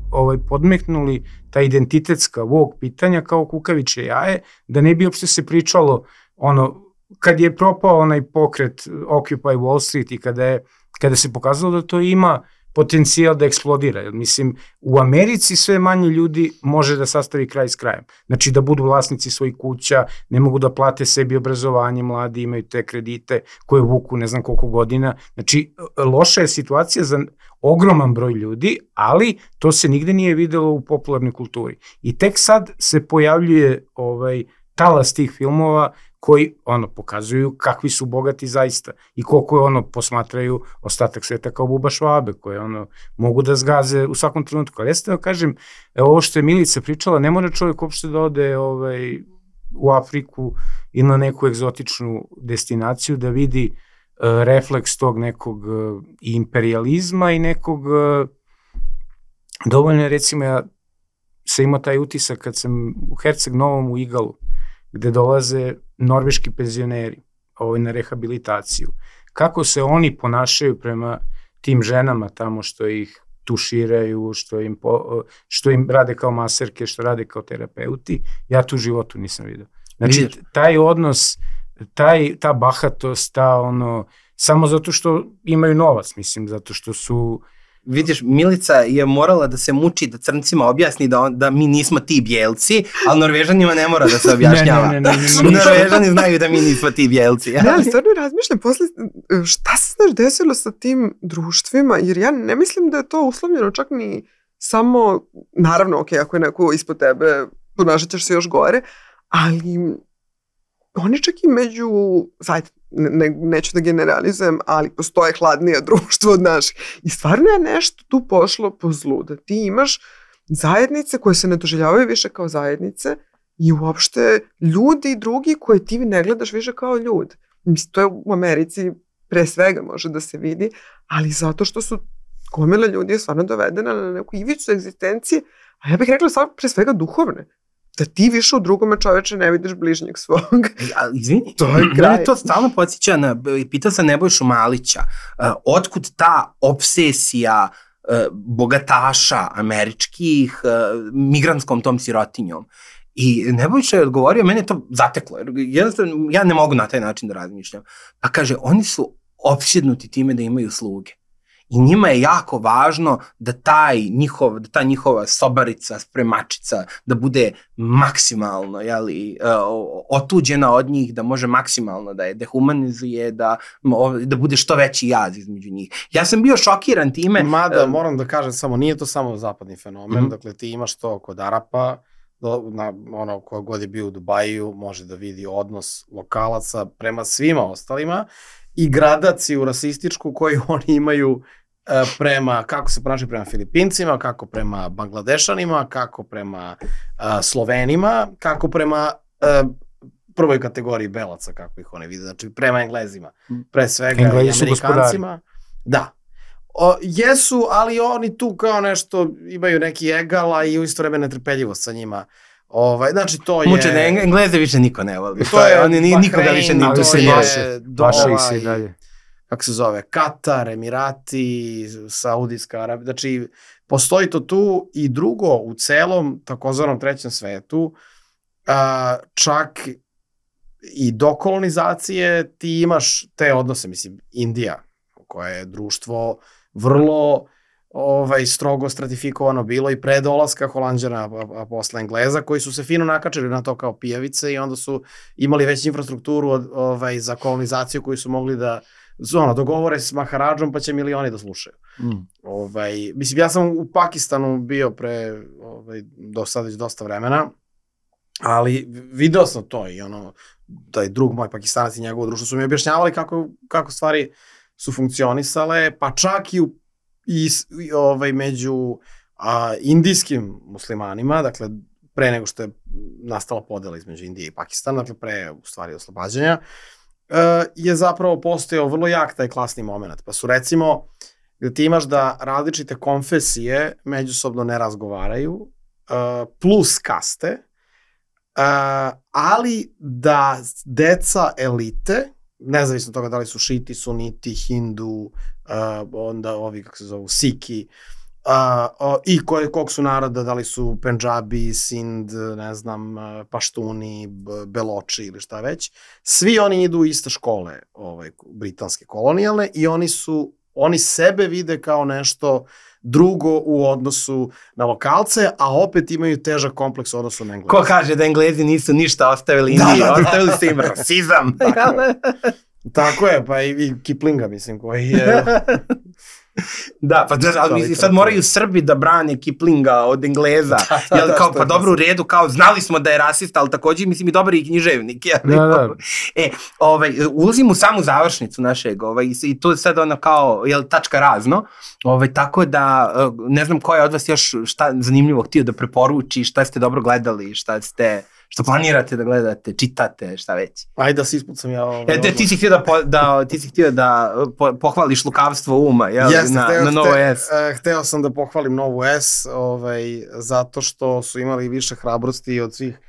podmeknuli ta identitetska woke pitanja kao kukaviće jaje, da ne bi uopšte se pričalo, kad je propao onaj pokret Occupy Wall Street i kada se pokazalo da to ima potencijal da eksplodira. Mislim, u Americi sve manje ljudi može da sastavi kraj s krajem. Znači da budu vlasnici svojih kuća, ne mogu da plate sebi obrazovanje, mladi imaju te kredite koje vuku ne znam koliko godina. Znači, loša je situacija za ogroman broj ljudi, ali to se nigde nije videlo u popularnoj kulturi. I tek sad se pojavljuje talas tih filmova koji pokazuju kakvi su bogati zaista i koliko posmatraju ostatak sveta kao buba švabe, koje mogu da zgaze u svakom trenutku. Ali jeste da kažem, ovo što je Milica pričala, ne mora čovjek uopšte da ode u Afriku ili na neku egzotičnu destinaciju da vidi refleks tog nekog imperializma i nekog, dovoljno je recimo, ja sam imao taj utisak kad sam u Herceg Novom u Igalu, gde dolaze norveški penzioneri na rehabilitaciju. Kako se oni ponašaju prema tim ženama tamo što ih tuširaju, što im rade kao maserke, što rade kao terapeuti, ja tu u životu nisam vidio. Znači, taj odnos, ta bahatost, samo zato što imaju novac, mislim, zato što su... Vidiš, Milica je morala da se muči da crncima objasni da mi nismo ti bijelci, ali Norvežanima ne mora da se objašnjava. Norvežani znaju da mi nismo ti bijelci. Ne, ali stvarno razmišljam posle šta se desilo sa tim društvima, jer ja ne mislim da je to uslovljeno čak ni samo, naravno, ok, ako je neko ispod tebe, ponašat ćeš se još gore, ali oni čak i među, neću da generalizujem, ali postoje hladnije društvo od naših. I stvarno je nešto tu pošlo po zlu, da ti imaš zajednice koje se ne doživljavaju više kao zajednice i uopšte ljudi drugi koje ti ne gledaš više kao ljud. Mislim, to je u Americi pre svega može da se vidi, ali zato što su gomila ljudi je stvarno dovedena na neku ivicu egzistencije, a ja bih rekla pre svega duhovne. Da ti više u drugome čoveče ne vidiš bližnjeg svog. Izvini, mene to stalno podsjeća pitao sam Nebojšu Malića, otkud ta obsesija bogataša američkih migrantskom tom sirotinjom. I Nebojša je odgovorio, mene je to zateklo, jednostavno ja ne mogu na taj način da razmišljam. Pa kaže, oni su opsjednuti time da imaju sluge. I njima je jako važno da ta njihova sobarica, spremačica, da bude maksimalno otuđena od njih, da može maksimalno da je dehumanizuje, da bude što veći jaz između njih. Ja sam bio šokiran time. Mada, moram da kažem samo, nije to samo zapadni fenomen, dakle ti imaš to kod Arapa, ko god je bio u Dubaju može da vidi odnos lokalaca prema svima ostalima i gradaciju rasističku koju oni imaju kako se ponašaju prema Filipincima, kako prema Bangladešanima, kako prema Slovenima, kako prema prvoj kategoriji belaca, kako ih oni vide, znači prema Englezima, pre svega i Amerikancima. Da. Jesu, ali oni tu kao nešto imaju neki egala i u isto vreme netrpeljivost sa njima. Znači to je... Mučene, Engleze više niko ne voli. Oni nikoga više ne voli. Baša ih se i dalje. Kako se zove, Katar, Emirati, Saudijska Arabija, znači postoji to tu i drugo u celom takozvanom trećem svetu, čak i do kolonizacije ti imaš te odnose, mislim, Indija, koja je društvo vrlo strogo stratifikovano bilo i pre dolaska Holanđana, a posle Engleza, koji su se fino nakačili na to kao pijavice i onda su imali već infrastrukturu za kolonizaciju koju su mogli da dogovore s Maharadžom pa će milioni da slušaju. Mislim, ja sam u Pakistanu bio pre do sad već dosta vremena, ali video sam to i taj drug moj Pakistanac i njegovo društvo su mi objašnjavali kako stvari su funkcionisale, pa čak i među indijskim muslimanima, dakle, pre nego što je nastala podela između Indije i Pakistana, dakle, pre, u stvari, oslobađanja, je zapravo postojao vrlo jak taj klasni moment. Pa su, recimo, gde ti imaš da različite konfesije međusobno ne razgovaraju, plus kaste, ali da deca elite, nezavisno od toga da li su šiti, suniti, hindu, onda ovi, kako se zovu, siki, i kog su naroda, da li su Pendžabi, Sind, ne znam, Paštuni, Beloči ili šta već, svi oni idu u iste škole britanske kolonijalne i oni sebe vide kao nešto drugo u odnosu na lokalce, a opet imaju težak kompleks u odnosu na Engleze. Ko kaže da Englezi nisu ništa ostavili Indiji, ostavili su im rasizam. Tako je, pa i Kiplinga, mislim, koji je... Da, pa sad moraju Srbi da brane Kiplinga od Engleza, pa dobro u redu, kao znali smo da je rasista, ali takođe mislim i dobar i književnik. Ulazim u samu završnicu našeg i to je sad ono kao tačka razno, tako da ne znam ko je od vas još šta zanimljivo htio da preporuči, šta ste dobro gledali, što planirate da gledate, čitate, šta već. Ajde da se ispucam ja. Ti si htio da pohvališ lukavstvo uma, jel? Na Novo S. Hteo sam da pohvalim Novu S, zato što su imali više hrabrosti od svih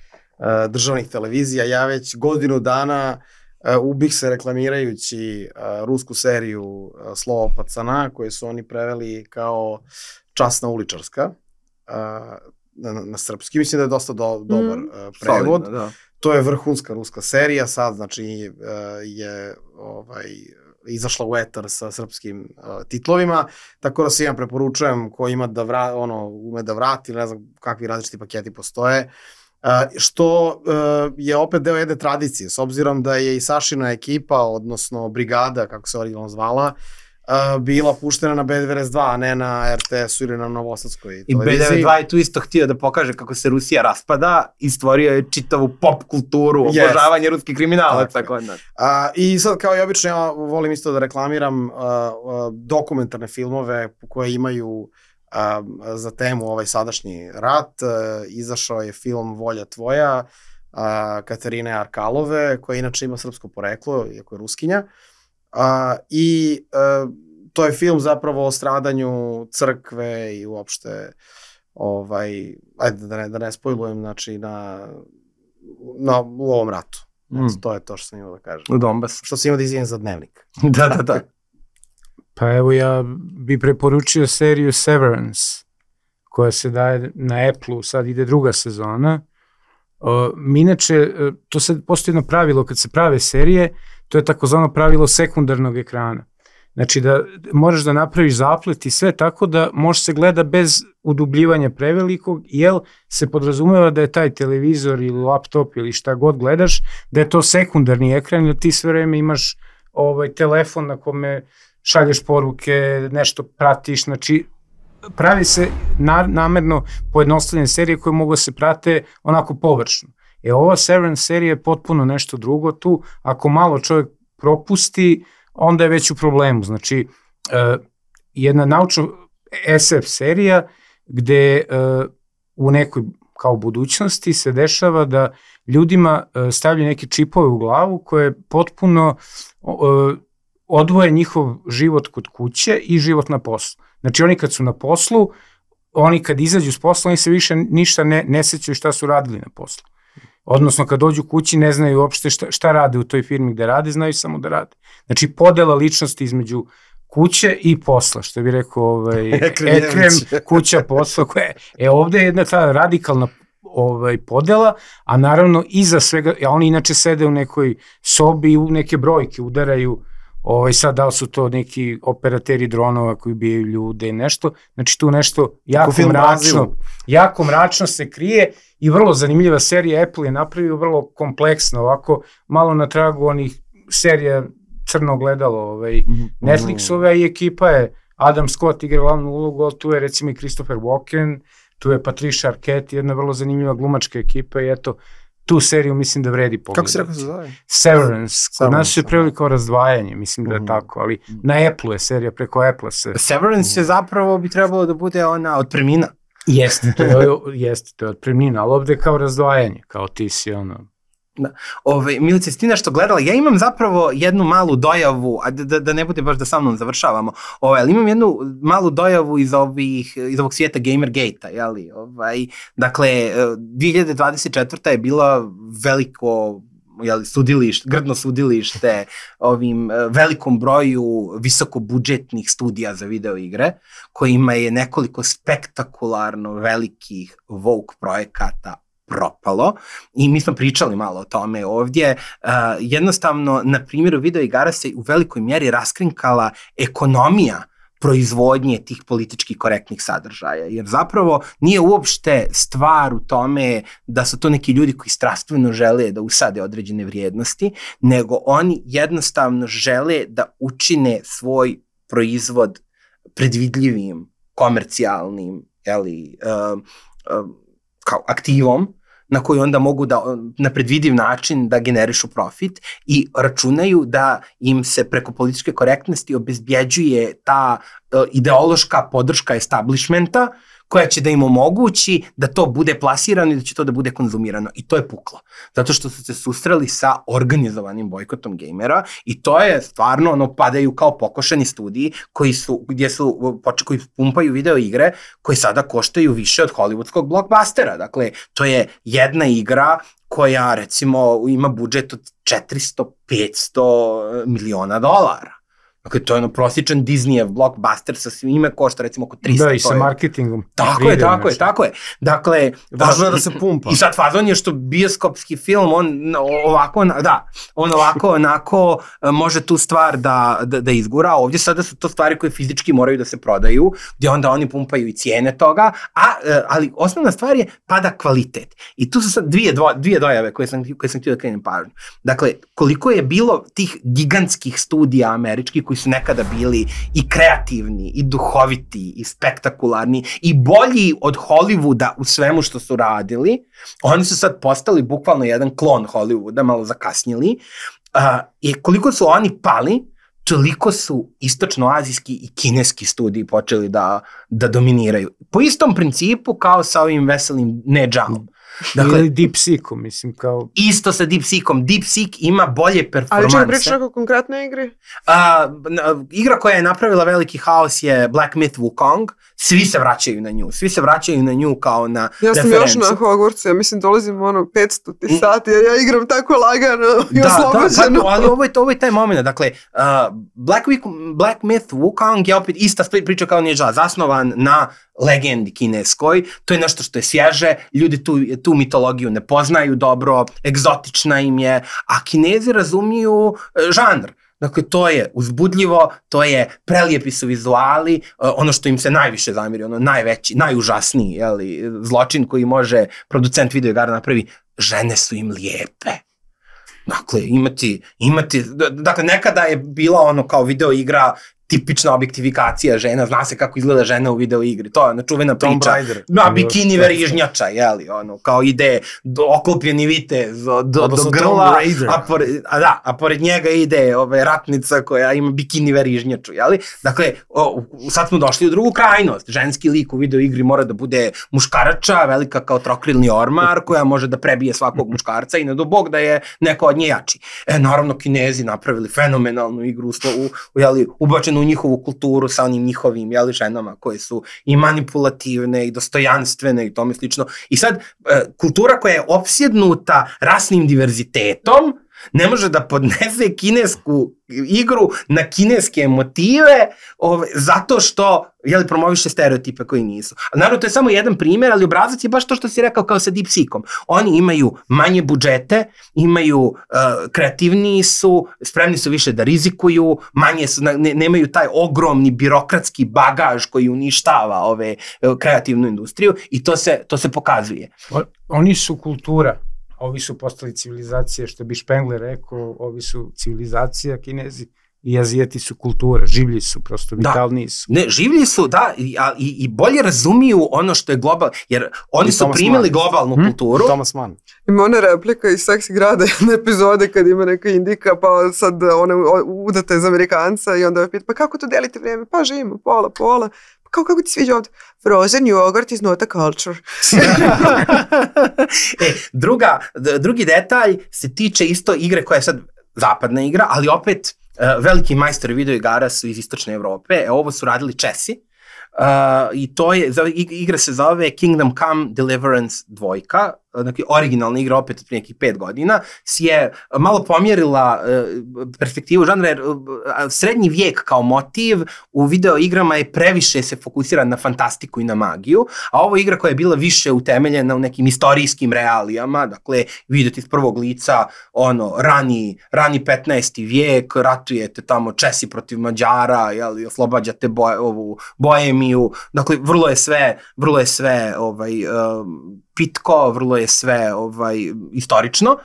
državnih televizija. Ja već godinu dana ubih se reklamirajući rusku seriju Slovo pacana, koju su oni preveli kao Časna uličarska na srpski. Mislim da je dosta dobar prevod. To je vrhunska ruska serija, sad znači je izašla u etar sa srpskim titlovima, tako da se ja preporučujem ko ima ume da vrati, ne znam kakvi različiti paketi postoje, što je opet deo jedne tradicije, s obzirom da je i Sašina ekipa, odnosno brigada, kako se originalno zvala, bila puštena na B92, a ne na RTS-u ili na Novosadskoj televiziji. I B92 je tu isto htio da pokaže kako se Rusija raspada i stvorio je čitavu pop kulturu, obožavanje ruskih kriminalaca. I sad, kao i obično, ja volim isto da reklamiram dokumentarne filmove koje imaju za temu ovaj sadašnji rat. Izašao je film Volja tvoja, Katarine Arkalove, koja inače ima srpsko poreklo, iako je Ruskinja. I to je film zapravo o stradanju crkve i uopšte, ajde da ne spojlujem, znači u ovom ratu. To je to što sam imao da kažem. U Donbass. Što sam imao da izvijem za Dnevnik. Da. Pa evo ja bi preporučio seriju Severance, koja se daje na Apple-u, sad ide druga sezona. Inače, to sad postoji jedno pravilo kad se prave serije, to je takozvano pravilo sekundarnog ekrana. Znači da moraš da napraviš zaplet i sve tako da može se gleda bez udubljivanja prevelikog, jer se podrazumeva da je taj televizor ili laptop ili šta god gledaš, da je to sekundarni ekran, jer ti sve vreme imaš telefon na kome šalješ poruke, nešto pratiš, znači pravi se namerno pojednostavljene serije koje mogu da se prate onako površno. Ova Severance serija je potpuno nešto drugo tu, ako malo čovjek propusti, onda je već u problemu. Znači, jedna naučno SF serija gde u nekoj kao budućnosti se dešava da ljudima stavljaju neke čipove u glavu koje potpuno odvoje njihov život kod kuće i život na poslu. Znači, oni kad su na poslu, oni kad izađu s posla, oni se više ništa ne sećaju šta su radili na poslu. Odnosno, kad dođu kući, ne znaju uopšte šta rade u toj firmi gde rade, znaju samo da rade. Znači, podela ličnosti između kuće i posla, što bi rekao Ekrem, kuća, posla. Ovde je jedna ta radikalna podela, a naravno iza svega, oni inače sede u nekoj sobi i u neke brojke udaraju, sad da li su to neki operateri dronova koji ubijaju ljude i nešto, znači tu nešto jako mračno se krije i vrlo zanimljiva serija. Apple je napravio vrlo kompleksno, ovako malo na tragu onih serija Crno gledalo Netflixove, i ekipa je Adam Scott igra glavnu ulogu, tu je recimo i Christopher Walken, tu je Patricia Arquette, jedna vrlo zanimljiva glumačka ekipa i eto, tu seriju mislim da vredi pogledati. Kako se rekao se zove? Severance. Kod nas se preveli kao razdvajanje, mislim da je tako, ali na Apple-u je serija, preko Apple-a se... Severance je zapravo bi trebalo da bude ona otpremnina. Jeste, to je otpremnina, ali ovde je kao razdvajanje, kao ti si ono... Milice, si ti nešto gledala? Ja imam zapravo jednu malu dojavu, da ne bude baš da sa mnom završavamo, ali imam jednu malu dojavu iz ovog svijeta Gamergate-a, jeli? Dakle, 2024. je bila veliko grdno sudilište ovim velikom broju visokobudžetnih studija za videoigre, kojima je nekoliko spektakularno velikih woke projekata propalo i mi smo pričali malo o tome ovdje. Jednostavno, na primjeru videoigara se u velikoj mjeri raskrinkala ekonomija proizvodnje tih politički korektnih sadržaja, jer zapravo nije uopšte stvar u tome da su to neki ljudi koji strastveno žele da usade određene vrijednosti, nego oni jednostavno žele da učine svoj proizvod predvidljivim, komercijalnim, kao aktivom, na koju onda mogu da na predvidiv način da generišu profit i računaju da im se preko političke korektnosti obezbjeđuje ta ideološka podrška establishmenta koja će da im omogući da to bude plasirano i da će to da bude konzumirano. I to je puklo. Zato što su se susreli sa organizovanim bojkotom gamera i to je stvarno, padaju kao pokošeni studiji koji pumpaju video igre koji sada koštaju više od hollywoodskog blockbustera. Dakle, to je jedna igra koja, recimo, ima budžet od 400-500 miliona dolara. Dakle, to je prosječan Disneyev blockbuster sa svime košta recimo oko 300. Da, i sa marketingom. Tako je. Dakle, važno je da se pumpa. I sad fazon je što bioskopski film, on ovako može tu stvar da izgura. Ovdje sada su to stvari koje fizički moraju da se prodaju, gdje onda oni pumpaju i cijene toga, ali osnovna stvar je pada kvalitet. I tu su sad dvije dojave koje sam htio da krenem pažnju. Dakle, koliko je bilo tih gigantskih studija američkih koji su nekada bili i kreativni, i duhoviti, i spektakularni, i bolji od Hollywooda u svemu što su radili, oni su sad postali bukvalno jedan klon Hollywooda, malo zakasnili, i koliko su oni pali, toliko su istočnoazijski i kineski studiji počeli da dominiraju. Po istom principu kao sa ovim veselim Neđamom. Dakle, ili DeepSeekom, mislim, kao... Isto sa DeepSeekom. DeepSeek ima bolje performanse. Ali čemu pričaš o konkretnoj igri? Igra koja je napravila veliki haos je Black Myth Wukong. Svi se vraćaju na nju kao na referencu. Ja sam još na Hogwartsu, ja mislim dolazim 500 sati, jer ja igram tako lagano i oslobođeno. Da, ali ovo je taj moment. Dakle, Black Myth Wukong je opet ista priča kao Ninja, zasnovan na legendi kineskoj. To je nešto što je svježe, ljudi tu mitologiju ne poznaju dobro, egzotična im je, a Kinezi razumiju žanr. Dakle, to je uzbudljivo, to je prelijepi su vizuali, ono što im se najviše zamiri, ono najveći, najužasniji zločin koji može producent videoigara napravi, žene su im lijepe. Dakle, dakle, nekada je bila ono kao videoigra tipična objektifikacija žena, zna se kako izgleda žena u video igri, to je ona čuvena priča, bikini verižnjača, kao ide oklopljeni vitez do grla, a pored njega ide ratnica koja ima bikini verižnjaču, dakle, sad smo došli u drugu krajnost, ženski lik u video igri mora da bude muškarača, velika kao trokrilni ormar, koja može da prebije svakog muškarca i ne do bog da je neko od nje jači. Naravno, Kinezi napravili fenomenalnu igru, ubačenu u njihovu kulturu sa onim njihovim ženama koje su i manipulativne i dostojanstvene i tome slično. I sad, kultura koja je opsjednuta rasnim diverzitetom ne može da podnese kinesku igru na kineske motive zato što promoviše stereotipe koji nisu. Naravno, to je samo jedan primjer, ali obrazac je baš to što si rekao kao sa DeepSeekom. Oni imaju manje budžete, kreativniji su, spremni su više da rizikuju, nemaju taj ogromni birokratski bagaž koji uništava kreativnu industriju i to se pokazuje. Oni su kultura. Ovi su postali civilizacije, što bi Spengler rekao, ovi su civilizacija, Kinezi, i Azijeti su kultura, življi su, prosto vitalniji su. Ne, življi su, da, i bolje razumiju ono što je globalno, jer oni su primili globalnu kulturu. Thomas Mann. Ima ona replika iz Seksi grada, jedna epizode kad ima neka Indika, pa sad ona udata iz Amerikanca i onda je pita, pa kako to delite vrijeme? Pa živimo pola. Kako ti sviđa ovdje? Frozen yogurt is not a culture. Drugi detalj se tiče isto igre koja je sad zapadna igra, ali opet veliki majstori video igara su iz istočne Evrope. Ovo su radili Česi. I to je, igra se zove Kingdom Come Deliverance 2, dakle originalna igra opet od prije nekih 5 godina, je malo pomjerila perspektivu žanra, jer srednji vijek kao motiv u video igrama je previše se fokusira na fantastiku i na magiju, a ovo je igra koja je bila više utemeljena u nekim istorijskim reelijama, dakle vidite iz prvog lica rani 15. vijek, ratujete tamo Česi protiv Mađara, oslobađate ovu Bohemiju, dakle vrlo je sve pitko, vrlo je sve istorično,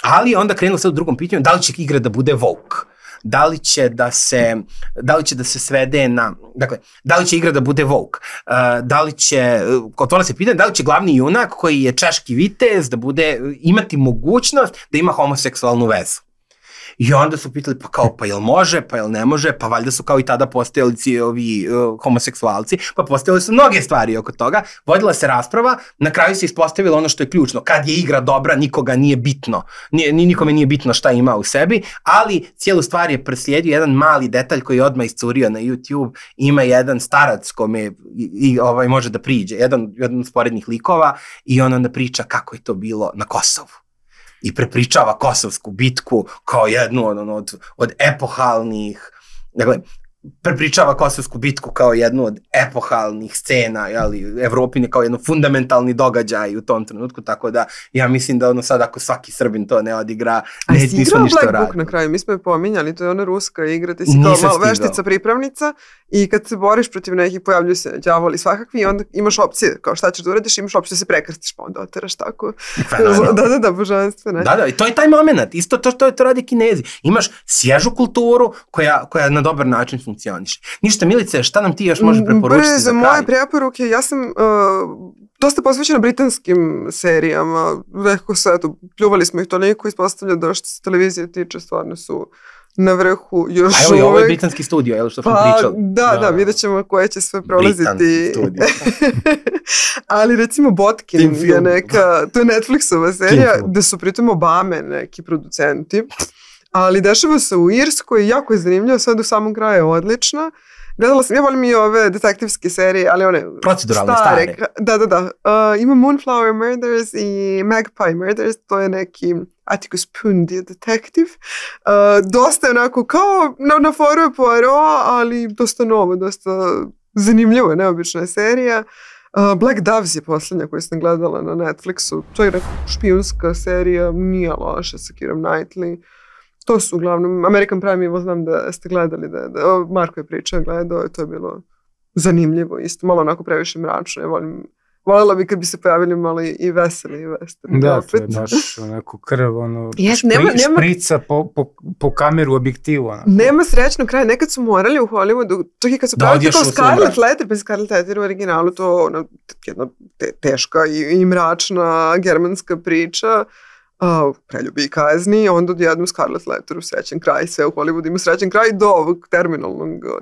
ali onda krenulo sad u drugom pitanju, da li će igra da bude woke? Da li će da se svede na, dakle, da li će igra da bude woke? Da li će, otvara se pitanje, da li će glavni junak koji je češki vitez da bude, imati mogućnost da ima homoseksualnu vezu? I onda su pitali, pa jel može, pa jel ne može, pa valjda su kao i tada postojali ovi homoseksualci, pa postojali su mnoge stvari oko toga, vodila se rasprava, na kraju se ispostavilo ono što je ključno, kad je igra dobra, nikoga nije bitno, nikome nije bitno šta ima u sebi, ali cijelu stvar je preslijedio jedan mali detalj koji je odmah iscurio na YouTube, ima jedan starac kome može da priđe, jedan od sporednih likova i on onda priča kako je to bilo na Kosovu. I prepričava Kosovsku bitku kao jednu od epohalnih, dakle, prepričava Kosovsku bitku kao jednu od epohalnih scena, Evropine kao jedno fundamentalni događaj u tom trenutku, tako da ja mislim da sad ako svaki Srbin to ne odigra, nismo ništa radili. A si igrao Black Book na kraju, mi smo je pominjali, to je ona ruska igra, ti si kao malo veštica pripravnica i kad se boriš protiv nekih pojavljuju se đavoli svakakvi i onda imaš opcije, kao šta ćeš da uradiš, imaš opcije da se prekrstiš, pa onda oteraš tako. Da, božanstveno. Da, i to je taj moment, isto to radi Kinezi. Imaš svježu kulturu koja na dobar način funkcioniše. Ništa, Milice, šta nam ti još može preporučiti za kraj? Moje preporuke, ja sam dosta posvećena britanskim serijama, rekao se, pljuvali smo ih toliko, ispostavlja da što se televizije tiče, stvarno su na vrhu još uvek. A evo, ovo je britanski studio, je li što smo pričali? Da, vidjet ćemo koje će sve prolaziti. Ali recimo Botkin je neka, to je Netflixova serija, gde su pritom Obame neki producenti, ali dešava se u Irskoj, jako je zanimljivo, sve do samog kraja je odlična. Gledala sam, ja volim i ove detektivske serije, ali one proceduralne stare. Da. Ima Moonflower Murders i Magpie Murders, to je neki Atticus Pundy detektiv. Dosta je onako kao na foru je Poirot, ali dosta novo, dosta zanimljivo, neobična serija. Black Doves je posljednja koju sam gledala na Netflixu. To je neka špijunska serija, nije loša sa Keirom Knightley. To su uglavnom, American Prime, evo znam da ste gledali, Marko je pričao, gledao, to je bilo zanimljivo isto, malo onako previše mračno, voljela bi kad bi se pojavili malo i veseli i western. Da, to je baš onako krv, šprica po kameru objektivu. Nema srećnog kraja, nekad su morali u Hollywoodu, čak i kad su pravili kao Scarlet Letter, pa Scarlet Letter u originalu, to jedna teška i mračna germanska priča, preljubi i kazni, onda odjednom Scarlet Letteru srećen kraj, sve u Hollywoodu ima srećen kraj do ovog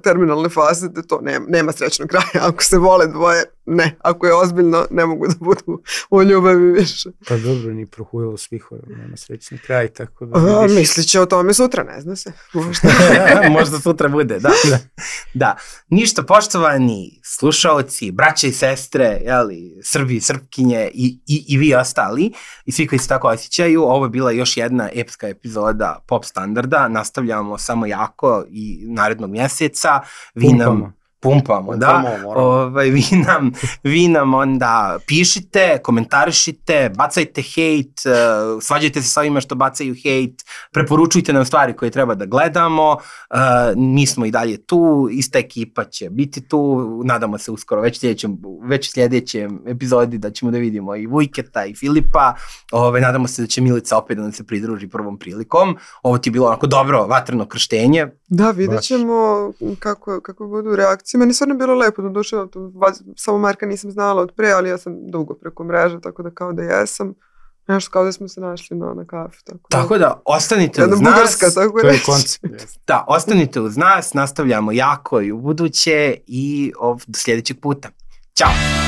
terminalne faze da to nema srećnog kraja, ako se vole dvoje, ne, ako je ozbiljno, ne mogu da budu u ljubavi više. Pa dobro, ni prohujalo svih, nema srećni kraj, tako da... Mislit će o tome sutra, ne zna se. Možda sutra bude, da. Ništa, poštovani slušaoci, braće i sestre, Srbi i Srpkinje i vi ostali, i svi koji se tako osjećaju, ovo je bila još jedna epska epizoda Pop Standarda, nastavljamo samo jako i narednog mjeseca. Pumpamo, da. Vi nam onda pišite, komentarišite, bacajte hejt, svađajte se sa ovima što bacaju hejt, preporučujte nam stvari koje treba da gledamo, mi smo i dalje tu, ista ekipa će biti tu, nadamo se uskoro, već sljedećem epizodi da ćemo da vidimo i Vujketa i Filipa, nadamo se da će Milica opet da nam se pridruži prvom prilikom, ovo ti je bilo onako dobro vatreno krštenje. Da, vidjet ćemo kako budu reakcije. Meni stvarno bilo lepo, do duše, samo Marka nisam znala od pre, ali ja sam dugo preko mreža, tako da kao da jesam. Nešto kao da smo se našli na kafi. Tako da, ostanite uz nas. Bugarska, tako to je koncept. Da, ostanite uz nas, nastavljamo jako i u buduće i do sljedećeg puta. Ćao!